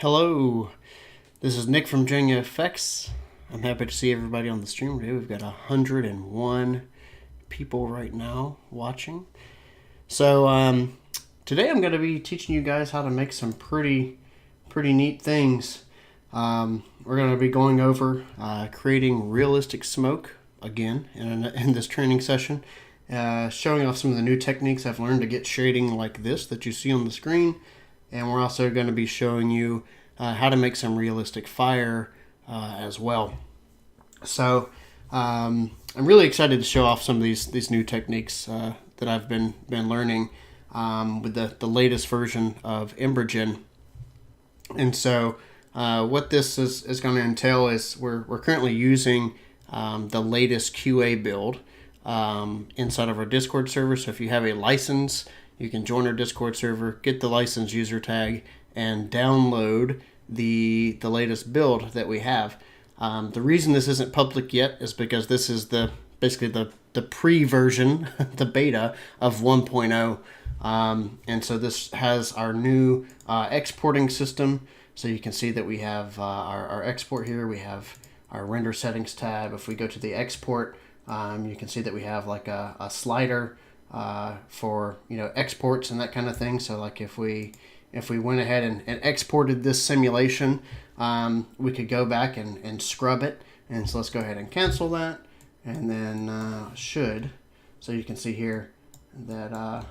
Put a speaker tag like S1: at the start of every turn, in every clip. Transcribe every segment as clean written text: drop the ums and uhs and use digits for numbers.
S1: Hello, this is Nick from Genya Effects. I'm happy to see everybody on the stream today. We've got 101 people right now watching. So today I'm going to be teaching you guys how to make some pretty neat things. We're going to be going over creating realistic smoke again in this training session, showing off some of the new techniques I've learned to get shading like this that you see on the screen. And we're also going to be showing you how to make some realistic fire as well. So I'm really excited to show off some of these new techniques that I've been learning with the latest version of EmberGen. And so what this is going to entail is we're currently using the latest QA build inside of our Discord server. So if you have a license, you can join our Discord server, get the license user tag, and download the latest build that we have. The reason this isn't public yet is because this is basically the pre-version, the beta of 1.0. And so this has our new exporting system. So you can see that we have our export here. We have our render settings tab. If we go to the export, you can see that we have like a slider for exports and that kind of thing. So like if we went ahead and exported this simulation, we could go back and scrub it. And so let's go ahead and cancel that, and then so you can see here that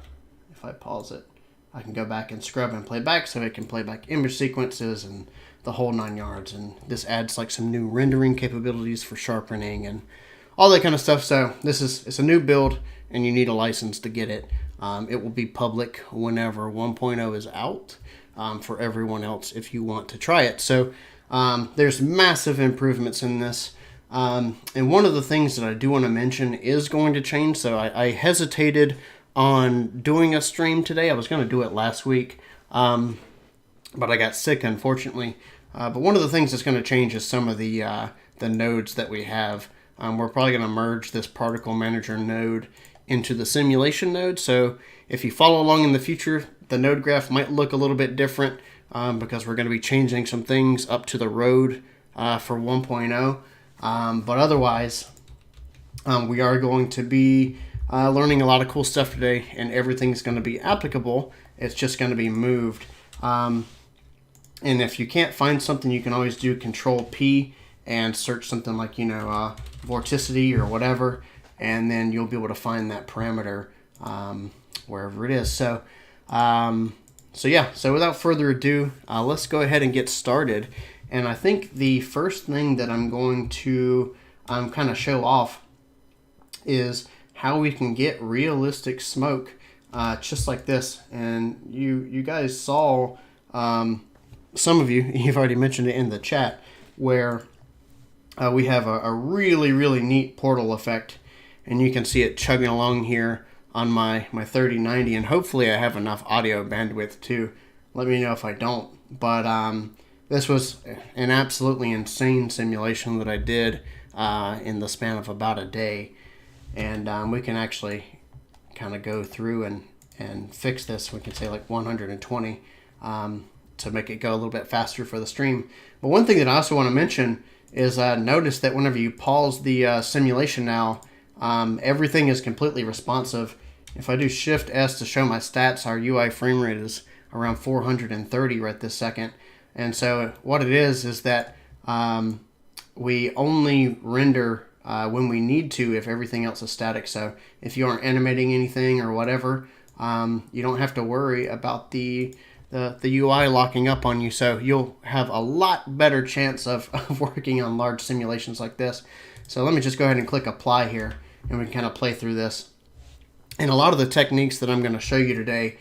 S1: if I pause it, I can go back and scrub and play back, so it can play back image sequences and the whole 9 yards. And this adds like some new rendering capabilities for sharpening and all that kind of stuff. So it's a new build, and you need a license to get it. It will be public whenever 1.0 is out for everyone else if you want to try it. So there's massive improvements in this. And one of the things that I do want to mention is going to change. So I hesitated on doing a stream today. I was going to do it last week, but I got sick, unfortunately. But one of the things that's going to change is some of the nodes that we have. We're probably going to merge this particle manager node into the simulation node. So if you follow along in the future, the node graph might look a little bit different because we're going to be changing some things up to the road for 1.0. But otherwise, we are going to be learning a lot of cool stuff today, and everything's going to be applicable. It's just going to be moved. And if you can't find something, you can always do Control P and search something like, vorticity or whatever, and then you'll be able to find that parameter wherever it is. So without further ado, let's go ahead and get started. And I think the first thing that I'm going to kind of show off is how we can get realistic smoke just like this. And you guys saw, some of you've already mentioned it in the chat, where we have a really neat portal effect, and you can see it chugging along here on my 3090, and hopefully I have enough audio bandwidth too. Let me know if I don't. But this was an absolutely insane simulation that I did in the span of about a day, and we can actually kind of go through and fix this. We can say like 120 to make it go a little bit faster for the stream. But one thing that I also want to mention is notice that whenever you pause the simulation now, everything is completely responsive. If I do Shift S to show my stats, our UI frame rate is around 430 right this second. And so what it is that we only render when we need to if everything else is static. So if you aren't animating anything or whatever, you don't have to worry about the UI locking up on you. So you'll have a lot better chance of working on large simulations like this. So let me just go ahead and click apply here, and we can kind of play through this. And a lot of the techniques that I'm going to show you today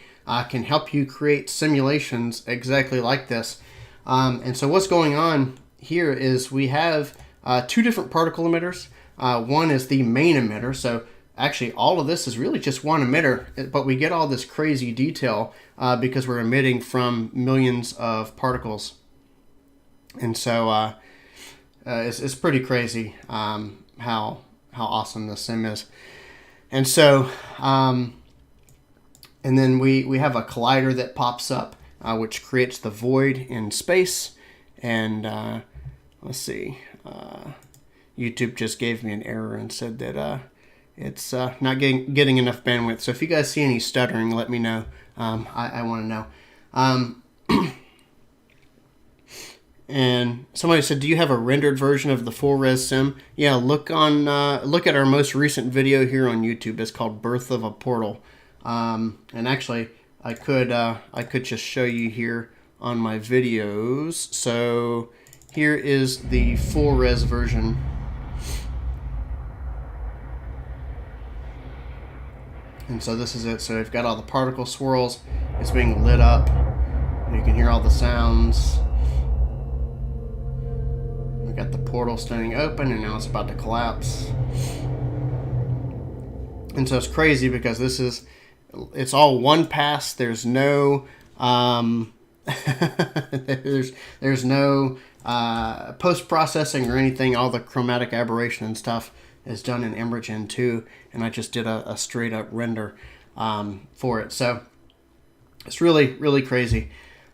S1: can help you create simulations exactly like this. And so what's going on here is we have two different particle emitters. One is the main emitter. So actually all of this is really just one emitter, but we get all this crazy detail because we're emitting from millions of particles. And so it's pretty crazy how awesome this sim is. And so and then we have a collider that pops up which creates the void in space. And let's see, YouTube just gave me an error and said that it's not getting enough bandwidth. So if you guys see any stuttering, let me know. I want to know. And somebody said, "Do you have a rendered version of the full res sim?" Yeah, look at our most recent video here on YouTube. It's called "Birth of a Portal," and actually, I could just show you here on my videos. So here is the full res version. And so this is it. So we've got all the particle swirls. It's being lit up. And you can hear all the sounds. We got the portal standing open, and now it's about to collapse. And so it's crazy because it's all one pass. There's no there's no post-processing or anything. All the chromatic aberration and stuff is done in EmberGen 2, and I just did a straight up render for it. So it's really, really crazy.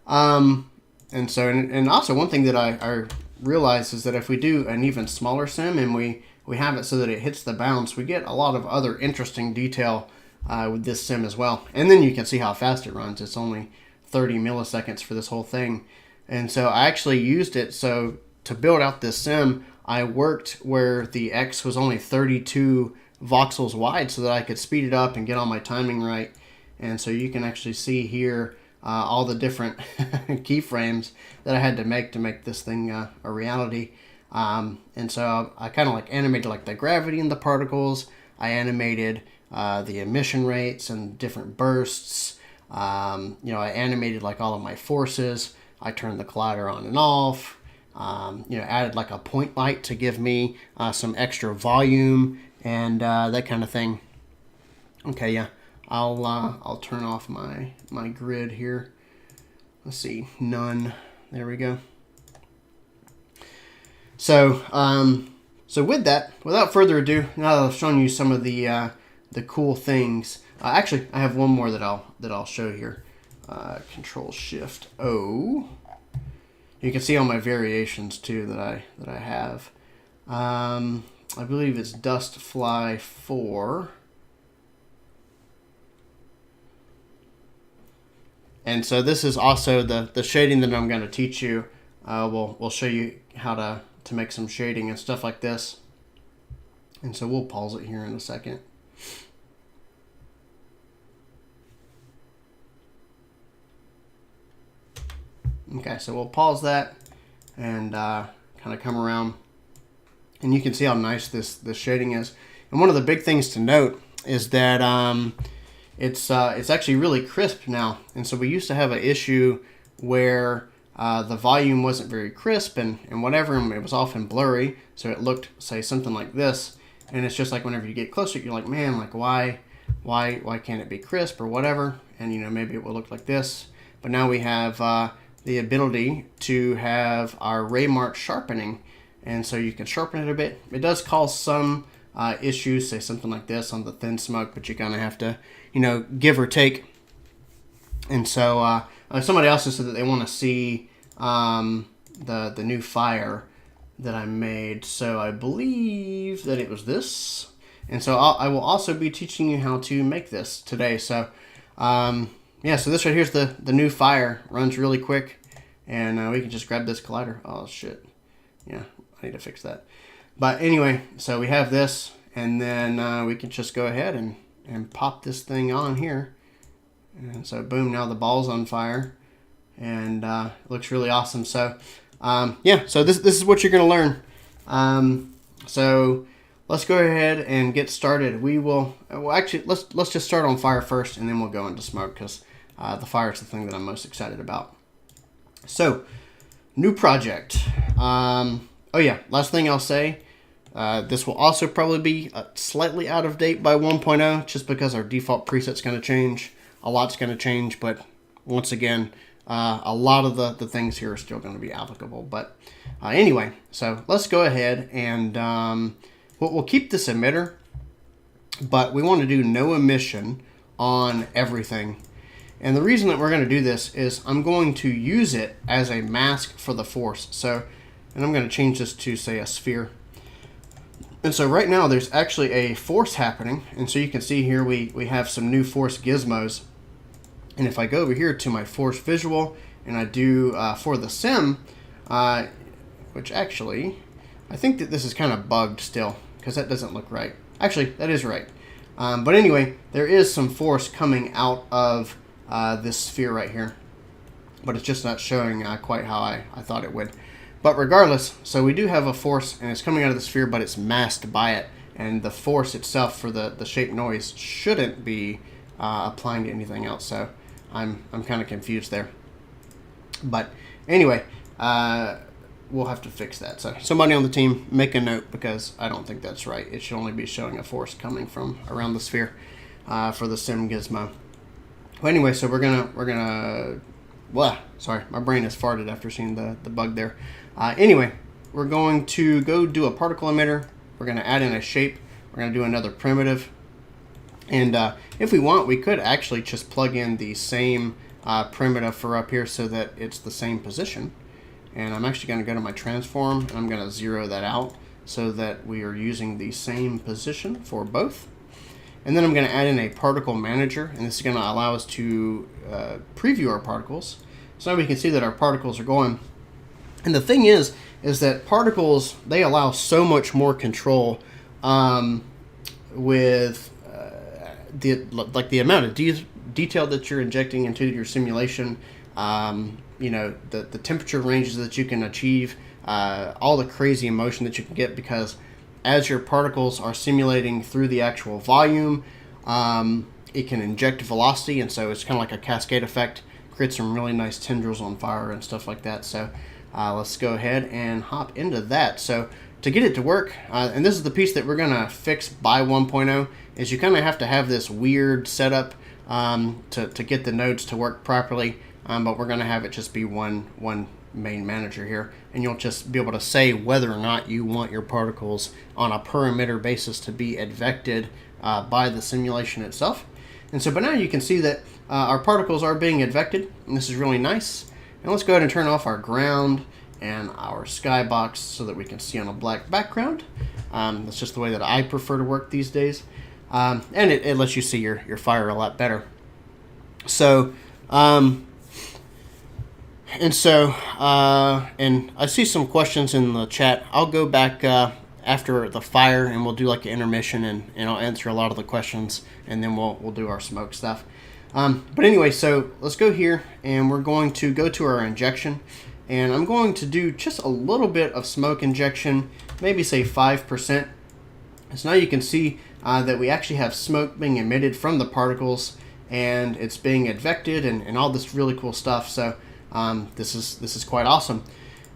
S1: And also one thing that I realized is that if we do an even smaller sim and we have it so that it hits the bounce, we get a lot of other interesting detail with this sim as well. And then you can see how fast it runs. It's only 30 milliseconds for this whole thing. And so I actually used it. So to build out this sim, I worked where the X was only 32 voxels wide so that I could speed it up and get all my timing right. And so you can actually see here all the different keyframes that I had to make this thing a reality. And so I kind of like animated like the gravity in the particles. I animated the emission rates and different bursts. I animated like all of my forces. I turned the collider on and off. Added like a point light to give me some extra volume and that kind of thing. Okay, yeah. I'll turn off my grid here. Let's see, none. There we go. So with that, without further ado, now that I've shown you some of the cool things, actually I have one more that I'll show here. Control Shift O. You can see all my variations too that I have. I believe it's Dust Fly 4. And so this is also the shading that I'm going to teach you. We'll show you how to make some shading and stuff like this. And so we'll pause it here in a second. Okay, so we'll pause that and kind of come around. And you can see how nice this shading is. And one of the big things to note is that it's actually really crisp now. And so we used to have an issue where the volume wasn't very crisp and whatever, and it was often blurry. So it looked, say, something like this. And it's just like whenever you get closer, you're like, man, like why can't it be crisp or whatever? And maybe it will look like this. But now we have the ability to have our ray mark sharpening. And so you can sharpen it a bit. It does cause some issues, say something like this on the thin smoke, but you kind of have to, give or take. And so somebody else said that they want to see the new fire that I made. So I believe that it was this. And so I will also be teaching you how to make this today. So yeah, so this right here is the new fire. Runs really quick, and we can just grab this collider. Oh shit, yeah, I need to fix that. But anyway, so we have this, and then we can just go ahead and pop this thing on here. And so boom, now the ball's on fire, and it looks really awesome. So yeah, so this is what you're gonna learn. So let's go ahead and get started. Well, actually, let's just start on fire first, and then we'll go into smoke, because the fire is the thing that I'm most excited about. So, new project. Oh yeah, last thing I'll say, this will also probably be slightly out of date by 1.0, just because our default preset's going to change. A lot's going to change, but once again, a lot of the things here are still going to be applicable. But anyway, so let's go ahead and we'll keep this emitter, but we want to do no emission on everything. And the reason that we're going to do this is I'm going to use it as a mask for the force. So, and I'm going to change this to, say, a sphere. And so right now there's actually a force happening. And so you can see here we have some new force gizmos. And if I go over here to my force visual and I do for the sim, which actually, I think that this is kind of bugged still because that doesn't look right. Actually, that is right. But anyway, there is some force coming out of this sphere right here. But it's just not showing quite how I thought it would. But regardless, so we do have a force and it's coming out of the sphere, but it's masked by it. And the force itself for the shape noise shouldn't be applying to anything else. So I'm kind of confused there. But anyway, we'll have to fix that. So somebody on the team, make a note because I don't think that's right. It should only be showing a force coming from around the sphere for the sim gizmo. Well, anyway, so we're gonna. Well, sorry, my brain has farted after seeing the bug there. Anyway, we're going to go do a particle emitter. We're going to add in a shape. We're going to do another primitive. And if we want, we could actually just plug in the same primitive for up here so that it's the same position. And I'm actually going to go to my transform, and I'm going to zero that out so that we are using the same position for both. And then I'm going to add in a particle manager, and this is going to allow us to preview our particles. So now we can see that our particles are going. And the thing is that particles, they allow so much more control with the amount of detail that you're injecting into your simulation. You know, the temperature ranges that you can achieve, all the crazy emotion that you can get, because as your particles are simulating through the actual volume, it can inject velocity, and so it's kind of like a cascade effect. Creates some really nice tendrils on fire and stuff like that. So let's go ahead and hop into that. So to get it to work, and this is the piece that we're going to fix by 1.0, is you kind of have to have this weird setup to get the nodes to work properly, but we're going to have it just be one main manager here, and you'll just be able to say whether or not you want your particles on a per emitter basis to be advected by the simulation itself. And so, but now you can see that our particles are being advected, and this is really nice. And let's go ahead and turn off our ground and our skybox so that we can see on a black background. That's just the way that I prefer to work these days. And it lets you see your fire a lot better. So, and I see some questions in the chat. I'll go back after the fire and we'll do like an intermission and I'll answer a lot of the questions, and then we'll do our smoke stuff. But anyway, so let's go here and we're going to go to our injection, and I'm going to do just a little bit of smoke injection, maybe say 5%. So now you can see that we actually have smoke being emitted from the particles, and it's being advected and all this really cool stuff. So this is quite awesome.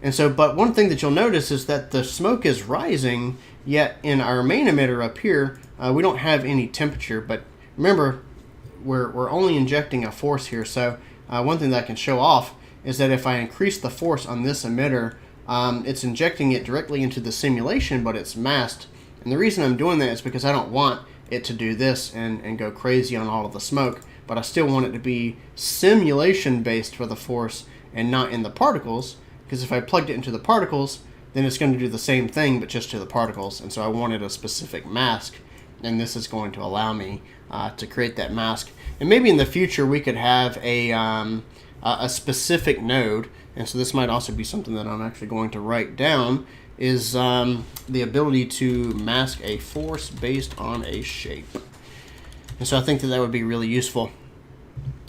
S1: And so, but one thing that you'll notice is that the smoke is rising, yet in our main emitter up here, we don't have any temperature. But remember, we're only injecting a force here. So one thing that I can show off is that if I increase the force on this emitter, it's injecting it directly into the simulation, but it's masked. And the reason I'm doing that is because I don't want it to do this and go crazy on all of the smoke, but I still want it to be simulation based for the force and not in the particles, because if I plugged it into the particles, then it's going to do the same thing but just to the particles. And so I wanted a specific mask, and this is going to allow me to create that mask. And maybe in the future we could have a specific node, and so this might also be something that I'm actually going to write down, is the ability to mask a force based on a shape. And so I think that would be really useful.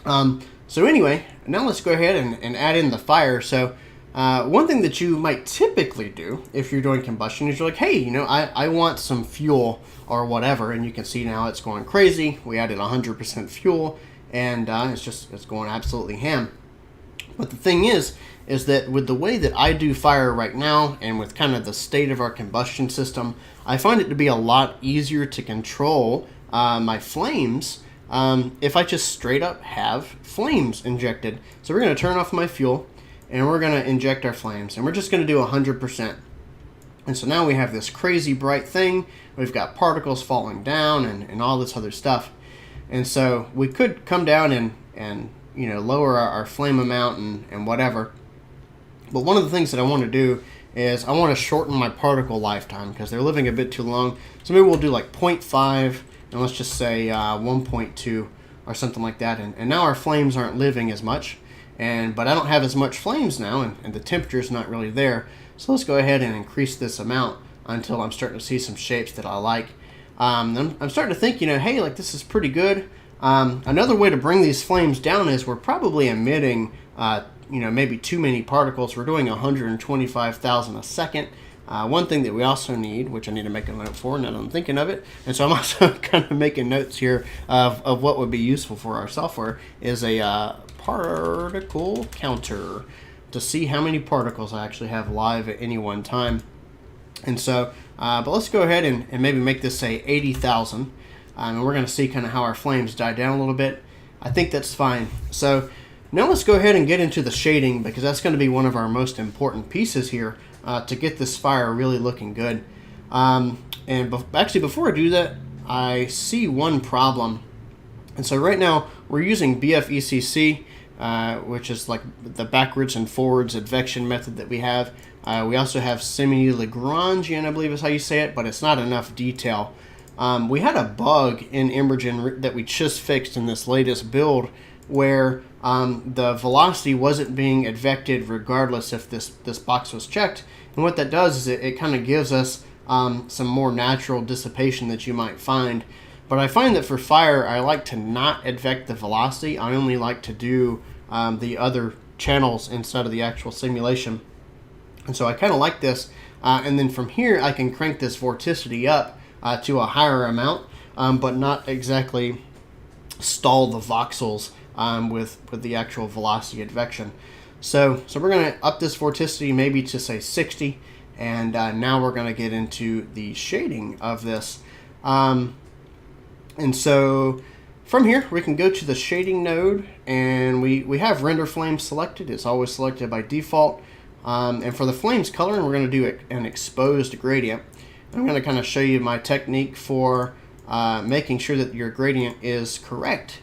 S1: So anyway, now let's go ahead and add in the fire. So one thing that you might typically do if you're doing combustion is you're like, hey, you know, I want some fuel or whatever, and you can see now it's going crazy. We added 100% fuel, and it's going absolutely ham. But the thing is that with the way that I do fire right now, and with kind of the state of our combustion system, I find it to be a lot easier to control my flames if I just straight up have flames injected. So we're going to turn off my fuel, and we're going to inject our flames, and we're just going to do 100%. And so now we have this crazy bright thing. We've got particles falling down and all this other stuff. And so we could come down and lower our flame amount and whatever. But one of the things that I want to do is I want to shorten my particle lifetime because they're living a bit too long. So maybe we'll do like 0.5 and let's just say 1.2 or something like that. And now our flames aren't living as much, but I don't have as much flames now, and the temperature's not really there. So let's go ahead and increase this amount until I'm starting to see some shapes that I like. I'm starting to think, hey, like this is pretty good. Another way to bring these flames down is we're probably emitting maybe too many particles. We're doing 125,000 a second. One thing that we also need, which I need to make a note for now that I'm thinking of it, and so I'm also kind of making notes here of what would be useful for our software, is a particle counter to see how many particles I actually have live at any one time. And so, but let's go ahead and maybe make this say 80,000. And we're going to see kind of how our flames die down a little bit. I think that's fine. So now let's go ahead and get into the shading, because that's going to be one of our most important pieces here to get this fire really looking good. Actually, before I do that, I see one problem. And so right now we're using BFECC, which is like the backwards and forwards advection method that we have. We also have semi-Lagrangian, I believe is how you say it, but it's not enough detail. We had a bug in EmberGen that we just fixed in this latest build where the velocity wasn't being advected regardless if this box was checked. And what that does is it kind of gives us some more natural dissipation that you might find. But I find that for fire, I like to not advect the velocity. I only like to do the other channels inside of the actual simulation. And so I kind of like this. And then from here, I can crank this vorticity up to a higher amount, but not exactly stall the voxels with the actual velocity advection. So we're going to up this vorticity maybe to say 60, and now we're going to get into the shading of this. And so from here, we can go to the shading node, and we have render flame selected. It's always selected by default. And for the flames coloring, we're going to do an exposed gradient. I'm going to kind of show you my technique for making sure that your gradient is correct.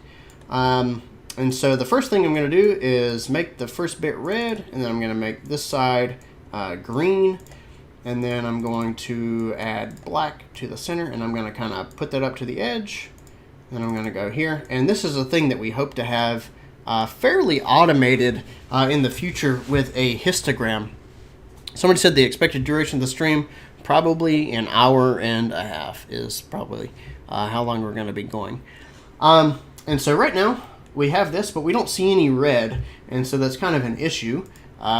S1: And so the first thing I'm going to do is make the first bit red, and then I'm going to make this side green, and then I'm going to add black to the center, and I'm going to kind of put that up to the edge. Then I'm going to go here, and this is a thing that we hope to have fairly automated in the future with a histogram. Somebody said the expected duration of the stream, probably an hour and a half is probably how long we're going to be going. And so right now we have this, but we don't see any red, and so that's kind of an issue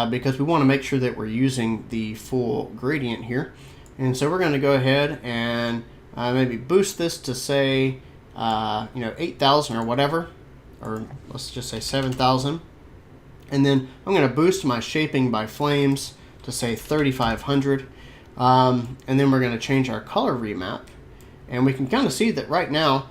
S1: because we want to make sure that we're using the full gradient here. And so we're going to go ahead and maybe boost this to say 8,000 or whatever, or let's just say 7,000. And then I'm going to boost my shaping by flames to say 3,500. And then we're going to change our color remap. And we can kind of see that right now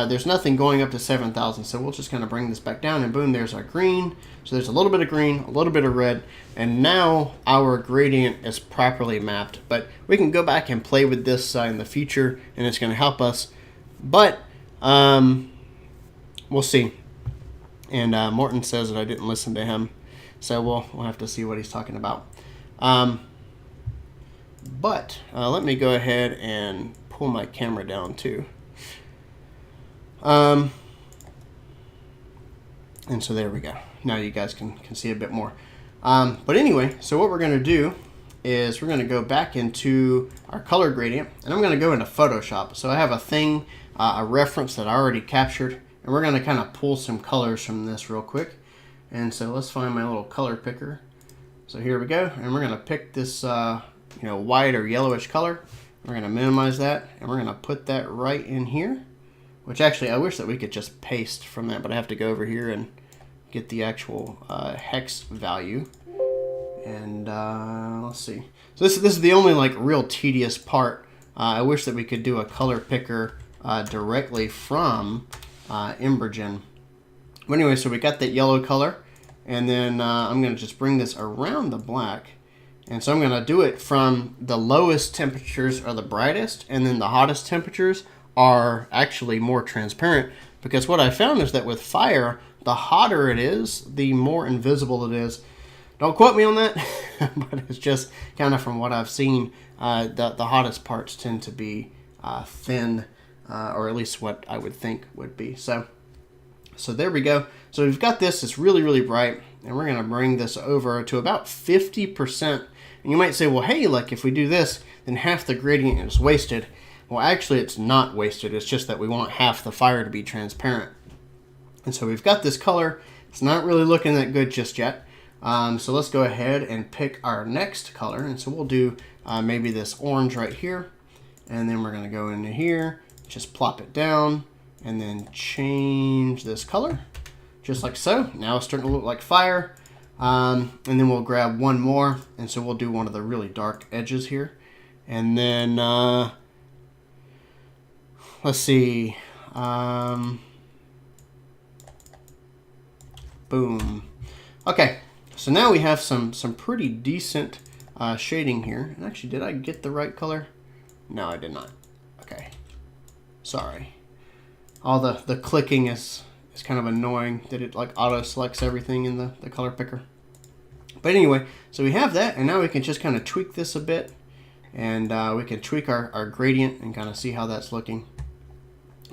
S1: there's nothing going up to 7,000. So we'll just kind of bring this back down, and boom, there's our green. So there's a little bit of green, a little bit of red, and now our gradient is properly mapped. But we can go back and play with this in the future, and it's going to help us. But we'll see. And Morton says that I didn't listen to him, so we'll have to see what he's talking about. But let me go ahead and pull my camera down too. And so there we go. Now you guys can see a bit more. But anyway, so what we're going to do is we're going to go back into our color gradient, and I'm going to go into Photoshop. So I have a thing, a reference that I already captured, and we're going to kind of pull some colors from this real quick. And so let's find my little color picker. So here we go, and we're going to pick this white or yellowish color. We're going to minimize that, and we're going to put that right in here, which actually I wish that we could just paste from that, but I have to go over here and get the actual hex value. And let's see. So this is the only like real tedious part. I wish that we could do a color picker directly from EmberGen. But anyway, so we got that yellow color, and then I'm going to just bring this around the black. And so I'm going to do it from the lowest temperatures are the brightest, and then the hottest temperatures are actually more transparent, because what I found is that with fire, the hotter it is, the more invisible it is. Don't quote me on that, but it's just kind of from what I've seen, the hottest parts tend to be thin, or at least what I would think would be. So there we go. So we've got this. It's really, really bright, and we're going to bring this over to about 50%. And you might say, well, hey, like if we do this, then half the gradient is wasted. Well, actually, it's not wasted. It's just that we want half the fire to be transparent. And so we've got this color. It's not really looking that good just yet. So let's go ahead and pick our next color. And so we'll do maybe this orange right here. And then we're going to go into here, just plop it down, and then change this color, just like so. Now it's starting to look like fire. And then we'll grab one more. And so we'll do one of the really dark edges here. And then, let's see. Boom. Okay. So now we have some pretty decent shading here. And actually, did I get the right color? No, I did not. Okay. Sorry. All the clicking is kind of annoying that it like auto selects everything in the color picker. But anyway, so we have that, and now we can just kind of tweak this a bit, and we can tweak our gradient and kind of see how that's looking.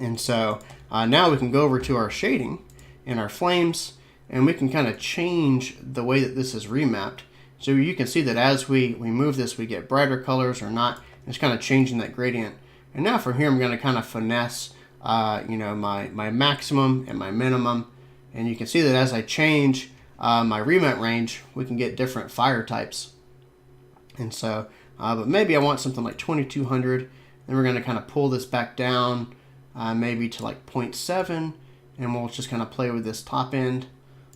S1: And so now we can go over to our shading and our flames, and we can kind of change the way that this is remapped. So you can see that as we move this, we get brighter colors or not. It's kind of changing that gradient. And now from here, I'm going to kind of finesse, my maximum and my minimum. And you can see that as I change my remap range, we can get different fire types. And so, but maybe I want something like 2200. Then we're going to kind of pull this back down, maybe to like 0.7. And we'll just kind of play with this top end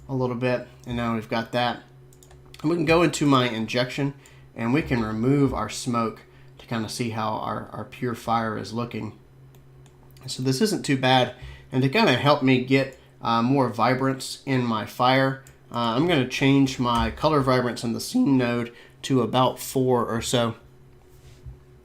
S1: a little bit. And now we've got that. And we can go into my injection, and we can remove our smoke to kind of see how our pure fire is looking. So this isn't too bad. And to kind of help me get more vibrance in my fire, I'm going to change my color vibrance in the scene node to about 4 or so.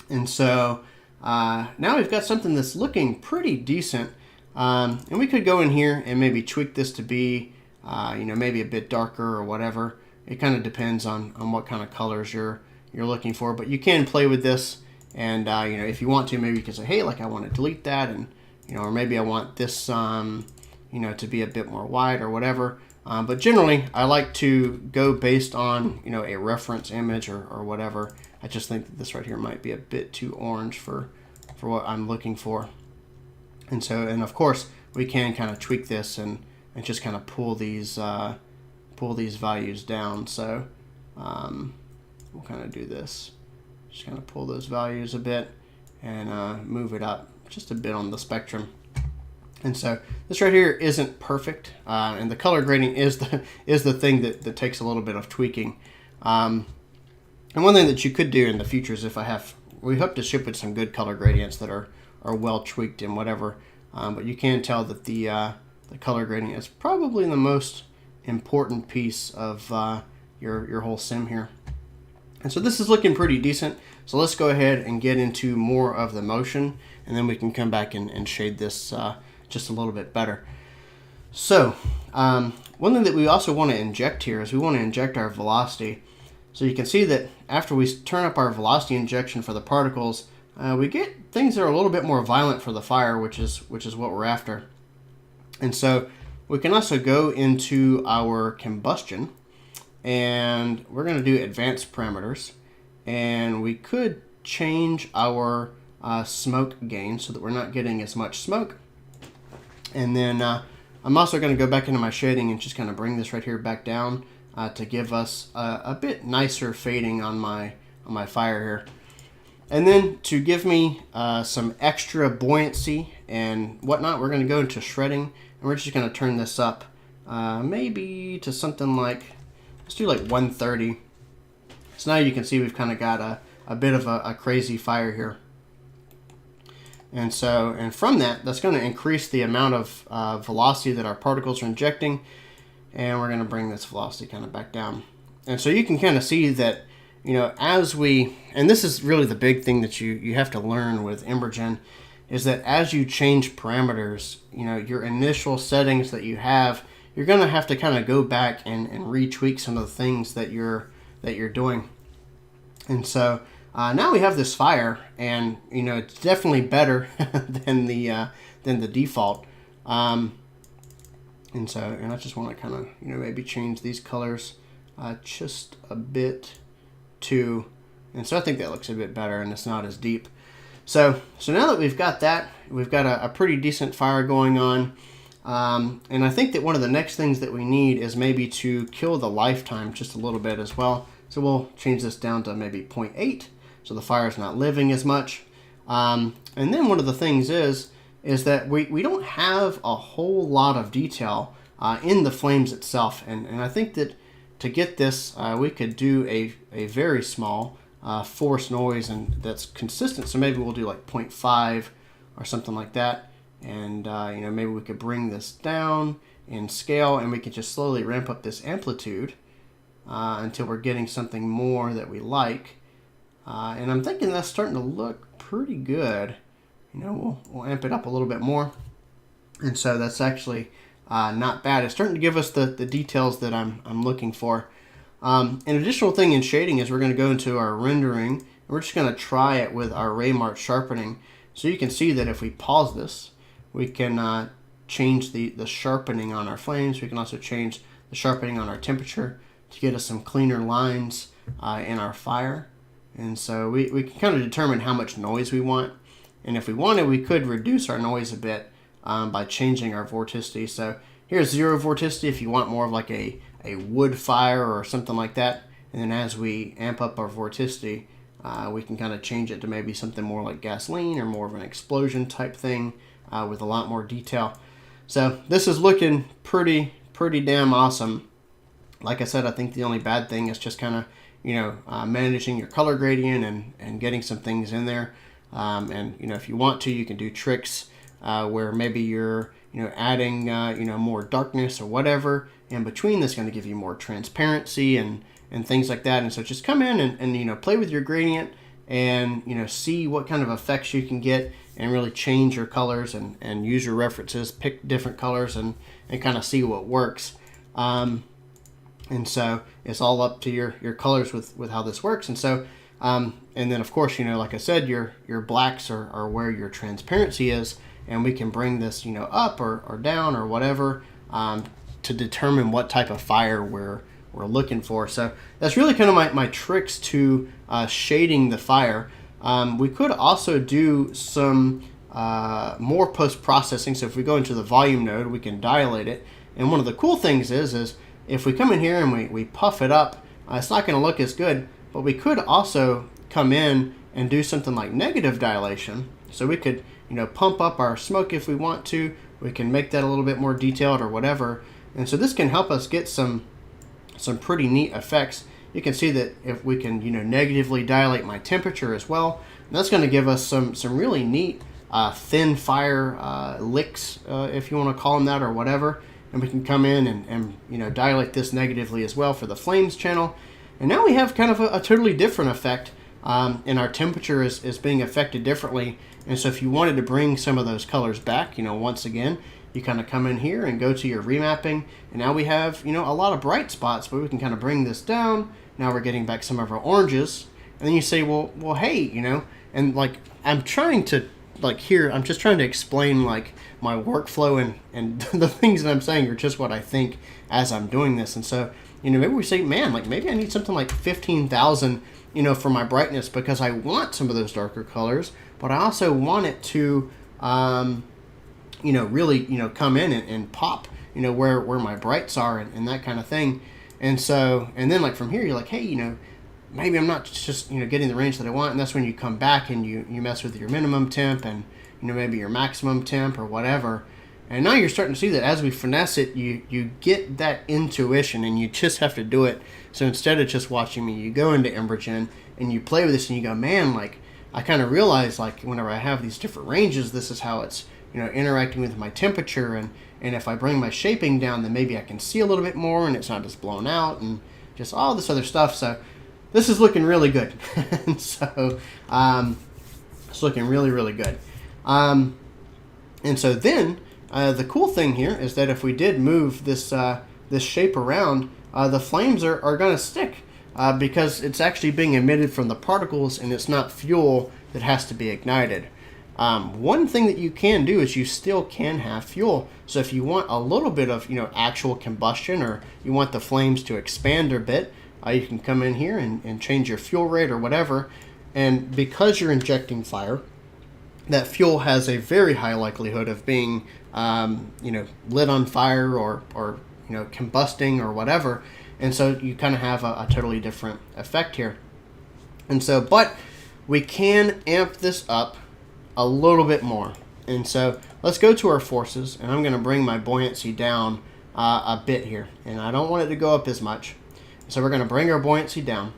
S1: And so now we've got something that's looking pretty decent. And we could go in here and maybe tweak this to be, maybe a bit darker or whatever. It kind of depends on what kind of colors you're looking for. But you can play with this, and if you want to, maybe you can say, hey, like I want to delete that, and or maybe I want this, to be a bit more wide or whatever. But generally, I like to go based on a reference image or whatever. I just think that this right here might be a bit too orange for what I'm looking for. And so, and of course, we can kind of tweak this and just kind of pull these values down. So we'll kind of do this. Just kind of pull those values a bit and move it up just a bit on the spectrum. And so this right here isn't perfect, and the color grading is the thing that takes a little bit of tweaking. And one thing that you could do in the future is we hope to ship with some good color gradients that are well tweaked and whatever. But you can tell that the color grading is probably the most important piece of your whole sim here. And so this is looking pretty decent. So let's go ahead and get into more of the motion, and then we can come back and shade this just a little bit better. So one thing that we also want to inject here is we want to inject our velocity. So you can see that after we turn up our velocity injection for the particles, we get things that are a little bit more violent for the fire, which is what we're after. And so we can also go into our combustion, and we're going to do advanced parameters, and we could change our smoke gain so that we're not getting as much smoke. And then I'm also going to go back into my shading and just kind of bring this right here back down to give us a bit nicer fading on my fire here. And then to give me some extra buoyancy and whatnot, we're going to go into shredding, and we're just going to turn this up maybe to something like, let's do like 130. So now you can see we've kind of got a bit of a crazy fire here. And from that's going to increase the amount of velocity that our particles are injecting, and we're going to bring this velocity kind of back down. And so you can kind of see that, and this is really the big thing that you have to learn with EmberGen, is that as you change parameters, your initial settings that you have, you're going to have to kind of go back and retweak some of the things that you're doing. And so now we have this fire, and it's definitely better than the default. And I just want to kind of maybe change these colors just a bit too, and so I think that looks a bit better, and it's not as deep. So now that we've got that, we've got a pretty decent fire going on. And I think that one of the next things that we need is maybe to kill the lifetime just a little bit as well. So we'll change this down to maybe 0.8, so the fire's not living as much. And then one of the things is that we don't have a whole lot of detail in the flames itself. And I think that to get this, we could do a very small force noise, and that's consistent. So maybe we'll do like 0.5 or something like that. And maybe we could bring this down in scale, and we could just slowly ramp up this amplitude until we're getting something more that we like. And I'm thinking that's starting to look pretty good. We'll amp it up a little bit more. And so that's actually not bad. It's starting to give us the details that I'm looking for. An additional thing in shading is we're going to go into our rendering, and we're just going to try it with our Raymart sharpening. So you can see that if we pause this, we can change the sharpening on our flames. We can also change the sharpening on our temperature to get us some cleaner lines in our fire. And so we can kind of determine how much noise we want. And if we wanted, we could reduce our noise a bit by changing our vorticity. So here's 0 vorticity if you want more of like a wood fire or something like that. And then as we amp up our vorticity, we can kind of change it to maybe something more like gasoline or more of an explosion type thing with a lot more detail. So this is looking pretty damn awesome. Like I said, I think the only bad thing is just kind of managing your color gradient and getting some things in there. And if you want to, you can do tricks where maybe you're adding more darkness or whatever in between. That's going to give you more transparency and things like that. And so just come in and play with your gradient and see what kind of effects you can get, and really change your colors and use your references, pick different colors and kind of see what works. And so it's all up to your colors with how this works. And so and then of course like I said, your blacks are where your transparency is, and we can bring this up or down or whatever to determine what type of fire we're looking for. So that's really kind of my tricks to shading the fire. We could also do some more post-processing. So if we go into the volume node, we can dilate it. And one of the cool things is if we come in here and we puff it up, it's not going to look as good. But we could also come in and do something like negative dilation. So we could pump up our smoke if we want to. We can make that a little bit more detailed or whatever. And so this can help us get some pretty neat effects. You can see that if we can negatively dilate my temperature as well, and that's going to give us some really neat thin fire licks, if you want to call them that or whatever. And we can come in and dilate this negatively as well for the flames channel. And now we have kind of a totally different effect, and our temperature is being affected differently. And so if you wanted to bring some of those colors back, once again, you kind of come in here and go to your remapping, and now we have a lot of bright spots, but we can kind of bring this down. Now we're getting back some of our oranges, and then you say, well, hey, and like I'm trying to I'm just trying to explain like my workflow, and the things that I'm saying are just what I think as I'm doing this. And so maybe we say, man, like maybe I need something like 15,000 for my brightness, because I want some of those darker colors, but I also want it to really come in and pop where my brights are and that kind of thing. And so, and then like from here you're like, hey, maybe I'm not just getting the range that I want. And that's when you come back and you mess with your minimum temp and maybe your maximum temp or whatever. And now you're starting to see that as we finesse it, you get that intuition, and you just have to do it. So instead of just watching me, you go into EmberGen and you play with this, and you go, man, like I kind of realize like whenever I have these different ranges, this is how it's interacting with my temperature, and if I bring my shaping down, then maybe I can see a little bit more, and it's not just blown out, and just all this other stuff. So this is looking really good. And so it's looking really good. And so then The cool thing here is that if we did move this shape around, the flames are going to stick because it's actually being emitted from the particles and it's not fuel that has to be ignited. One thing that you can do is you still can have fuel. So if you want a little bit of actual combustion, or you want the flames to expand a bit, you can come in here and change your fuel rate or whatever. And because you're injecting fire, that fuel has a very high likelihood of being lit on fire or combusting or whatever. And so you kind of have a totally different effect here. And so, but we can amp this up a little bit more. And so let's go to our forces, and I'm going to bring my buoyancy down a bit here. And I don't want it to go up as much. So we're going to bring our buoyancy down.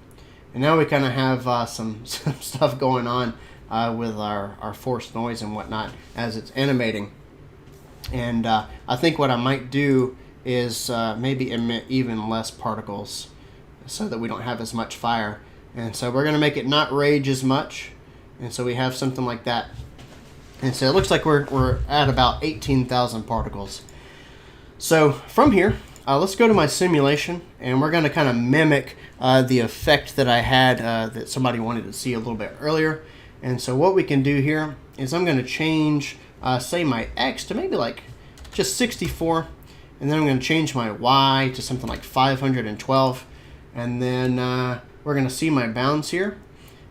S1: And now we kind of have some stuff going on with our force noise and whatnot as it's animating. And I think what I might do is maybe emit even less particles so that we don't have as much fire. And so we're going to make it not rage as much. And so we have something like that. And so it looks like we're at about 18,000 particles. So from here, let's go to my simulation, and we're going to kind of mimic the effect that I had that somebody wanted to see a little bit earlier. And so what we can do here is I'm going to change, say, my X to maybe like just 64. And then I'm going to change my Y to something like 512. And then we're going to see my bounds here.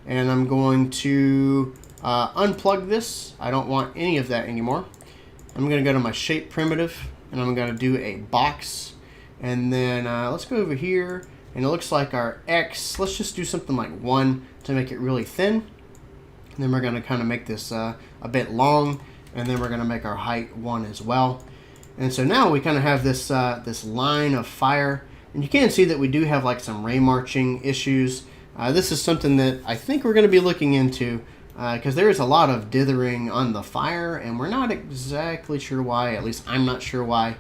S1: And I'm going to unplug this. I don't want any of that anymore. I'm going to go to my shape primitive, and I'm going to do a box. And then let's go over here. And it looks like our X, let's just do something like 1 to make it really thin. And then we're going to kind of make this a bit long. And then we're going to make our height 1 as well. And so now we kind of have this this line of fire. And you can see that we do have like some ray marching issues. This is something that I think we're going to be looking into because there is a lot of dithering on the fire, and we're not exactly sure why. At least I'm not sure why.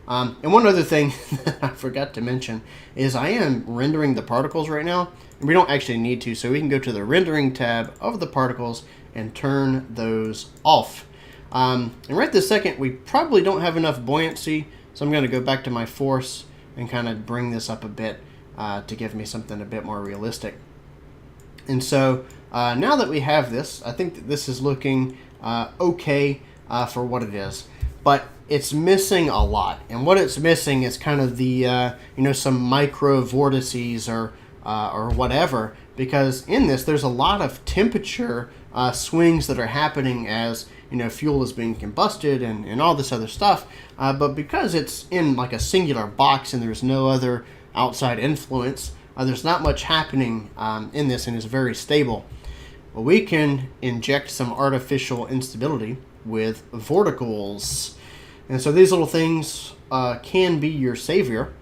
S1: And one other thing that I forgot to mention is I am rendering the particles right now, and we don't actually need to, so we can go to the rendering tab of the particles and turn those off. And right this second, we probably don't have enough buoyancy, so I'm going to go back to my force and kind of bring this up a bit to give me something a bit more realistic. And so now that we have this, I think that this is looking okay for what it is. But it's missing a lot. And what it's missing is kind of the, some micro vortices or whatever. Because in this, there's a lot of temperature swings that are happening as, fuel is being combusted and all this other stuff. But because it's in like a singular box and there's no other outside influence, there's not much happening in this, and it's very stable. Well, we can inject some artificial instability with vorticles. And so these little things can be your savior.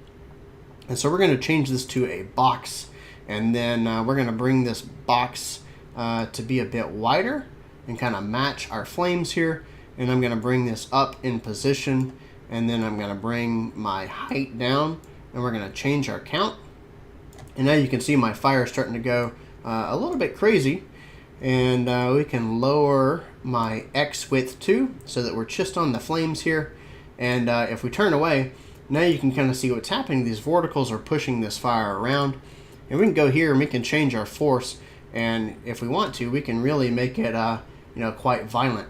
S1: And so we're going to change this to a box. And then we're going to bring this box to be a bit wider and kind of match our flames here. And I'm going to bring this up in position. And then I'm going to bring my height down. And we're going to change our count. And now you can see my fire starting to go a little bit crazy. And we can lower my X width too, so that we're just on the flames here. And if we turn away, now you can kind of see what's happening. These vorticles are pushing this fire around. And we can go here and we can change our force. And if we want to, we can really make it quite violent.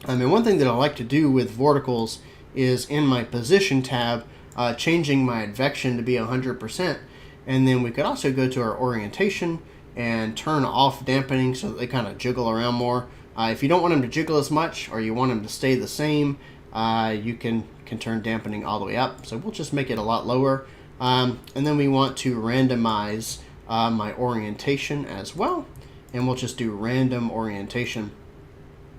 S1: I mean, one thing that I like to do with vorticles is in my position tab, changing my advection to be 100%. And then we could also go to our orientation and turn off dampening so that they kind of jiggle around more. If you don't want them to jiggle as much, or you want them to stay the same, you can turn dampening all the way up. So we'll just make it a lot lower. And then we want to randomize my orientation as well. And we'll just do random orientation.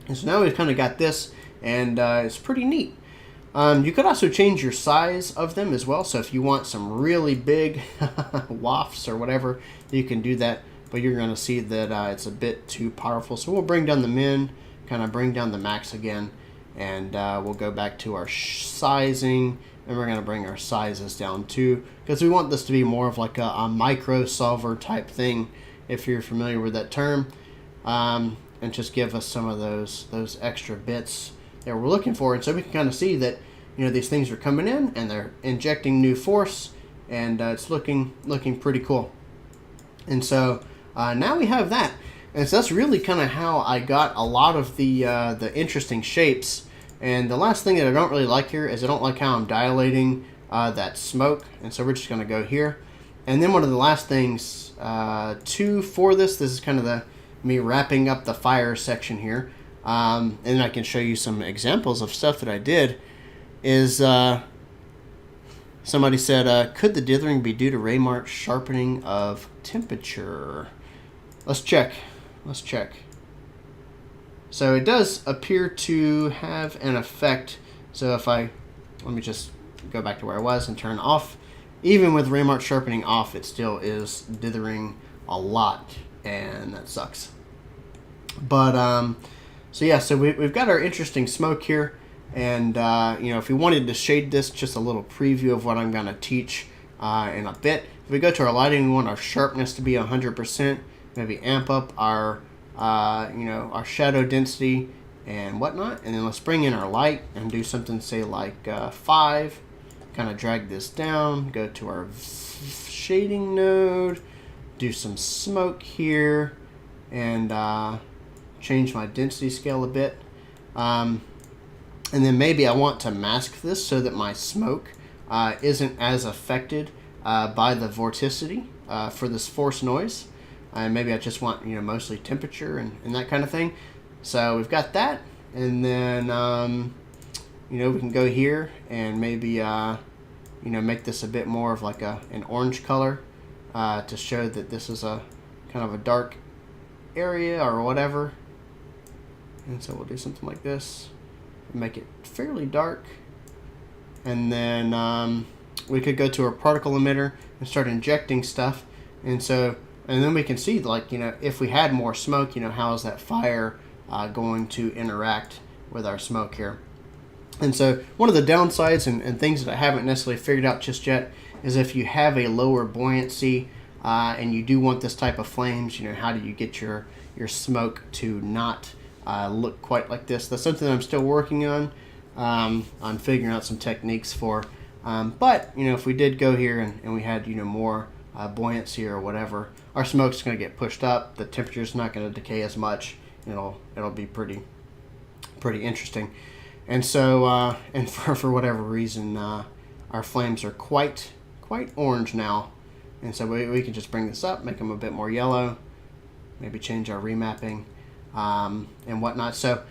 S1: And so now we've kind of got this, and it's pretty neat. You could also change your size of them as well. So if you want some really big wafts or whatever, you can do that. But you're going to see that it's a bit too powerful. So we'll bring down the min, kind of bring down the max again. And we'll go back to our sizing. And we're going to bring our sizes down too. Because we want this to be more of like a micro solver type thing, if you're familiar with that term. And just give us some of those extra bits that we're looking for. And so we can kind of see that, you know, these things are coming in and they're injecting new force, and it's looking pretty cool. And so now we have that. And so that's really kind of how I got a lot of the interesting shapes. And the last thing that I don't really like here is I don't like how I'm dilating that smoke. And so we're just going to go here. And then one of the last things for this is kind of me wrapping up the fire section here. And I can show you some examples of stuff that I did. Is somebody said, could the dithering be due to Raymark's sharpening of temperature? Let's check. So it does appear to have an effect. So if let me just go back to where I was and turn off. Even with Raymark sharpening off, it still is dithering a lot, and that sucks. But so yeah, so we've got our interesting smoke here, and you know, if we wanted to shade this, just a little preview of what I'm going to teach in a bit. If we go to our lighting, we want our sharpness to be 100%. Maybe amp up our you know, our shadow density and whatnot, and then let's bring in our light and do something, say like 5. Kind of drag this down, go to our shading node, do some smoke here, and change my density scale a bit. And then maybe I want to mask this so that my smoke isn't as affected by the vorticity for this force noise. And maybe I just want, you know, mostly temperature and that kind of thing. So we've got that, and then you know, we can go here and maybe you know, make this a bit more of like an orange color to show that this is a kind of a dark area or whatever. And so we'll do something like this, make it fairly dark, and then we could go to our particle emitter and start injecting stuff. And then we can see, like, you know, if we had more smoke, you know, how is that fire going to interact with our smoke here. And so one of the downsides and things that I haven't necessarily figured out just yet is if you have a lower buoyancy and you do want this type of flames, you know, how do you get your smoke to not look quite like this? That's something that I'm still working on figuring out some techniques for. But, you know, if we did go here and we had, you know, more buoyancy or whatever, our smoke's going to get pushed up. The temperature's not going to decay as much. It'll be pretty interesting. And so, and for whatever reason, our flames are quite orange now. And so we can just bring this up, make them a bit more yellow, maybe change our remapping and whatnot. So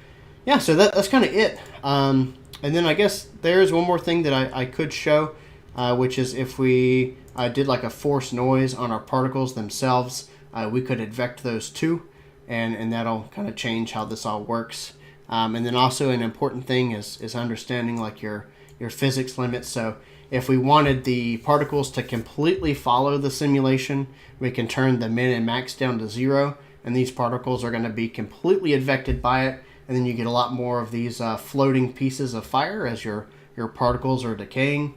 S1: yeah, so that's kind of it. And then I guess there's one more thing that I could show, which is if we did like a force noise on our particles themselves, we could advect those too, and that'll kind of change how this all works. And then also an important thing is understanding like your physics limits. So if we wanted the particles to completely follow the simulation, we can turn the min and max down to 0, and these particles are going to be completely advected by it, and then you get a lot more of these floating pieces of fire as your particles are decaying.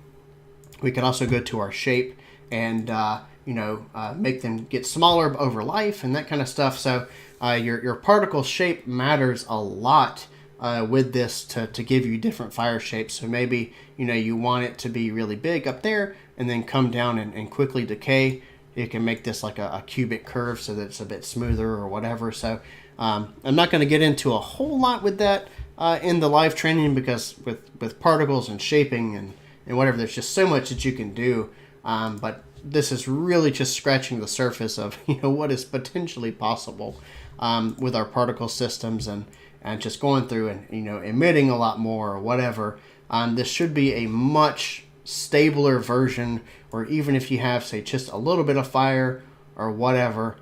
S1: We can also go to our shape and make them get smaller over life and that kind of stuff. So your particle shape matters a lot with this to give you different fire shapes. So maybe you want it to be really big up there and then come down and quickly decay. You can make this like a cubic curve so that it's a bit smoother or whatever. So I'm not going to get into a whole lot with that in the live training, because with particles and shaping and whatever, there's just so much that you can do. But this is really just scratching the surface of what is potentially possible with our particle systems and just going through and emitting a lot more or whatever. This should be a much stabler version, or even if you have, say, just a little bit of fire or whatever,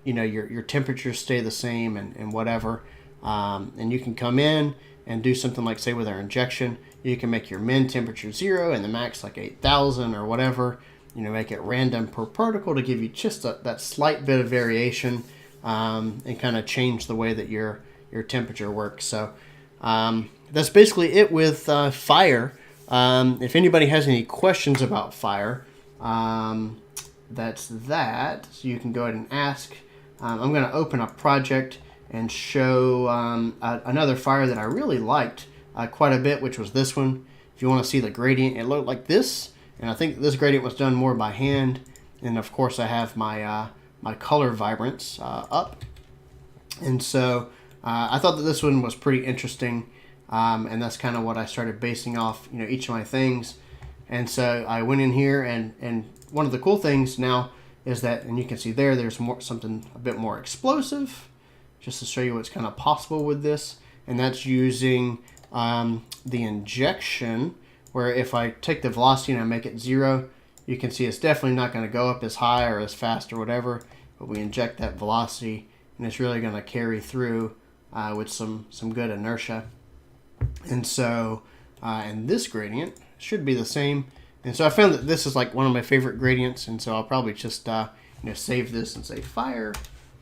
S1: your temperatures stay the same and whatever. And you can come in and do something like, say, with our injection, you can make your min temperature 0 and the max like 8,000 or whatever. Make it random per particle to give you just that slight bit of variation and kind of change the way that your temperature works. So that's basically it with fire. If anybody has any questions about fire, that's that. So you can go ahead and ask. I'm going to open a project and show another fire that I really liked quite a bit, which was this one. If you want to see the gradient, it looked like this, and I think this gradient was done more by hand. And of course I have my my color vibrance up, and so I thought that this one was pretty interesting, and that's kind of what I started basing off, you know, each of my things. And so I went in here, and one of the cool things now is that, and you can see there's more, something a bit more explosive, just to show you what's kind of possible with this, and that's using the injection, where if I take the velocity and I make it 0, you can see it's definitely not going to go up as high or as fast or whatever, but we inject that velocity and it's really going to carry through with some good inertia. And so, and this gradient should be the same. And so I found that this is like one of my favorite gradients, and so I'll probably just you know, save this and say fire,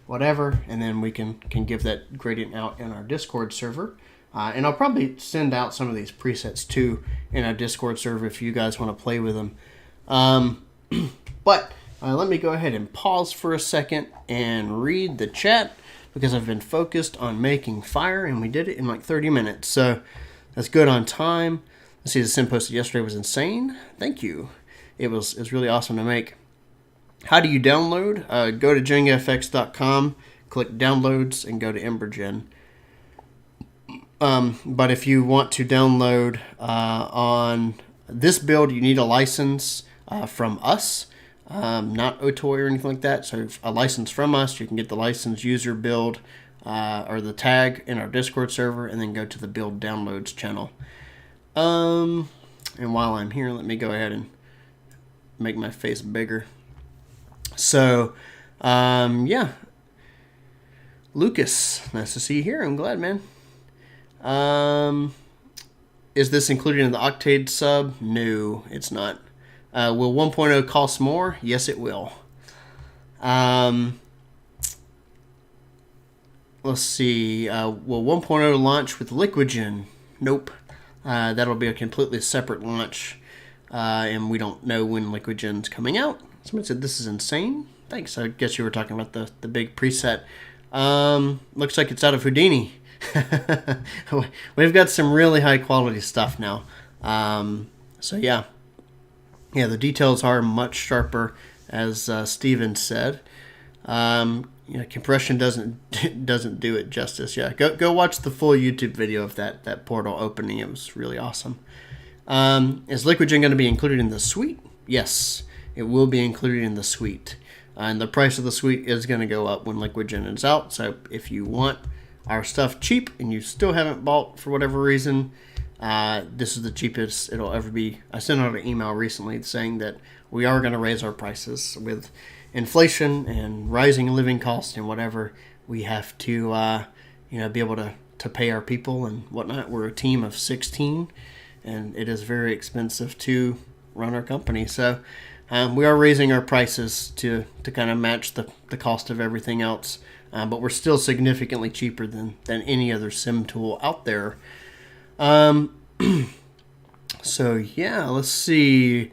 S1: whatever, and then we can give that gradient out in our Discord server. And I'll probably send out some of these presets too in our Discord server if you guys want to play with them. But let me go ahead and pause for a second and read the chat, because I've been focused on making fire, and we did it in like 30 minutes. So that's good on time. Let's see, the sim posted yesterday was insane. Thank you. It was really awesome to make. How do you download? Go to JengaFX.com, click downloads, and go to EmberGen. But if you want to download on this build, you need a license from us, not Otoy or anything like that. So a license from us, you can get the license user build or the tag in our Discord server, and then go to the build downloads channel. And while I'm here, let me go ahead and make my face bigger. So, yeah. Lucas, nice to see you here. I'm glad, man. Is this included in the Octade sub? No, it's not. Will 1.0 cost more? Yes, it will. Let's see. Will 1.0 launch with LiquidGen? Nope. That'll be a completely separate launch, and we don't know when LiquidGen's coming out. Somebody said this is insane. Thanks. I guess you were talking about the big preset. Looks like it's out of Houdini. We've got some really high quality stuff now. So yeah, the details are much sharper, as Steven said. Compression doesn't do it justice. Yeah, go watch the full YouTube video of that portal opening. It was really awesome. Is LiquidGen going to be included in the suite? Yes, it will be included in the suite. And the price of the suite is going to go up when LiquidGen is out. So if you want our stuff cheap and you still haven't bought for whatever reason, this is the cheapest it'll ever be. I sent out an email recently saying that we are going to raise our prices with inflation and rising living costs and whatever. We have to be able to pay our people and whatnot. We're a team of 16, and it is very expensive to run our company. So we are raising our prices to kind of match the cost of everything else. But we're still significantly cheaper than any other sim tool out there. So yeah, let's see.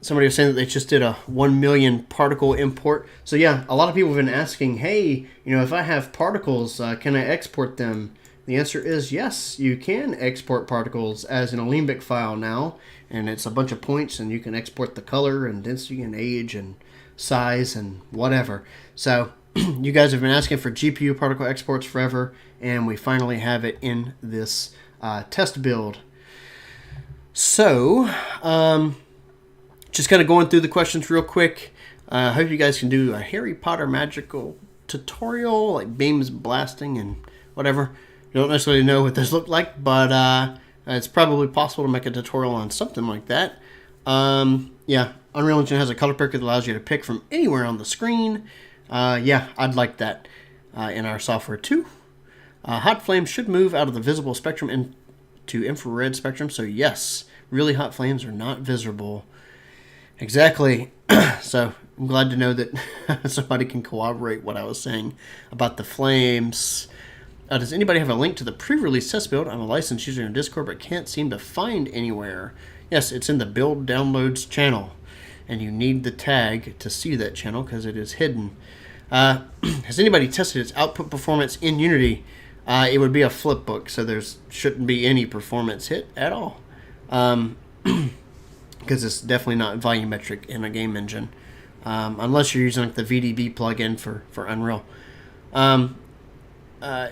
S1: Somebody was saying that they just did a 1 million particle import. So yeah, a lot of people have been asking, hey, if I have particles, can I export them? The answer is yes, you can export particles as an Alembic file now, and it's a bunch of points, and you can export the color and density and age and size and whatever. So you guys have been asking for GPU particle exports forever, and we finally have it in this test build. So just kind of going through the questions real quick. I hope you guys can do a Harry Potter magical tutorial, like beams blasting and whatever. You don't necessarily know what those look like, but it's probably possible to make a tutorial on something like that. Yeah, Unreal Engine has a color picker that allows you to pick from anywhere on the screen. Yeah, I'd like that in our software too. Hot flames should move out of the visible spectrum into infrared spectrum, so yes, really hot flames are not visible. Exactly. So I'm glad to know that somebody can corroborate what I was saying about the flames. Does anybody have a link to the pre-release test build? I'm a licensed user in Discord, but can't seem to find anywhere. Yes, it's in the build downloads channel. and you need the tag to see that channel because it is hidden. Has anybody tested its output performance in Unity? It would be a flipbook, so there shouldn't be any performance hit at all. Because it's definitely not volumetric in a game engine, unless you're using like the VDB plugin for Unreal.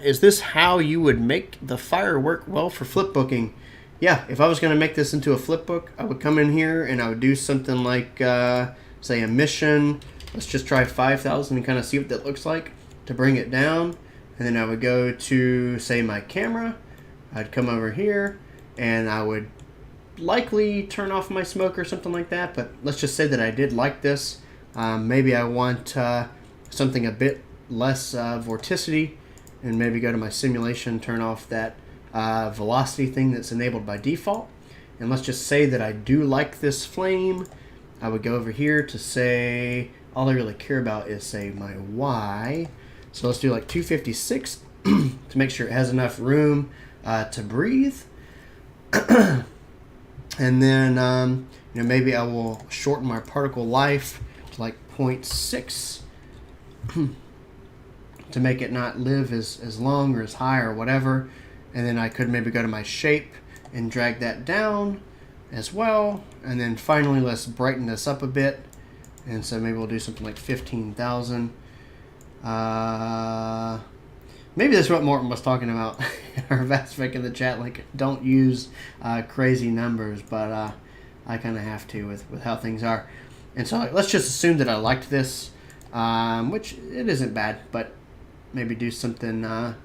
S1: Is this how you would make the Fire work well for flipbooking? Yeah, if I was going to make this into a flipbook, I would come in here and I would do something like, say, a mission. Let's just try 5,000 and kind of see what that looks like to bring it down. And then I would go to, say, my camera. I'd come over here and I would likely turn off my smoke or something like that. But let's just say that I did like this. Maybe I want something a bit less vorticity, and maybe go to my simulation, turn off that velocity thing that's enabled by default. And let's just say that I do like this flame. I would go over here to say, all I really care about is, say, my Y. So let's do like 256 to make sure it has enough room to breathe. And then maybe I will shorten my particle life to like 0.6 to make it not live as long or as high or whatever. And then I could maybe go to my shape and drag that down as well. And then finally, let's brighten this up a bit. And so maybe we'll do something like 15,000. Maybe that's what Morton was talking about. Or Vaspek in the chat, like, don't use crazy numbers, but I kind of have to with how things are. And so let's just assume that I liked this, which it isn't bad, but maybe do something a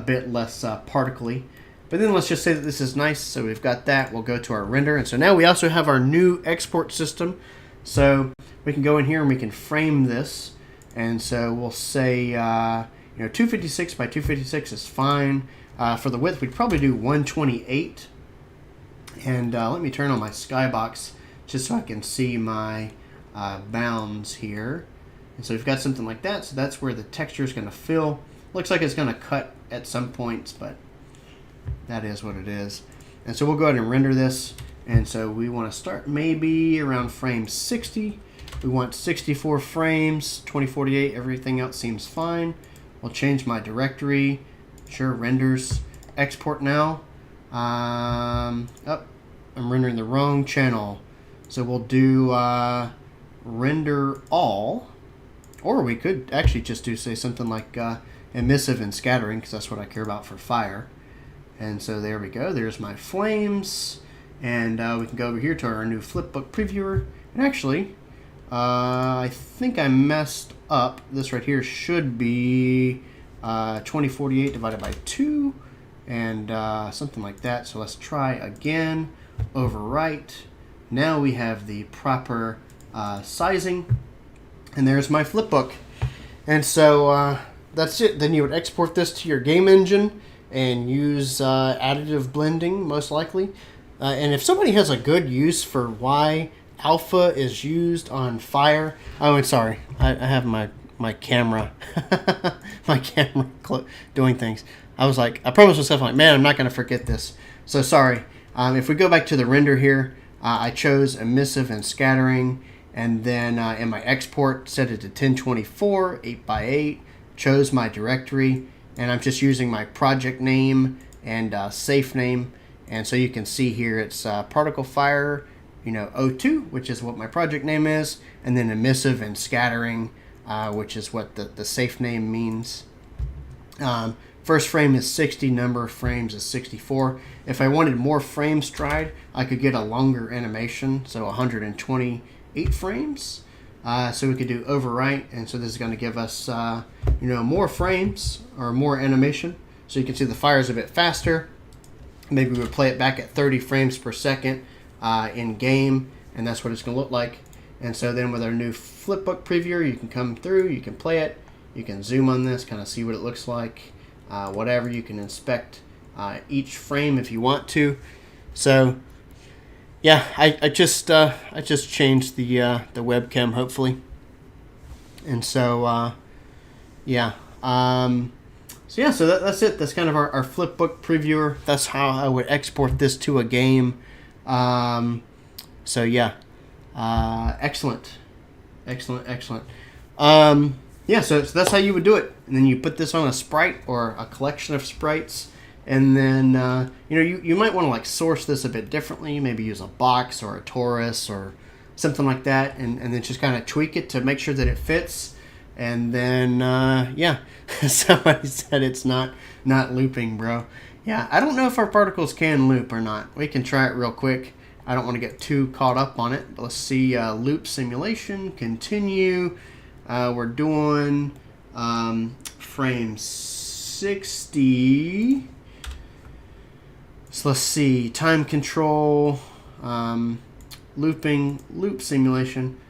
S1: bit less particly. But then let's just say that this is nice. So we've got that. We'll go to our render. And so now we also have our new export system. So we can go in here and we can frame this. And so we'll say, 256 by 256 is fine. For the width, we'd probably do 128. And let me turn on my skybox just so I can see my bounds here. And so we've got something like that. So that's where the texture is going to fill. Looks like it's going to cut at some points, but that is what it is. And so we'll go ahead and render this. And so we want to start maybe around frame 60. We want 64 frames, 2048. Everything else seems fine. We'll change my directory. Sure, renders. Export now. I'm rendering the wrong channel. So we'll do render all. Or we could actually just do, say, something like emissive and scattering, because that's what I care about for fire. And so there we go. There's my flames. And we can go over here to our new flipbook previewer. And actually, I think I messed up. This right here should be 2048 divided by 2 and something like that. So let's try again. Overwrite. Now we have the proper sizing. And there's my flipbook. And so that's it. Then you would export this to your game engine and use additive blending, most likely. And if somebody has a good use for why alpha is used on fire... Oh, and sorry. I have my camera. my camera doing things. I was like, I promised myself, like, man, I'm not going to forget this. So sorry. If we go back to the render here, I chose emissive and scattering. And then in my export, set it to 1024, 8x8. Chose my directory. And I'm just using my project name and safe name. And so you can see here it's particle fire, O2, which is what my project name is. And then emissive and scattering, which is what the safe name means. First frame is 60, number of frames is 64. If I wanted more frame stride, I could get a longer animation, so 128 frames. So we could do overwrite, and so this is going to give us, more frames or more animation. So you can see the fire is a bit faster. Maybe we would play it back at 30 frames per second in game, and that's what it's going to look like. And so then with our new flipbook previewer, you can come through, you can play it, you can zoom on this, kind of see what it looks like. Whatever, you can inspect each frame if you want to. So yeah, I just changed the webcam, hopefully. And so so that's it. That's kind of our flipbook previewer. That's how I would export this to a game. Excellent. Excellent. Yeah, so that's how you would do it. And then you put this on a sprite or a collection of sprites. And then, you might want to like source this a bit differently. Maybe use a box or a torus or something like that. And then just kind of tweak it to make sure that it fits. And then, somebody said it's not looping, bro. Yeah, I don't know if our particles can loop or not. We can try it real quick. I don't want to get too caught up on it. But let's see, loop simulation, continue. We're doing frame 60. So let's see, time control, loop simulation.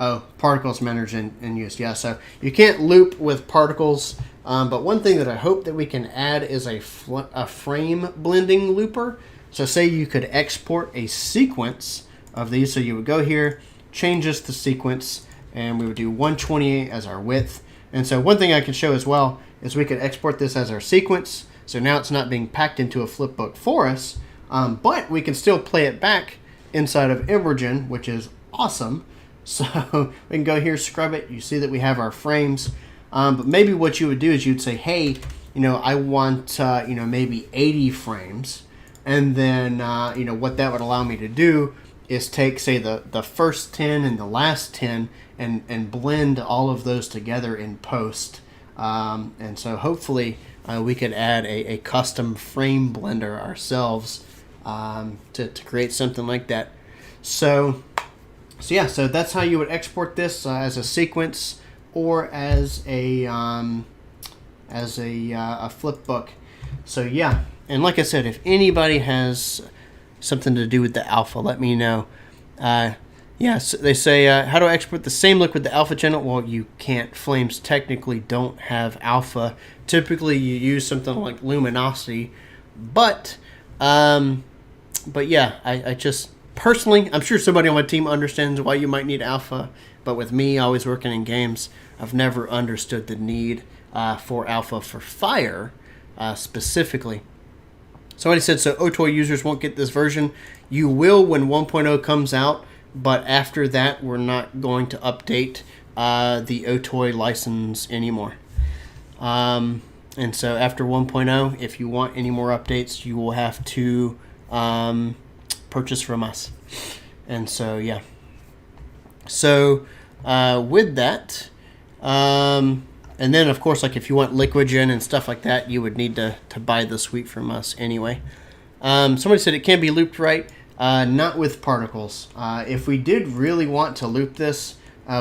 S1: Oh, particles managed in use. Yeah, so you can't loop with particles, but one thing that I hope that we can add is a frame blending looper. So say you could export a sequence of these. So you would go here, change this to sequence, and we would do 128 as our width. And so one thing I can show as well is we could export this as our sequence. So now it's not being packed into a flipbook for us, but we can still play it back inside of EmberGen, which is awesome. So we can go here, scrub it. You see that we have our frames. But maybe what you would do is you'd say, hey, I want, maybe 80 frames. And then, what that would allow me to do is take, say, the first 10 and the last 10 and blend all of those together in post. And so hopefully we could add a custom frame blender ourselves to create something like that. So that's how you would export this as a sequence or as a flip book. So yeah, and like I said, if anybody has something to do with the alpha, let me know. So they say how to export the same look with the alpha channel. Well, you can't. Flames technically don't have alpha. Typically, you use something like luminosity, but yeah, I just. Personally, I'm sure somebody on my team understands why you might need alpha, but with me always working in games, I've never understood the need for alpha for fire specifically. Somebody said, so OTOY users won't get this version. You will when 1.0 comes out, but after that, we're not going to update the OTOY license anymore. And so after 1.0, if you want any more updates, you will have to purchase from us. And so yeah, so with that, and then of course, like if you want EmberGen and stuff like that, you would need to buy the suite from us anyway. Somebody said it can be looped right, not with particles. If we did really want to loop this,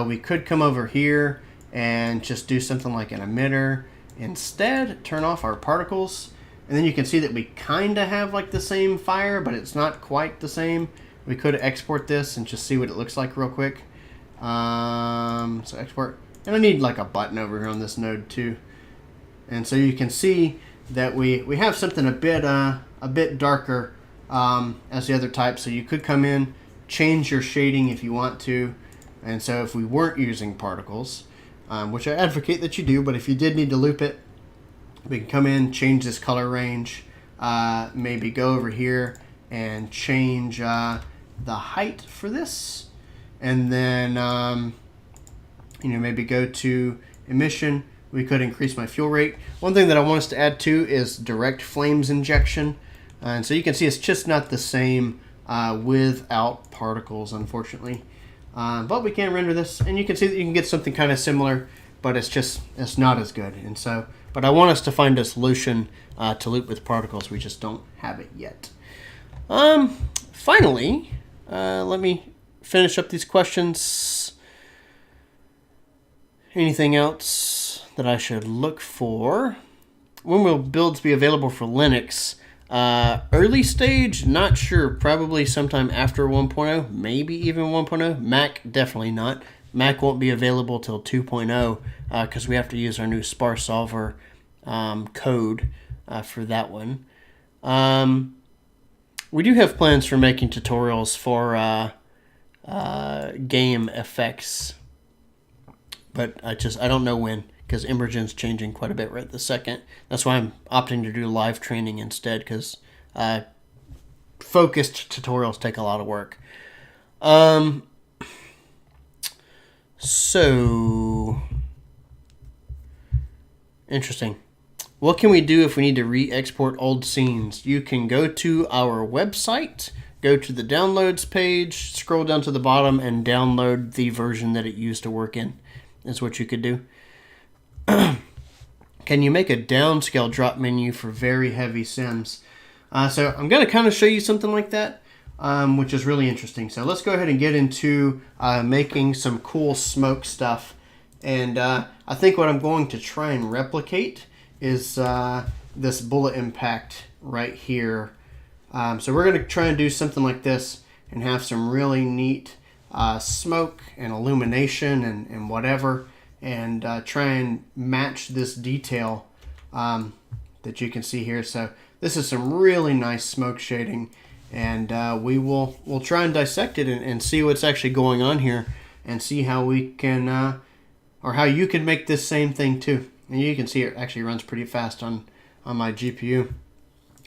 S1: we could come over here and just do something like an emitter. Instead, turn off our particles. And then you can see that we kind of have like the same fire, but it's not quite the same. We could export this and just see what it looks like real quick. So export. And I need like a button over here on this node too. And so you can see that we have something a bit darker as the other type. So you could come in, change your shading if you want to. And so if we weren't using particles, which I advocate that you do, but if you did need to loop it, we can come in, change this color range, maybe go over here and change the height for this. And then, maybe go to emission. We could increase my fuel rate. One thing that I want us to add too is direct flames injection. And so you can see it's just not the same without particles, unfortunately. But we can render this, and you can see that you can get something kind of similar, but it's not as good. And so, but I want us to find a solution to loop with particles. We just don't have it yet. Finally, let me finish up these questions. Anything else that I should look for? When will builds be available for Linux? Early stage, not sure. Probably sometime after 1.0, maybe even 1.0. Mac, definitely not. Mac won't be available till 2.0 because we have to use our new sparse solver code for that one. We do have plans for making tutorials for game effects, but I don't know when, because EmberGen's changing quite a bit right this second. That's why I'm opting to do live training instead, because focused tutorials take a lot of work. So, interesting. What can we do if we need to re-export old scenes? You can go to our website, go to the downloads page, scroll down to the bottom, and download the version that it used to work in. That's what you could do. Can you make a downscale drop menu for very heavy sims? So I'm going to kind of show you something like that, which is really interesting. So let's go ahead and get into making some cool smoke stuff. And I think what I'm going to try and replicate is this bullet impact right here. So we're going to try and do something like this and have some really neat smoke and illumination and whatever, and try and match this detail that you can see here. So this is some really nice smoke shading, and we'll try and dissect it and see what's actually going on here, and see how we can or how you can make this same thing too. And you can see it actually runs pretty fast on my GPU.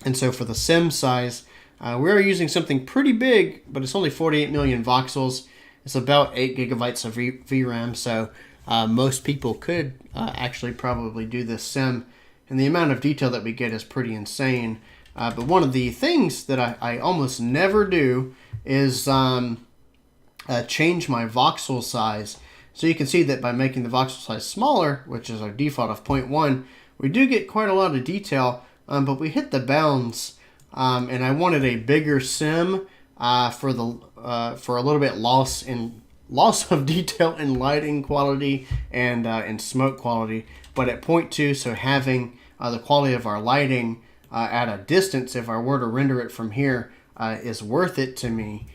S1: And so for the sim size, we're using something pretty big, but it's only 48 million voxels. It's about 8 gigabytes of VRAM, so most people could actually probably do this sim. And the amount of detail that we get is pretty insane. But one of the things that I almost never do is change my voxel size. So you can see that by making the voxel size smaller, which is our default of 0.1, we do get quite a lot of detail, but we hit the bounds, and I wanted a bigger sim for a little bit loss of detail in lighting quality and in smoke quality. But at 0.2, so having the quality of our lighting at a distance, if I were to render it from here, is worth it to me.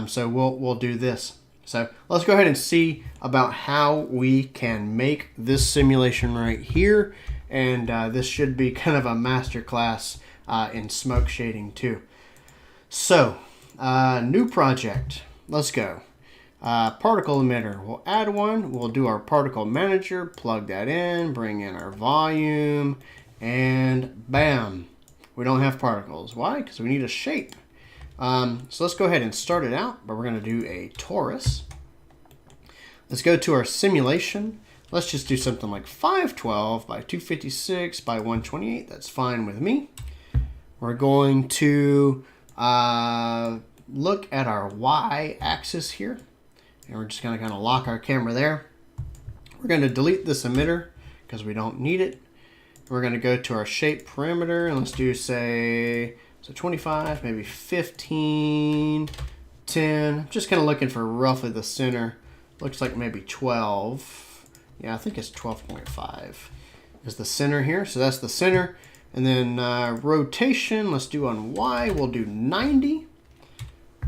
S1: So we'll do this. So let's go ahead and see about how we can make this simulation right here. And this should be kind of a masterclass in smoke shading too. So, new project. Let's go. Particle emitter. We'll add one. We'll do our particle manager. Plug that in. Bring in our volume. And bam. We don't have particles. Why? Because we need a shape. So let's go ahead and start it out, but we're going to do a torus. Let's go to our simulation. Let's just do something like 512 by 256 by 128. That's fine with me. We're going to look at our y-axis here, and we're just going to kind of lock our camera there. We're going to delete this emitter because we don't need it. We're going to go to our shape parameter, and let's do, say, so 25, maybe 15, 10. Just kind of looking for roughly the center. Looks like maybe 12. Yeah, I think it's 12.5 is the center here. So that's the center. And then rotation, let's do on Y, we'll do 90.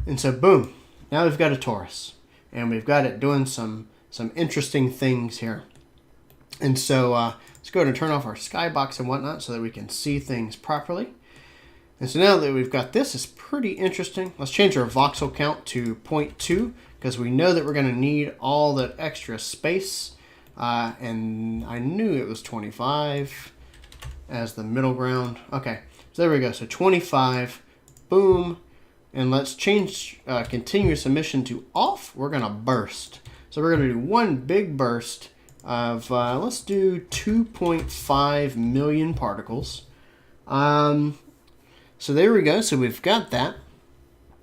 S1: And so boom, now we've got a torus. And we've got it doing some interesting things here. And so let's go ahead and turn off our skybox and whatnot so that we can see things properly. And so now that we've got this, it's pretty interesting. Let's change our voxel count to 0.2 because we know that we're going to need all that extra space. And I knew it was 25 as the middle ground. Okay, so there we go. So 25, boom. And let's change continuous emission to off. We're going to burst. So we're going to do one big burst of, let's do 2.5 million particles. So there we go. So we've got that.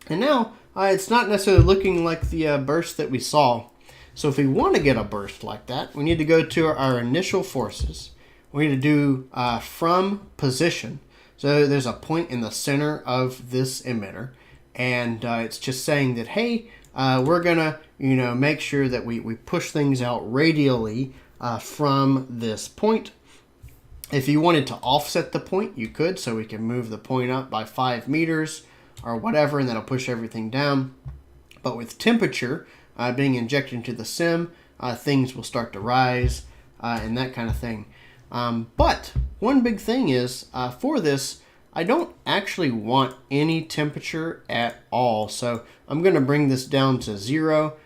S1: And now it's not necessarily looking like the burst that we saw. So if we want to get a burst like that, we need to go to our initial forces. We need to do from position. So there's a point in the center of this emitter. And it's just saying that, hey, we're going to make sure that we push things out radially from this point. If you wanted to offset the point, you could. So we can move the point up by 5 meters or whatever, and that'll push everything down. But with temperature being injected into the sim, things will start to rise and that kind of thing. But one big thing is for this, I don't actually want any temperature at all. So I'm going to bring this down to 0.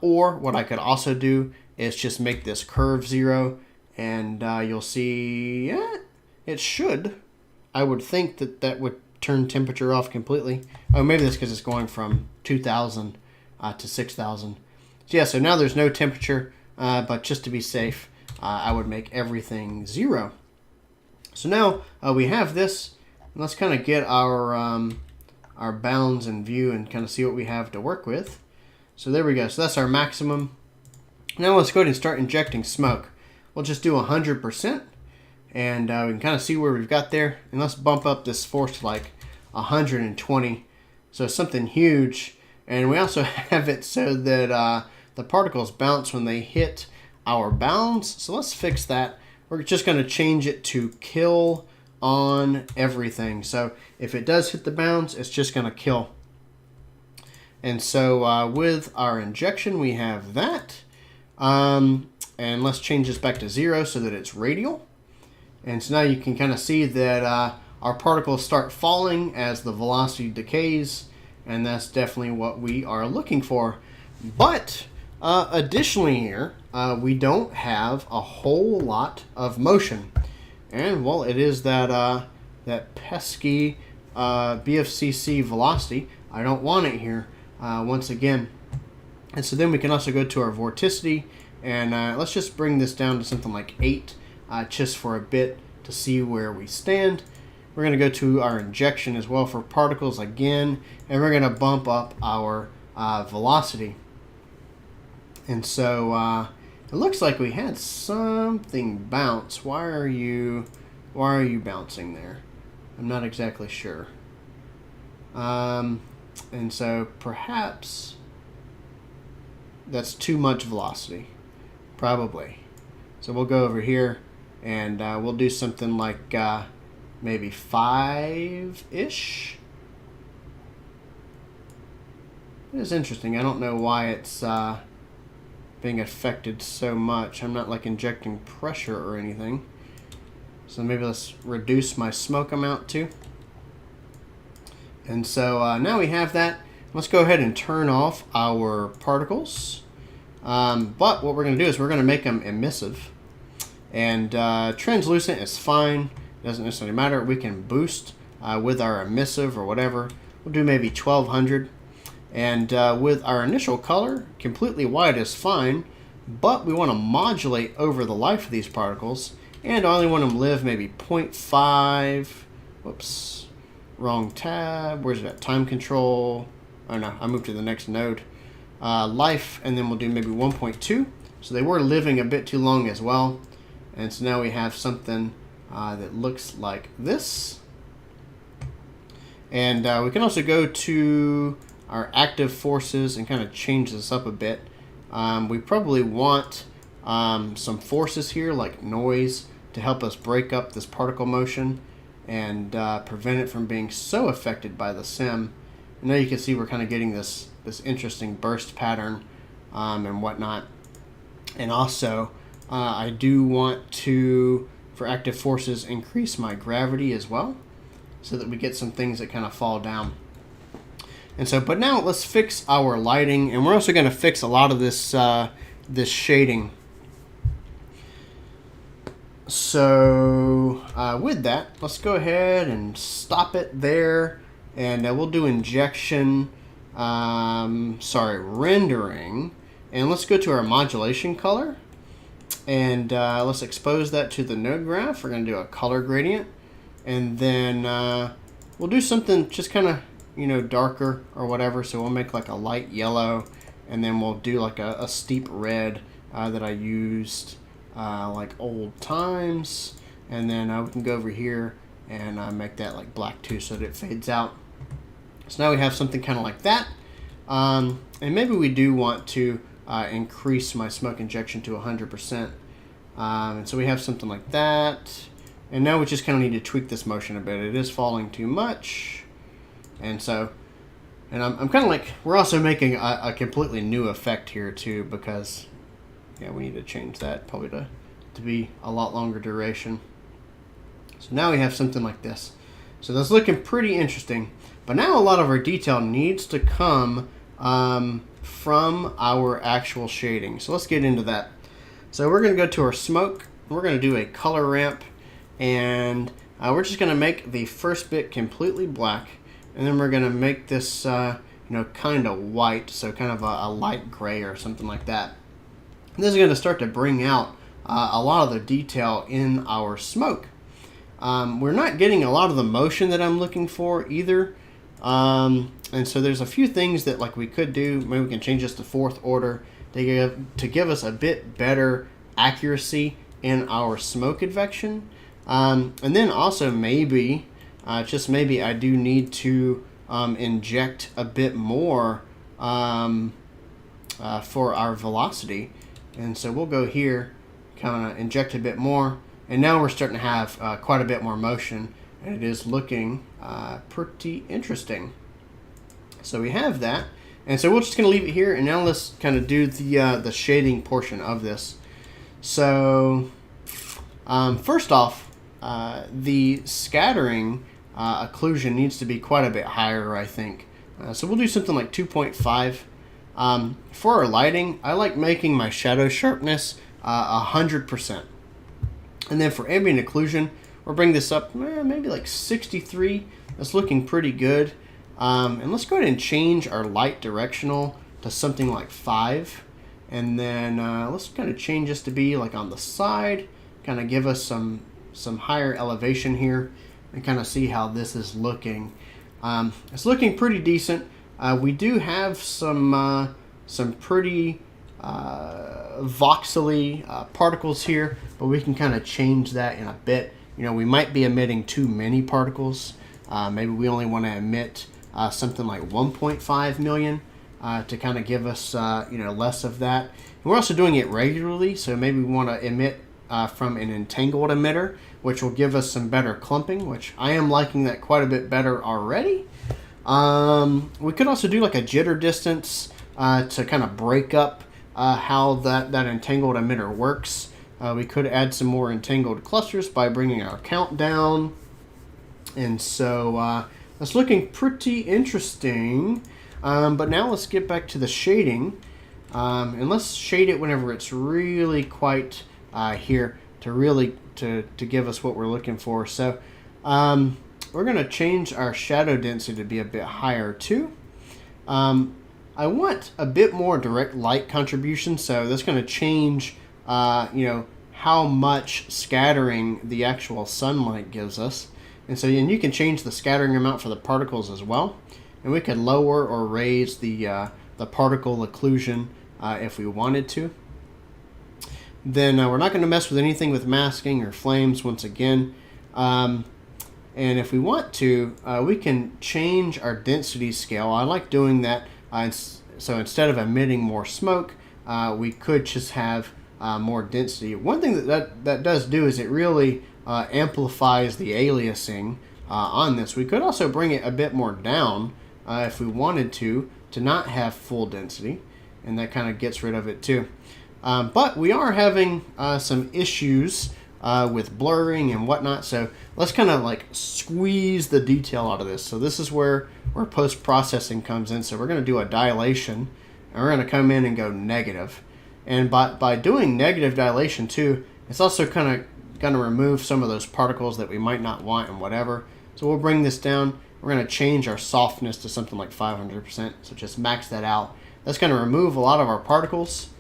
S1: Or what I could also do is just make this curve 0. And you'll see, yeah, it should. I would think that would turn temperature off completely. Oh, maybe that's because it's going from 2,000 to 6,000. So yeah, so now there's no temperature, but just to be safe, I would make everything 0. So now we have this. Let's kind of get our bounds in view and kind of see what we have to work with. So there we go. So that's our maximum. Now let's go ahead and start injecting smoke. We'll just do 100%, and we can kind of see where we've got there. And let's bump up this force to like 120, so something huge. And we also have it so that the particles bounce when they hit our bounds. So let's fix that. We're just going to change it to kill on everything. So if it does hit the bounds, it's just going to kill. And so with our injection, we have that. And let's change this back to 0 so that it's radial. And so now you can kind of see that our particles start falling as the velocity decays. And that's definitely what we are looking for. But additionally here, we don't have a whole lot of motion. And well, it is that that pesky BFCC velocity. I don't want it here once again. And so then we can also go to our vorticity, and let's just bring this down to something like 8 just for a bit to see where we stand. We're going to go to our injection as well for particles again, and we're going to bump up our velocity. And so it looks like we had something bounce. Why are you bouncing there? I'm not exactly sure. And so perhaps that's too much velocity. Probably. So we'll go over here and we'll do something like maybe 5-ish. It is interesting. I don't know why it's being affected so much. I'm not like injecting pressure or anything. So maybe let's reduce my smoke amount too. And so now we have that. Let's go ahead and turn off our particles. But what we're going to do is we're going to make them emissive. And translucent is fine. It doesn't necessarily matter. We can boost with our emissive or whatever. We'll do maybe 1200. And with our initial color, completely white is fine. But we want to modulate over the life of these particles. And I only want them to live maybe 0.5. Whoops. Wrong tab. Where's that? Time control. Oh no, I moved to the next node. Life, and then we'll do maybe 1.2. So they were living a bit too long as well. And so now we have something that looks like this. And we can also go to our active forces and kind of change this up a bit. We probably want some forces here like noise to help us break up this particle motion and prevent it from being so affected by the sim. And now you can see we're kind of getting this interesting burst pattern and whatnot. And also I do want to, for active forces, increase my gravity as well so that we get some things that kind of fall down. And so, but now let's fix our lighting, and we're also going to fix a lot of this this shading. So with that, let's go ahead and stop it there, and we'll do injection, rendering, and let's go to our modulation color, and let's expose that to the node graph. We're going to do a color gradient, and then we'll do something just kind of, you know, darker or whatever. So we'll make like a light yellow, and then we'll do like a steep red that I used like old times, and then we can go over here and make that like black too so that it fades out. So now we have something kind of like that, and maybe we do want to increase my smoke injection to 100%, and so we have something like that. And now we just kind of need to tweak this motion a bit. It is falling too much. And so, and I'm kind of like, we're also making a completely new effect here too, because yeah, we need to change that probably to be a lot longer duration. So now we have something like this. So that's looking pretty interesting. But now a lot of our detail needs to come from our actual shading. So let's get into that. So we're going to go to our smoke. We're going to do a color ramp, and we're just going to make the first bit completely black. And then we're going to make this kind of white, so kind of a light gray or something like that. And this is going to start to bring out a lot of the detail in our smoke. We're not getting a lot of the motion that I'm looking for either. And so there's a few things that we could do. Maybe we can change this to fourth order to give us a bit better accuracy in our smoke advection. And then also maybe, just maybe, I do need to inject a bit more for our velocity. And so we'll go here, kind of inject a bit more. And now we're starting to have quite a bit more motion, and it is looking pretty interesting. So we have that, and so we're just going to leave it here, and now let's kind of do the shading portion of this. So first off, the scattering occlusion needs to be quite a bit higher, I think. So we'll do something like 2.5. For our lighting, I like making my shadow sharpness 100%. And then for ambient occlusion, we'll bring this up maybe like 63. That's looking pretty good. And let's go ahead and change our light directional to something like 5. And then let's kind of change this to be like on the side, kind of give us some higher elevation here, and kind of see how this is looking. It's looking pretty decent. We do have some pretty voxely particles here, but we can kind of change that in a bit. We might be emitting too many particles. Maybe we only want to emit something like 1.5 million to kind of give us less of that. And we're also doing it regularly, so maybe we want to emit from an entangled emitter, which will give us some better clumping, which I am liking that quite a bit better already. We could also do like a jitter distance to kind of break up how that entangled emitter works. We could add some more entangled clusters by bringing our count down. And so that's looking pretty interesting. But now let's get back to the shading. And let's shade it whenever it's really quite here to give us what we're looking for. So we're going to change our shadow density to be a bit higher too. I want a bit more direct light contribution, so that's going to change how much scattering the actual sunlight gives us. And so you can change the scattering amount for the particles as well. And we could lower or raise the particle occlusion if we wanted to. Then we're not going to mess with anything with masking or flames once again. And if we want to, we can change our density scale. I like doing that. So instead of emitting more smoke, we could just have more density. One thing that does do is it really amplifies the aliasing on this. We could also bring it a bit more down if we wanted to not have full density, and that kind of gets rid of it too. But we are having some issues with blurring and whatnot, so let's kind of like squeeze the detail out of this. So this is where post-processing comes in. So we're going to do a dilation, and we're going to come in and go negative. And by doing negative dilation too, it's also kind of going to remove some of those particles that we might not want and whatever. So we'll bring this down. We're going to change our softness to something like 500%. So just max that out. That's going to remove a lot of our particles.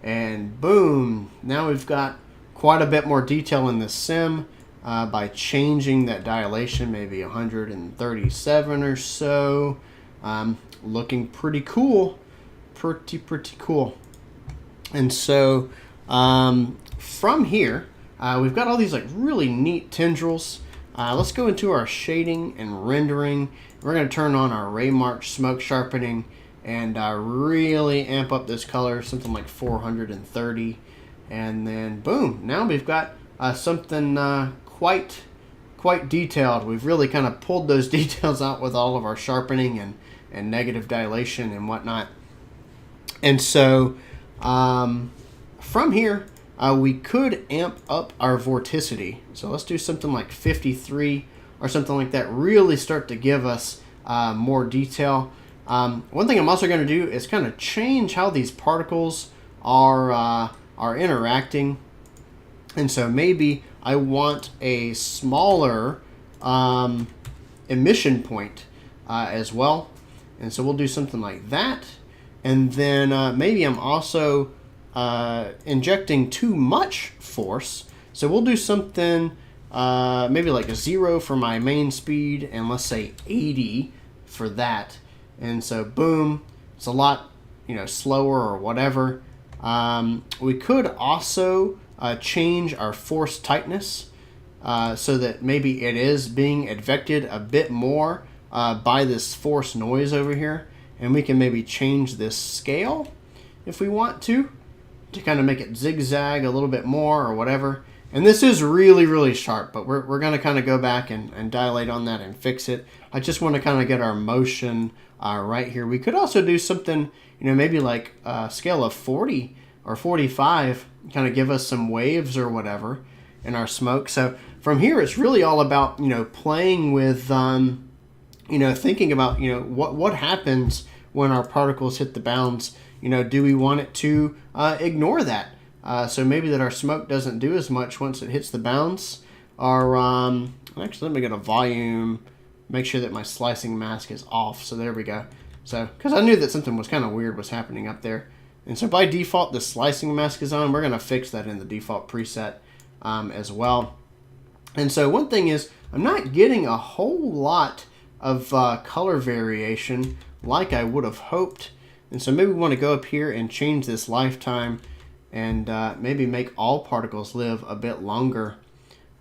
S1: And boom, now we've got quite a bit more detail in the sim by changing that dilation, maybe 137 or so. Looking pretty cool. Pretty cool. And so from here, we've got all these like really neat tendrils. Let's go into our shading and rendering. We're going to turn on our Raymark smoke sharpening and really amp up this color, something like 430. And then boom, now we've got something quite detailed. We've really kind of pulled those details out with all of our sharpening and negative dilation and whatnot. And so from here, we could amp up our vorticity. So let's do something like 53 or something like that. Really start to give us more detail. One thing I'm also going to do is kind of change how these particles are interacting. And so maybe I want a smaller emission point as well. And so we'll do something like that. And then maybe I'm also injecting too much force. So we'll do something maybe like a 0 for my main speed, and let's say 80 for that. And so boom, it's a lot, slower or whatever. We could also change our force tightness so that maybe it is being advected a bit more by this force noise over here. And we can maybe change this scale if we want to kind of make it zigzag a little bit more or whatever. And this is really, really sharp, but we're going to kind of go back and dilate on that and fix it. I just want to kind of get our motion right here. We could also do something, maybe like a scale of 40 or 45, kind of give us some waves or whatever in our smoke. So from here, it's really all about, playing with, thinking about, what happens when our particles hit the bounds. Do we want it to ignore that? So maybe that our smoke doesn't do as much once it hits the bounds. Or actually, let me get a volume, make sure that my slicing mask is off. So there we go. So, because I knew that something was kind of weird was happening up there. And so by default, the slicing mask is on. We're going to fix that in the default preset as well. And so one thing is, I'm not getting a whole lot of color variation like I would have hoped. And so maybe we want to go up here and change this lifetime and maybe make all particles live a bit longer.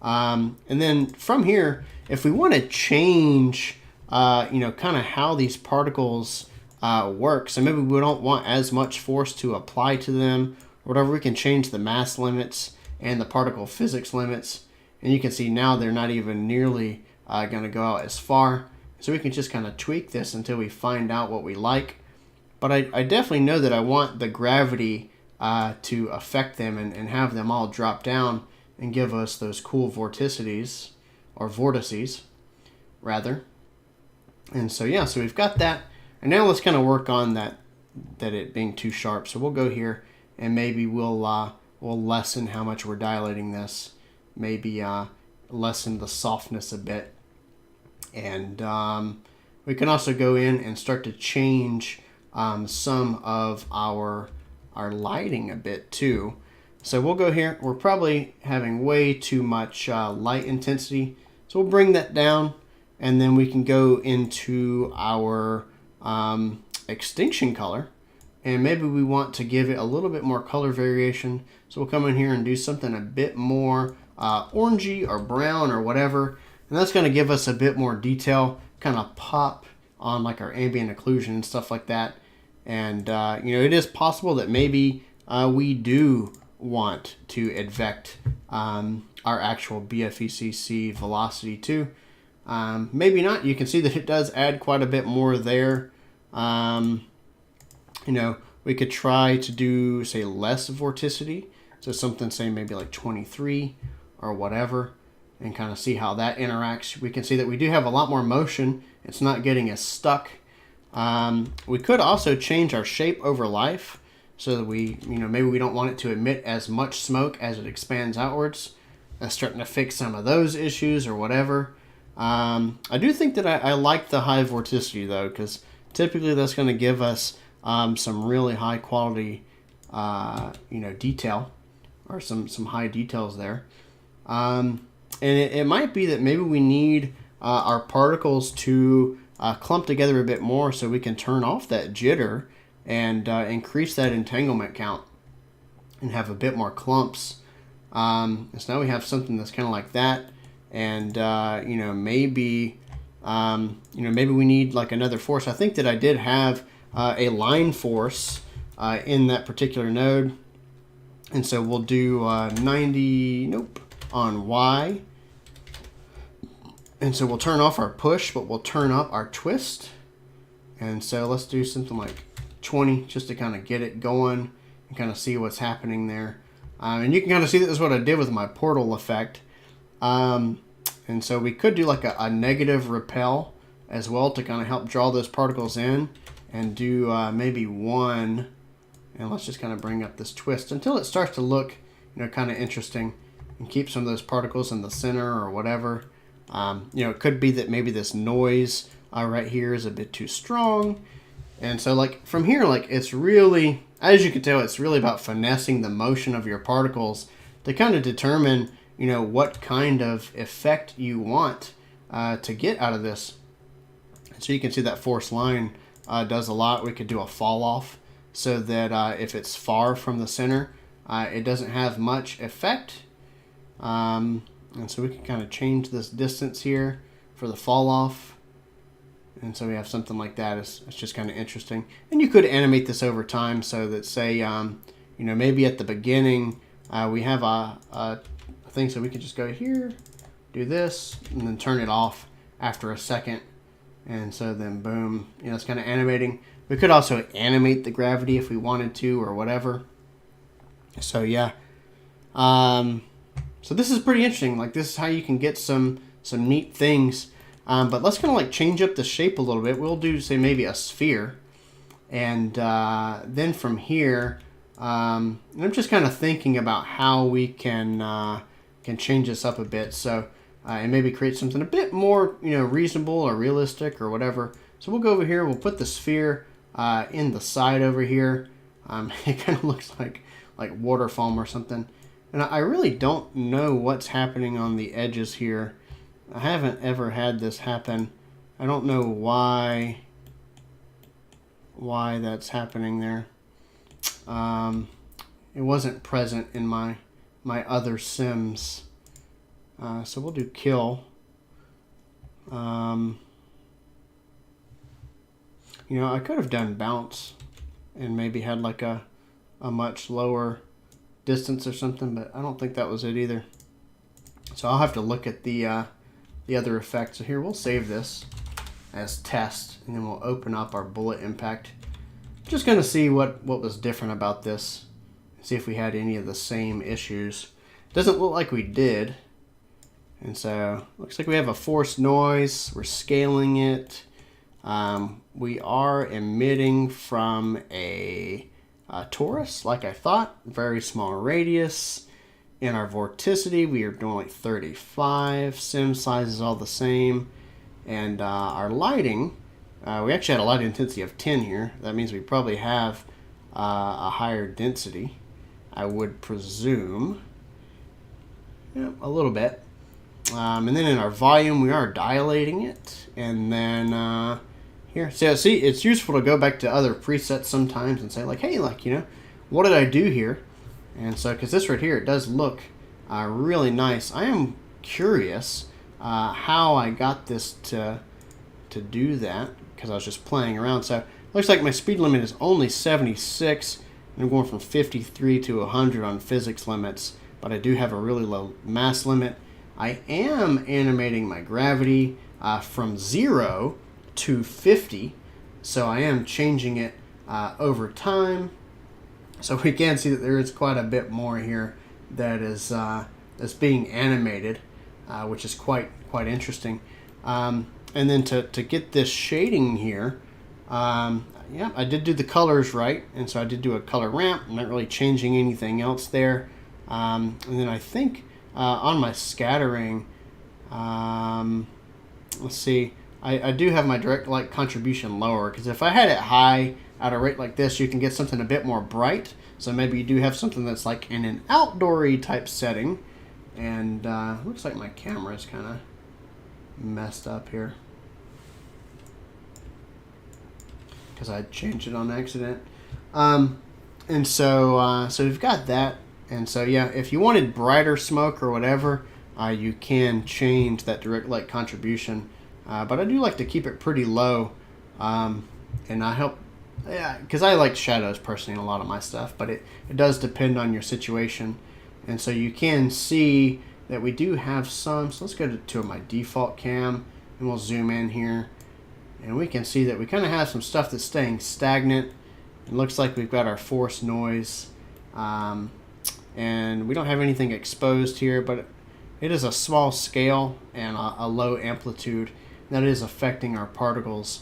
S1: And then from here, if we want to change, kind of how these particles work, so maybe we don't want as much force to apply to them, or whatever, we can change the mass limits and the particle physics limits. And you can see now they're not even nearly going to go out as far. So we can just kind of tweak this until we find out what we like. But I definitely know that I want the gravity to affect them and have them all drop down and give us those cool vorticities, or vortices, rather. And so, yeah, so we've got that. And now let's kind of work on that it being too sharp. So we'll go here and maybe we'll lessen how much we're dilating this. Maybe lessen the softness a bit. And we can also go in and start to change some of our lighting a bit too. So we'll go here. We're probably having way too much light intensity. So we'll bring that down, and then we can go into our extinction color. And maybe we want to give it a little bit more color variation. So we'll come in here and do something a bit more orangey or brown or whatever. And that's going to give us a bit more detail, kind of pop on like our ambient occlusion and stuff like that. And, it is possible that maybe we do want to advect our actual BFECC velocity too. Maybe not. You can see that it does add quite a bit more there. We could try to do, say, less vorticity. So something, say, maybe like 23 or whatever, and kind of see how that interacts. We can see that we do have a lot more motion. It's not getting as stuck. We could also change our shape over life so that we, maybe we don't want it to emit as much smoke as it expands outwards. That's starting to fix some of those issues or whatever. I do think that I like the high vorticity though, because typically that's going to give us some really high quality, detail, or some high details there. And it might be that maybe we need our particles to clump together a bit more so we can turn off that jitter and increase that entanglement count and have a bit more clumps. So now we have something that's kind of like that. And, maybe we need like another force. I think that I did have a line force in that particular node. And so we'll do 90, on Y. And so we'll turn off our push, but we'll turn up our twist. And so let's do something like 20 just to kind of get it going and kind of see what's happening there. And you can kind of see that this is what I did with my portal effect. And so we could do like a negative repel as well to kind of help draw those particles in, and do maybe 1. And let's just kind of bring up this twist until it starts to look, kind of interesting, and keep some of those particles in the center or whatever. It could be that maybe this noise right here is a bit too strong. And so like from here, like it's really, as you can tell, it's really about finessing the motion of your particles to kind of determine, you know, what kind of effect you want to get out of this. So you can see that force line does a lot. We could do a fall off so that if it's far from the center, it doesn't have much effect. And so we can kind of change this distance here for the fall off. And so we have something like that. It's just kind of interesting. And you could animate this over time so that, say, you know, maybe at the beginning we have a thing, so we could just go here, do this, and then turn it off after a second. And so then boom, you know, it's kind of animating. We could also animate the gravity if we wanted to or whatever. So yeah. So this is pretty interesting. Like this is how you can get some neat things. But let's kind of like change up the shape a little bit. We'll do, say, maybe a sphere. And then from here, I'm just kind of thinking about how we can change this up a bit. So and maybe create something a bit more, you know, reasonable or realistic or whatever. So we'll go over here. We'll put the sphere in the side over here. It kind of looks like water foam or something. And I really don't know what's happening on the edges here. I haven't ever had this happen. I don't know why that's happening there. It wasn't present in my other sims. So we'll do kill. You know, I could have done bounce and maybe had like a much lower distance or something, but I don't think that was it either. So I'll have to look at the other effects. So here, we'll save this as test, and then we'll open up our bullet impact. Just going to see what was different about this. See if we had any of the same issues. Doesn't look like we did. And so, looks like we have a forced noise. We're scaling it. We are emitting from a torus, like I thought. Very small radius. In our vorticity, we are doing like 35. Sim size is all the same. And our lighting, we actually had a light intensity of 10 here. That means we probably have a higher density, I would presume. Yeah, a little bit. And then in our volume, we are dilating it. And then here, so see, it's useful to go back to other presets sometimes and say like, hey, like, you know, what did I do here? And so, because this right here, it does look really nice. I am curious how I got this to do that, because I was just playing around. So, it looks like my speed limit is only 76, and I'm going from 53 to 100 on physics limits, but I do have a really low mass limit. I am animating my gravity from 0 to 50, so I am changing it over time. So we can see that there is quite a bit more here that is that's being animated, which is quite interesting. And then to get this shading here, yeah, I did do the colors right, and so I did do a color ramp. I'm not really changing anything else there. And then I think on my scattering, let's see, I do have my direct light contribution lower, because if I had it high at a rate like this, you can get something a bit more bright. So maybe you do have something that's like in an outdoory type setting. And looks like my camera is kind of messed up here, because I changed it on accident. And so so we've got that. And so yeah, if you wanted brighter smoke or whatever, you can change that direct light contribution. But I do like to keep it pretty low. And I help, yeah, because I like shadows personally in a lot of my stuff, but it does depend on your situation. And so you can see that we do have some. So let's go to my default cam, and we'll zoom in here. And we can see that we kind of have some stuff that's staying stagnant. It looks like we've got our force noise. And we don't have anything exposed here, but it is a small scale and a low amplitude that is affecting our particles.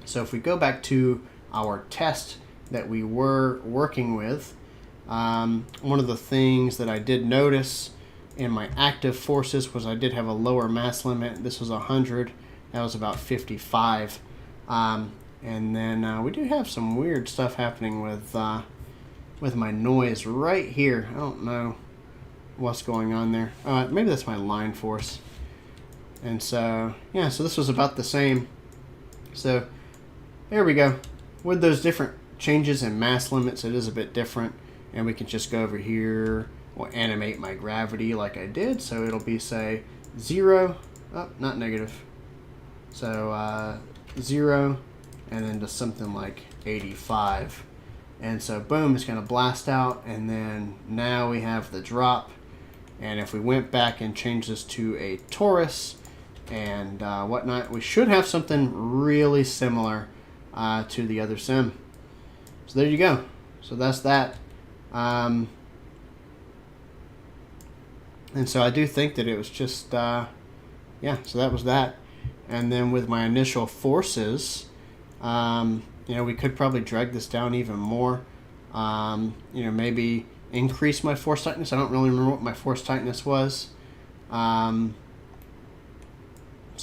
S1: So if we go back to our test that we were working with, one of the things that I did notice in my active forces was I did have a lower mass limit. This was 100. That was about 55. And then we do have some weird stuff happening with my noise right here. I don't know what's going on there. Maybe that's my line force. And so, yeah, so this was about the same. So there we go. With those different changes in mass limits, it is a bit different. And we can just go over here. We'll animate my gravity like I did. So it'll be, say, 0. Oh, not negative. So 0. And then just something like 85. And so, boom, it's going to blast out. And then now we have the drop. And if we went back and changed this to a torus and whatnot, we should have something really similar to the other sim. So there you go. So that's that. And so I do think that it was just, yeah, so that was that. And then with my initial forces, you know, we could probably drag this down even more. You know, maybe increase my force tightness. I don't really remember what my force tightness was. So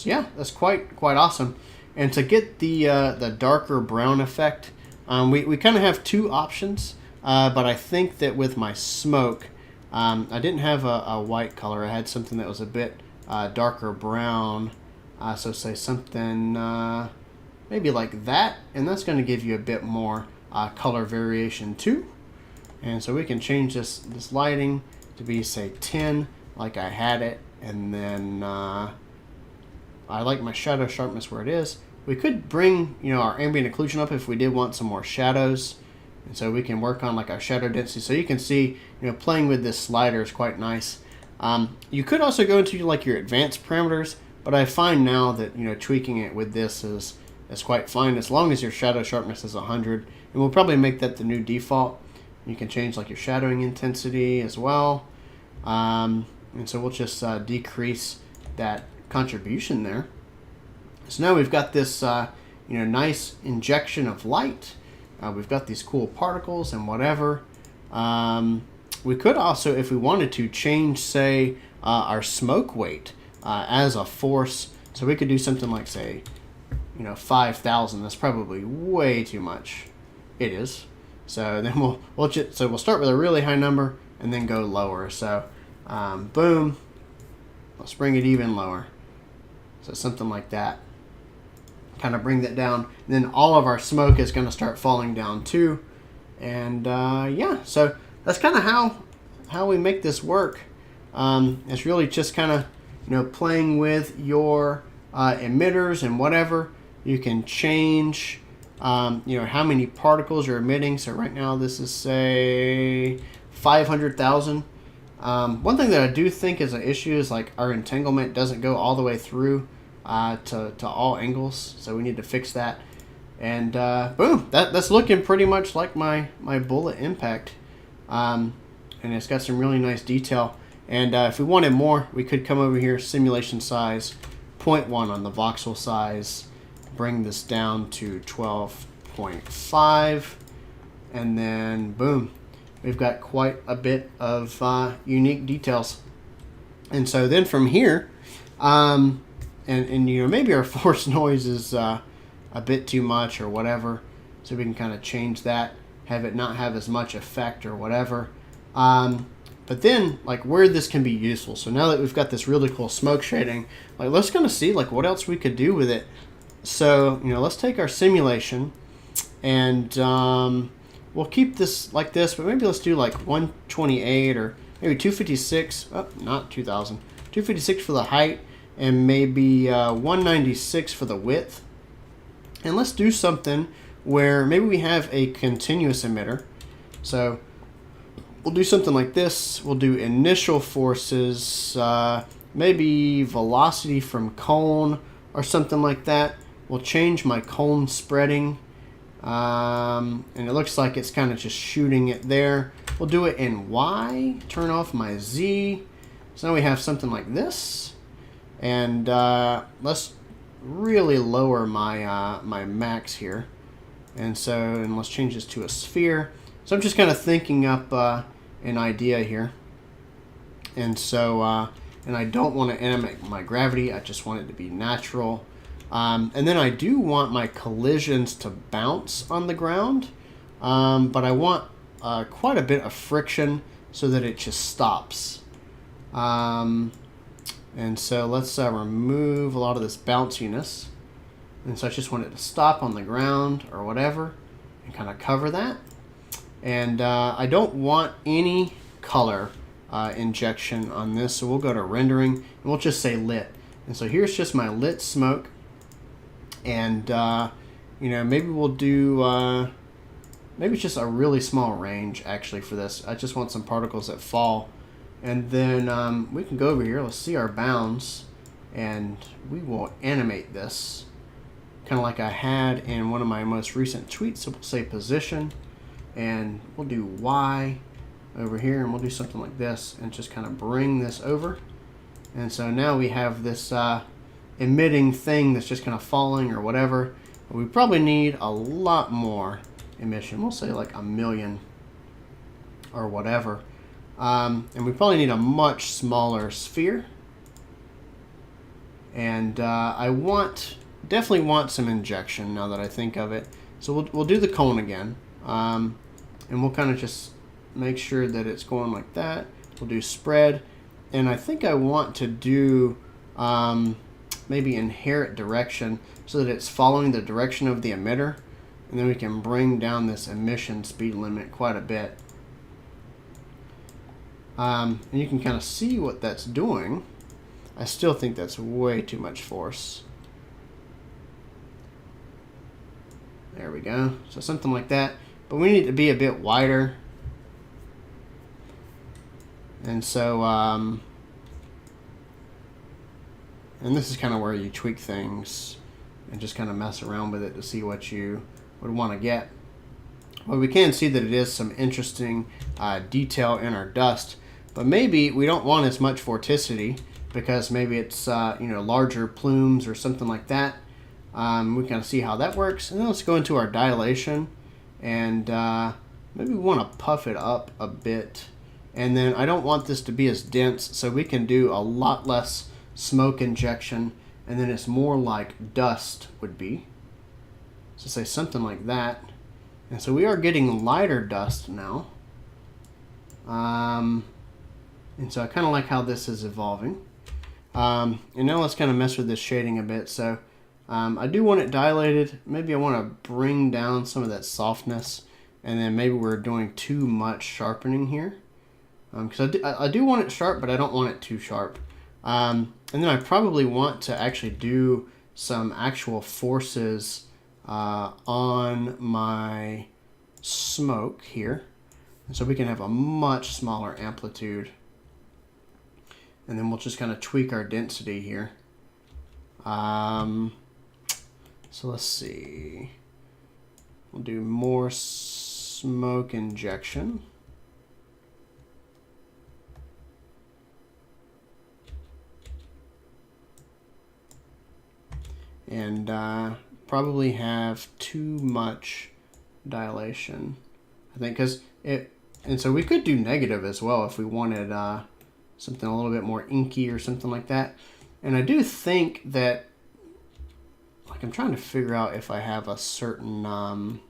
S1: yeah, that's quite awesome. And to get the darker brown effect, we kind of have two options. But I think that with my smoke, I didn't have a white color. I had something that was a bit darker brown. So say something maybe like that, and that's going to give you a bit more color variation too. And so we can change this lighting to be, say, 10 like I had it, and then I like my shadow sharpness where it is. We could bring, you know, our ambient occlusion up if we did want some more shadows, and so we can work on like our shadow density. So you can see, you know, playing with this slider is quite nice. You could also go into like your advanced parameters, but I find now that, you know, tweaking it with this is quite fine as long as your shadow sharpness is 100, and we'll probably make that the new default. You can change like your shadowing intensity as well, and so we'll just decrease that contribution there. So now we've got this you know, nice injection of light. We've got these cool particles and whatever. We could also, if we wanted to, change, say, our smoke weight as a force. So we could do something like, say, you know, 5,000. That's probably way too much. It is. So then we'll start with a really high number and then go lower. So boom, let's bring it even lower. So something like that. Kind of bring that down. And then all of our smoke is going to start falling down too. And yeah, so that's kind of how we make this work. It's really just kind of, you know, playing with your emitters and whatever. You can change, you know, how many particles you're emitting. So right now this is, say, 500,000. One thing that I do think is an issue is like our entanglement doesn't go all the way through to all angles. So we need to fix that. And boom, that's looking pretty much like my bullet impact. And it's got some really nice detail. And if we wanted more, we could come over here, simulation size, 0.1 on the voxel size, bring this down to 12.5, and then boom, we've got quite a bit of unique details. And so then from here, and you know, maybe our force noise is a bit too much or whatever, so we can kind of change that, have it not have as much effect or whatever. But then, like, where this can be useful. So now that we've got this really cool smoke shading, like, let's kind of see like what else we could do with it. So, you know, let's take our simulation and we'll keep this like this, but maybe let's do like 128 or maybe 256. Oh, not 2000. 256 for the height and maybe 196 for the width. And let's do something where maybe we have a continuous emitter. So we'll do something like this. We'll do initial forces, maybe velocity from cone or something like that. We'll change my cone spreading. And it looks like it's kind of just shooting it there. We'll do it in Y, turn off my Z. So now we have something like this. And let's really lower my my max here. And let's change this to a sphere. So I'm just kind of thinking up an idea here. And so, and I don't want to animate my gravity. I just want it to be natural. And then I do want my collisions to bounce on the ground, but I want quite a bit of friction so that it just stops. And so let's remove a lot of this bounciness. And so I just want it to stop on the ground or whatever and kind of cover that. And I don't want any color injection on this, so we'll go to rendering and we'll just say lit. And so here's just my lit smoke. And you know, maybe we'll do maybe it's just a really small range actually for this. I just want some particles that fall. And then we can go over here, let's see our bounds, and we will animate this kind of like I had in one of my most recent tweets. So we'll say position, and we'll do Y over here, and we'll do something like this and just kind of bring this over. And so now we have this emitting thing that's just kind of falling or whatever. We probably need a lot more emission. We'll say like 1 million or whatever. And we probably need a much smaller sphere. And I definitely want some injection now that I think of it. So we'll do the cone again. And we'll kind of just make sure that it's going like that. We'll do spread. And I think I want to do maybe inherit direction so that it's following the direction of the emitter. And then we can bring down this emission speed limit quite a bit. And you can kind of see what that's doing. I still think that's way too much force. There we go. So something like that. But we need to be a bit wider. And so, and this is kind of where you tweak things and just kind of mess around with it to see what you would want to get. Well, we can see that it is some interesting detail in our dust, but maybe we don't want as much vorticity because maybe it's you know, larger plumes or something like that. We kind of see how that works, and then let's go into our dilation, and maybe we want to puff it up a bit, and then I don't want this to be as dense, so we can do a lot less smoke injection, and then it's more like dust would be. So say something like that. And so we are getting lighter dust now. And so I kind of like how this is evolving. And now let's kind of mess with this shading a bit. So I do want it dilated. Maybe I want to bring down some of that softness. And then maybe we're doing too much sharpening here. Because I do want it sharp, but I don't want it too sharp. And then I probably want to actually do some actual forces on my smoke here. And so we can have a much smaller amplitude. And then we'll just kind of tweak our density here. So let's see. We'll do more smoke injection. And probably have too much dilation, I think, because it, and so we could do negative as well if we wanted something a little bit more inky or something like that. And I do think that, like, I'm trying to figure out if I have a certain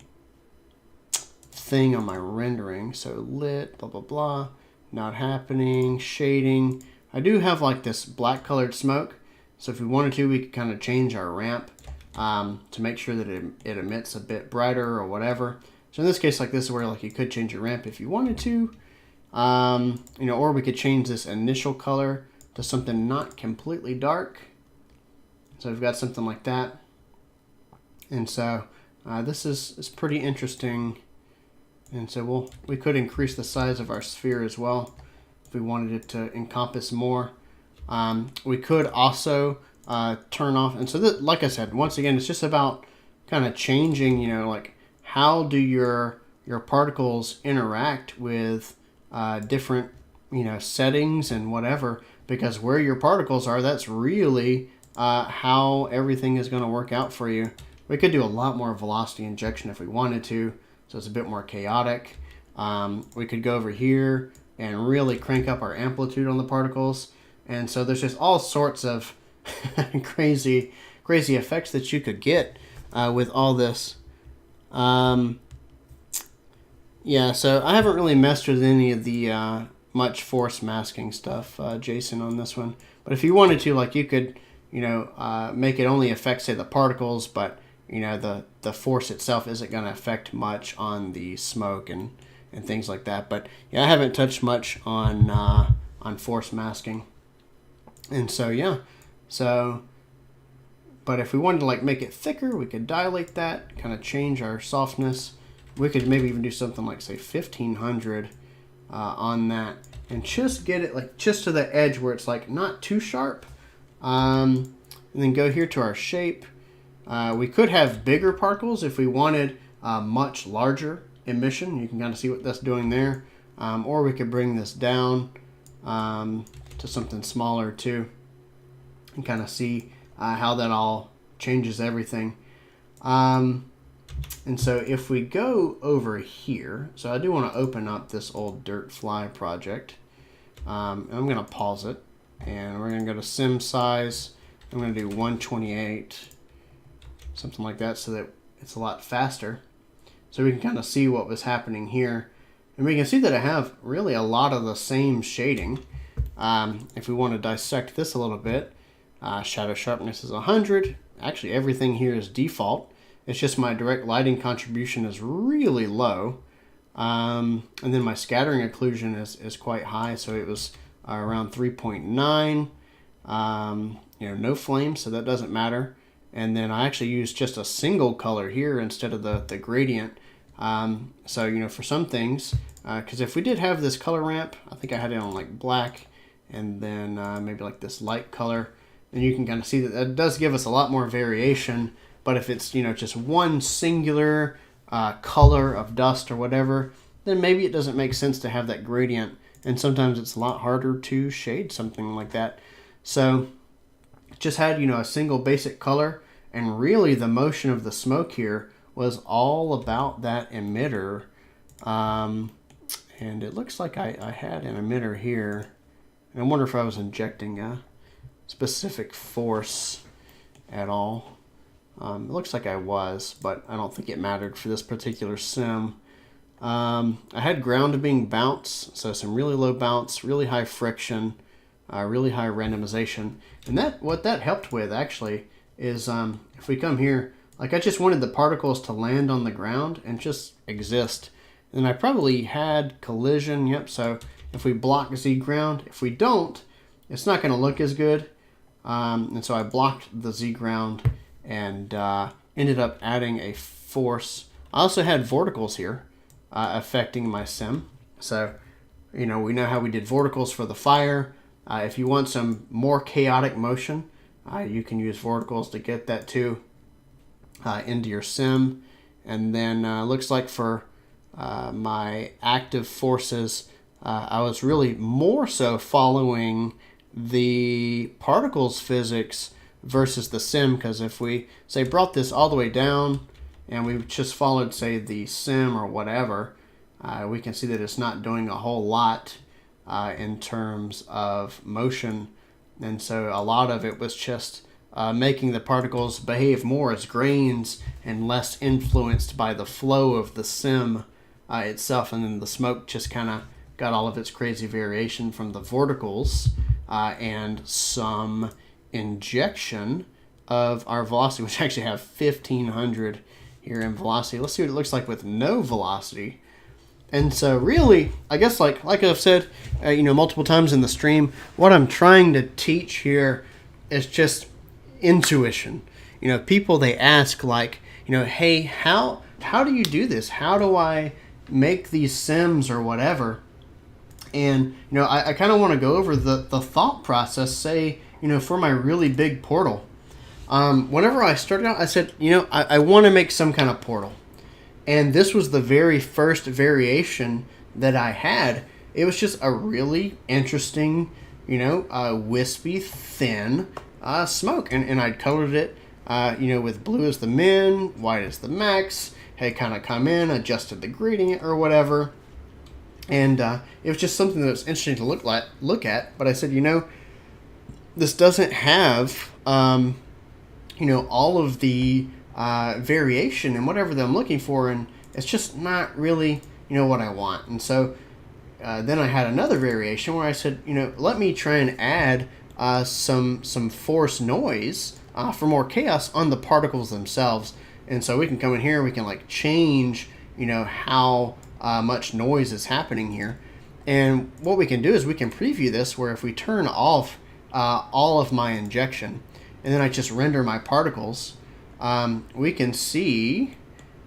S1: thing on my rendering. So lit, blah, blah, blah, not happening, shading. I do have like this black colored smoke. So if we wanted to, we could kind of change our ramp to make sure that it emits a bit brighter or whatever. So in this case, like this is where like you could change your ramp if you wanted to, you know, or we could change this initial color to something not completely dark. So we've got something like that. And so this is pretty interesting. And so we could increase the size of our sphere as well if we wanted it to encompass more. We could also turn off, and so this, like I said, once again, it's just about kind of changing, you know, like how do your particles interact with different, you know, settings and whatever, because where your particles are, that's really how everything is going to work out for you. We could do a lot more velocity injection if we wanted to, so it's a bit more chaotic. We could go over here and really crank up our amplitude on the particles. And so there's just all sorts of crazy crazy effects that you could get with all this. Yeah, so I haven't really messed with any of the much force masking stuff, Jason, on this one. But if you wanted to, like, you could, make it only affect, say, the particles, but, the force itself isn't going to affect much on the smoke and things like that. But, yeah, I haven't touched much on force masking. And so, yeah. So, but if we wanted to, like, make it thicker, we could dilate that, kind of change our softness. We could maybe even do something like, say, 1500 on that, and just get it like just to the edge where it's like not too sharp. And then go here to our shape. We could have bigger particles if we wanted much larger emission. You can kind of see what that's doing there. Or we could bring this down to something smaller too, and kind of see how that all changes everything. And so if we go over here, so I do want to open up this old dirt fly project. And I'm going to pause it, and we're going to go to sim size. I'm going to do 128, something like that, so that it's a lot faster. So we can kind of see what was happening here. And we can see that I have really a lot of the same shading. If we want to dissect this a little bit, shadow sharpness is 100. Actually, everything here is default. It's just my direct lighting contribution is really low. And then my scattering occlusion is quite high, so it was around 3.9. No flame, so that doesn't matter. And then I actually used just a single color here instead of the gradient. So, for some things, because if we did have this color ramp, I think I had it on like black, and then maybe like this light color, and you can kind of see that does give us a lot more variation. But if it's, just one singular color of dust or whatever, then maybe it doesn't make sense to have that gradient. And sometimes it's a lot harder to shade something like that. So just had, a single basic color. And really the motion of the smoke here was all about that emitter. And it looks like I had an emitter here. And I wonder if I was injecting a specific force at all. It looks like I was, but I don't think it mattered for this particular sim. I had ground being bounce, so some really low bounce, really high friction, really high randomization. And what that helped with actually is if we come here, like I just wanted the particles to land on the ground and just exist. And I probably had collision, yep, so if we block Z ground, if we don't, it's not going to look as good. And so I blocked the Z ground and ended up adding a force. I also had vorticles here affecting my sim. So, we know how we did vorticles for the fire. If you want some more chaotic motion, you can use vorticles to get that too into your sim. And then looks like for my active forces, I was really more so following the particles physics versus the sim, because if we, say, brought this all the way down and we just followed, say, the sim or whatever, we can see that it's not doing a whole lot in terms of motion. And so a lot of it was just making the particles behave more as grains and less influenced by the flow of the sim itself. And then the smoke just kind of got all of its crazy variation from the vorticles and some injection of our velocity, which actually have 1500 here in velocity. Let's see what it looks like with no velocity. And so really, I guess like I've said, multiple times in the stream, what I'm trying to teach here is just intuition. People, they ask like, hey, how do you do this? How do I make these sims or whatever? And, I kind of want to go over the thought process, say, for my really big portal. Whenever I started out, I said, I want to make some kind of portal. And this was the very first variation that I had. It was just a really interesting, wispy, thin smoke. And I'd colored it, with blue as the min, white as the max. Had kind of come in, adjusted the gradient or whatever. And it was just something that was interesting to look at. But I said, this doesn't have all of the variation and whatever that I'm looking for, and it's just not really, what I want. And so then I had another variation where I said, let me try and add some force noise for more chaos on the particles themselves. And so we can come in here, we can like change, how much noise is happening here. And what we can do is we can preview this where if we turn off all of my injection and then I just render my particles, we can see,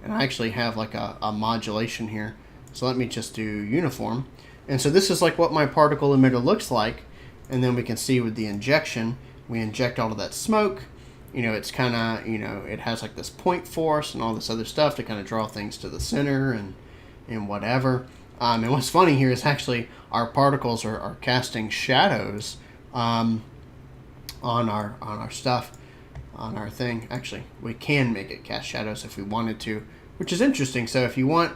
S1: and I actually have like a modulation here. So let me just do uniform. And so this is like what my particle emitter looks like. And then we can see with the injection, we inject all of that smoke. It's kind of, it has like this point force and all this other stuff to kind of draw things to the center and whatever. And what's funny here is actually our particles are casting shadows on our stuff, on our thing. Actually, we can make it cast shadows if we wanted to, which is interesting. So if you want,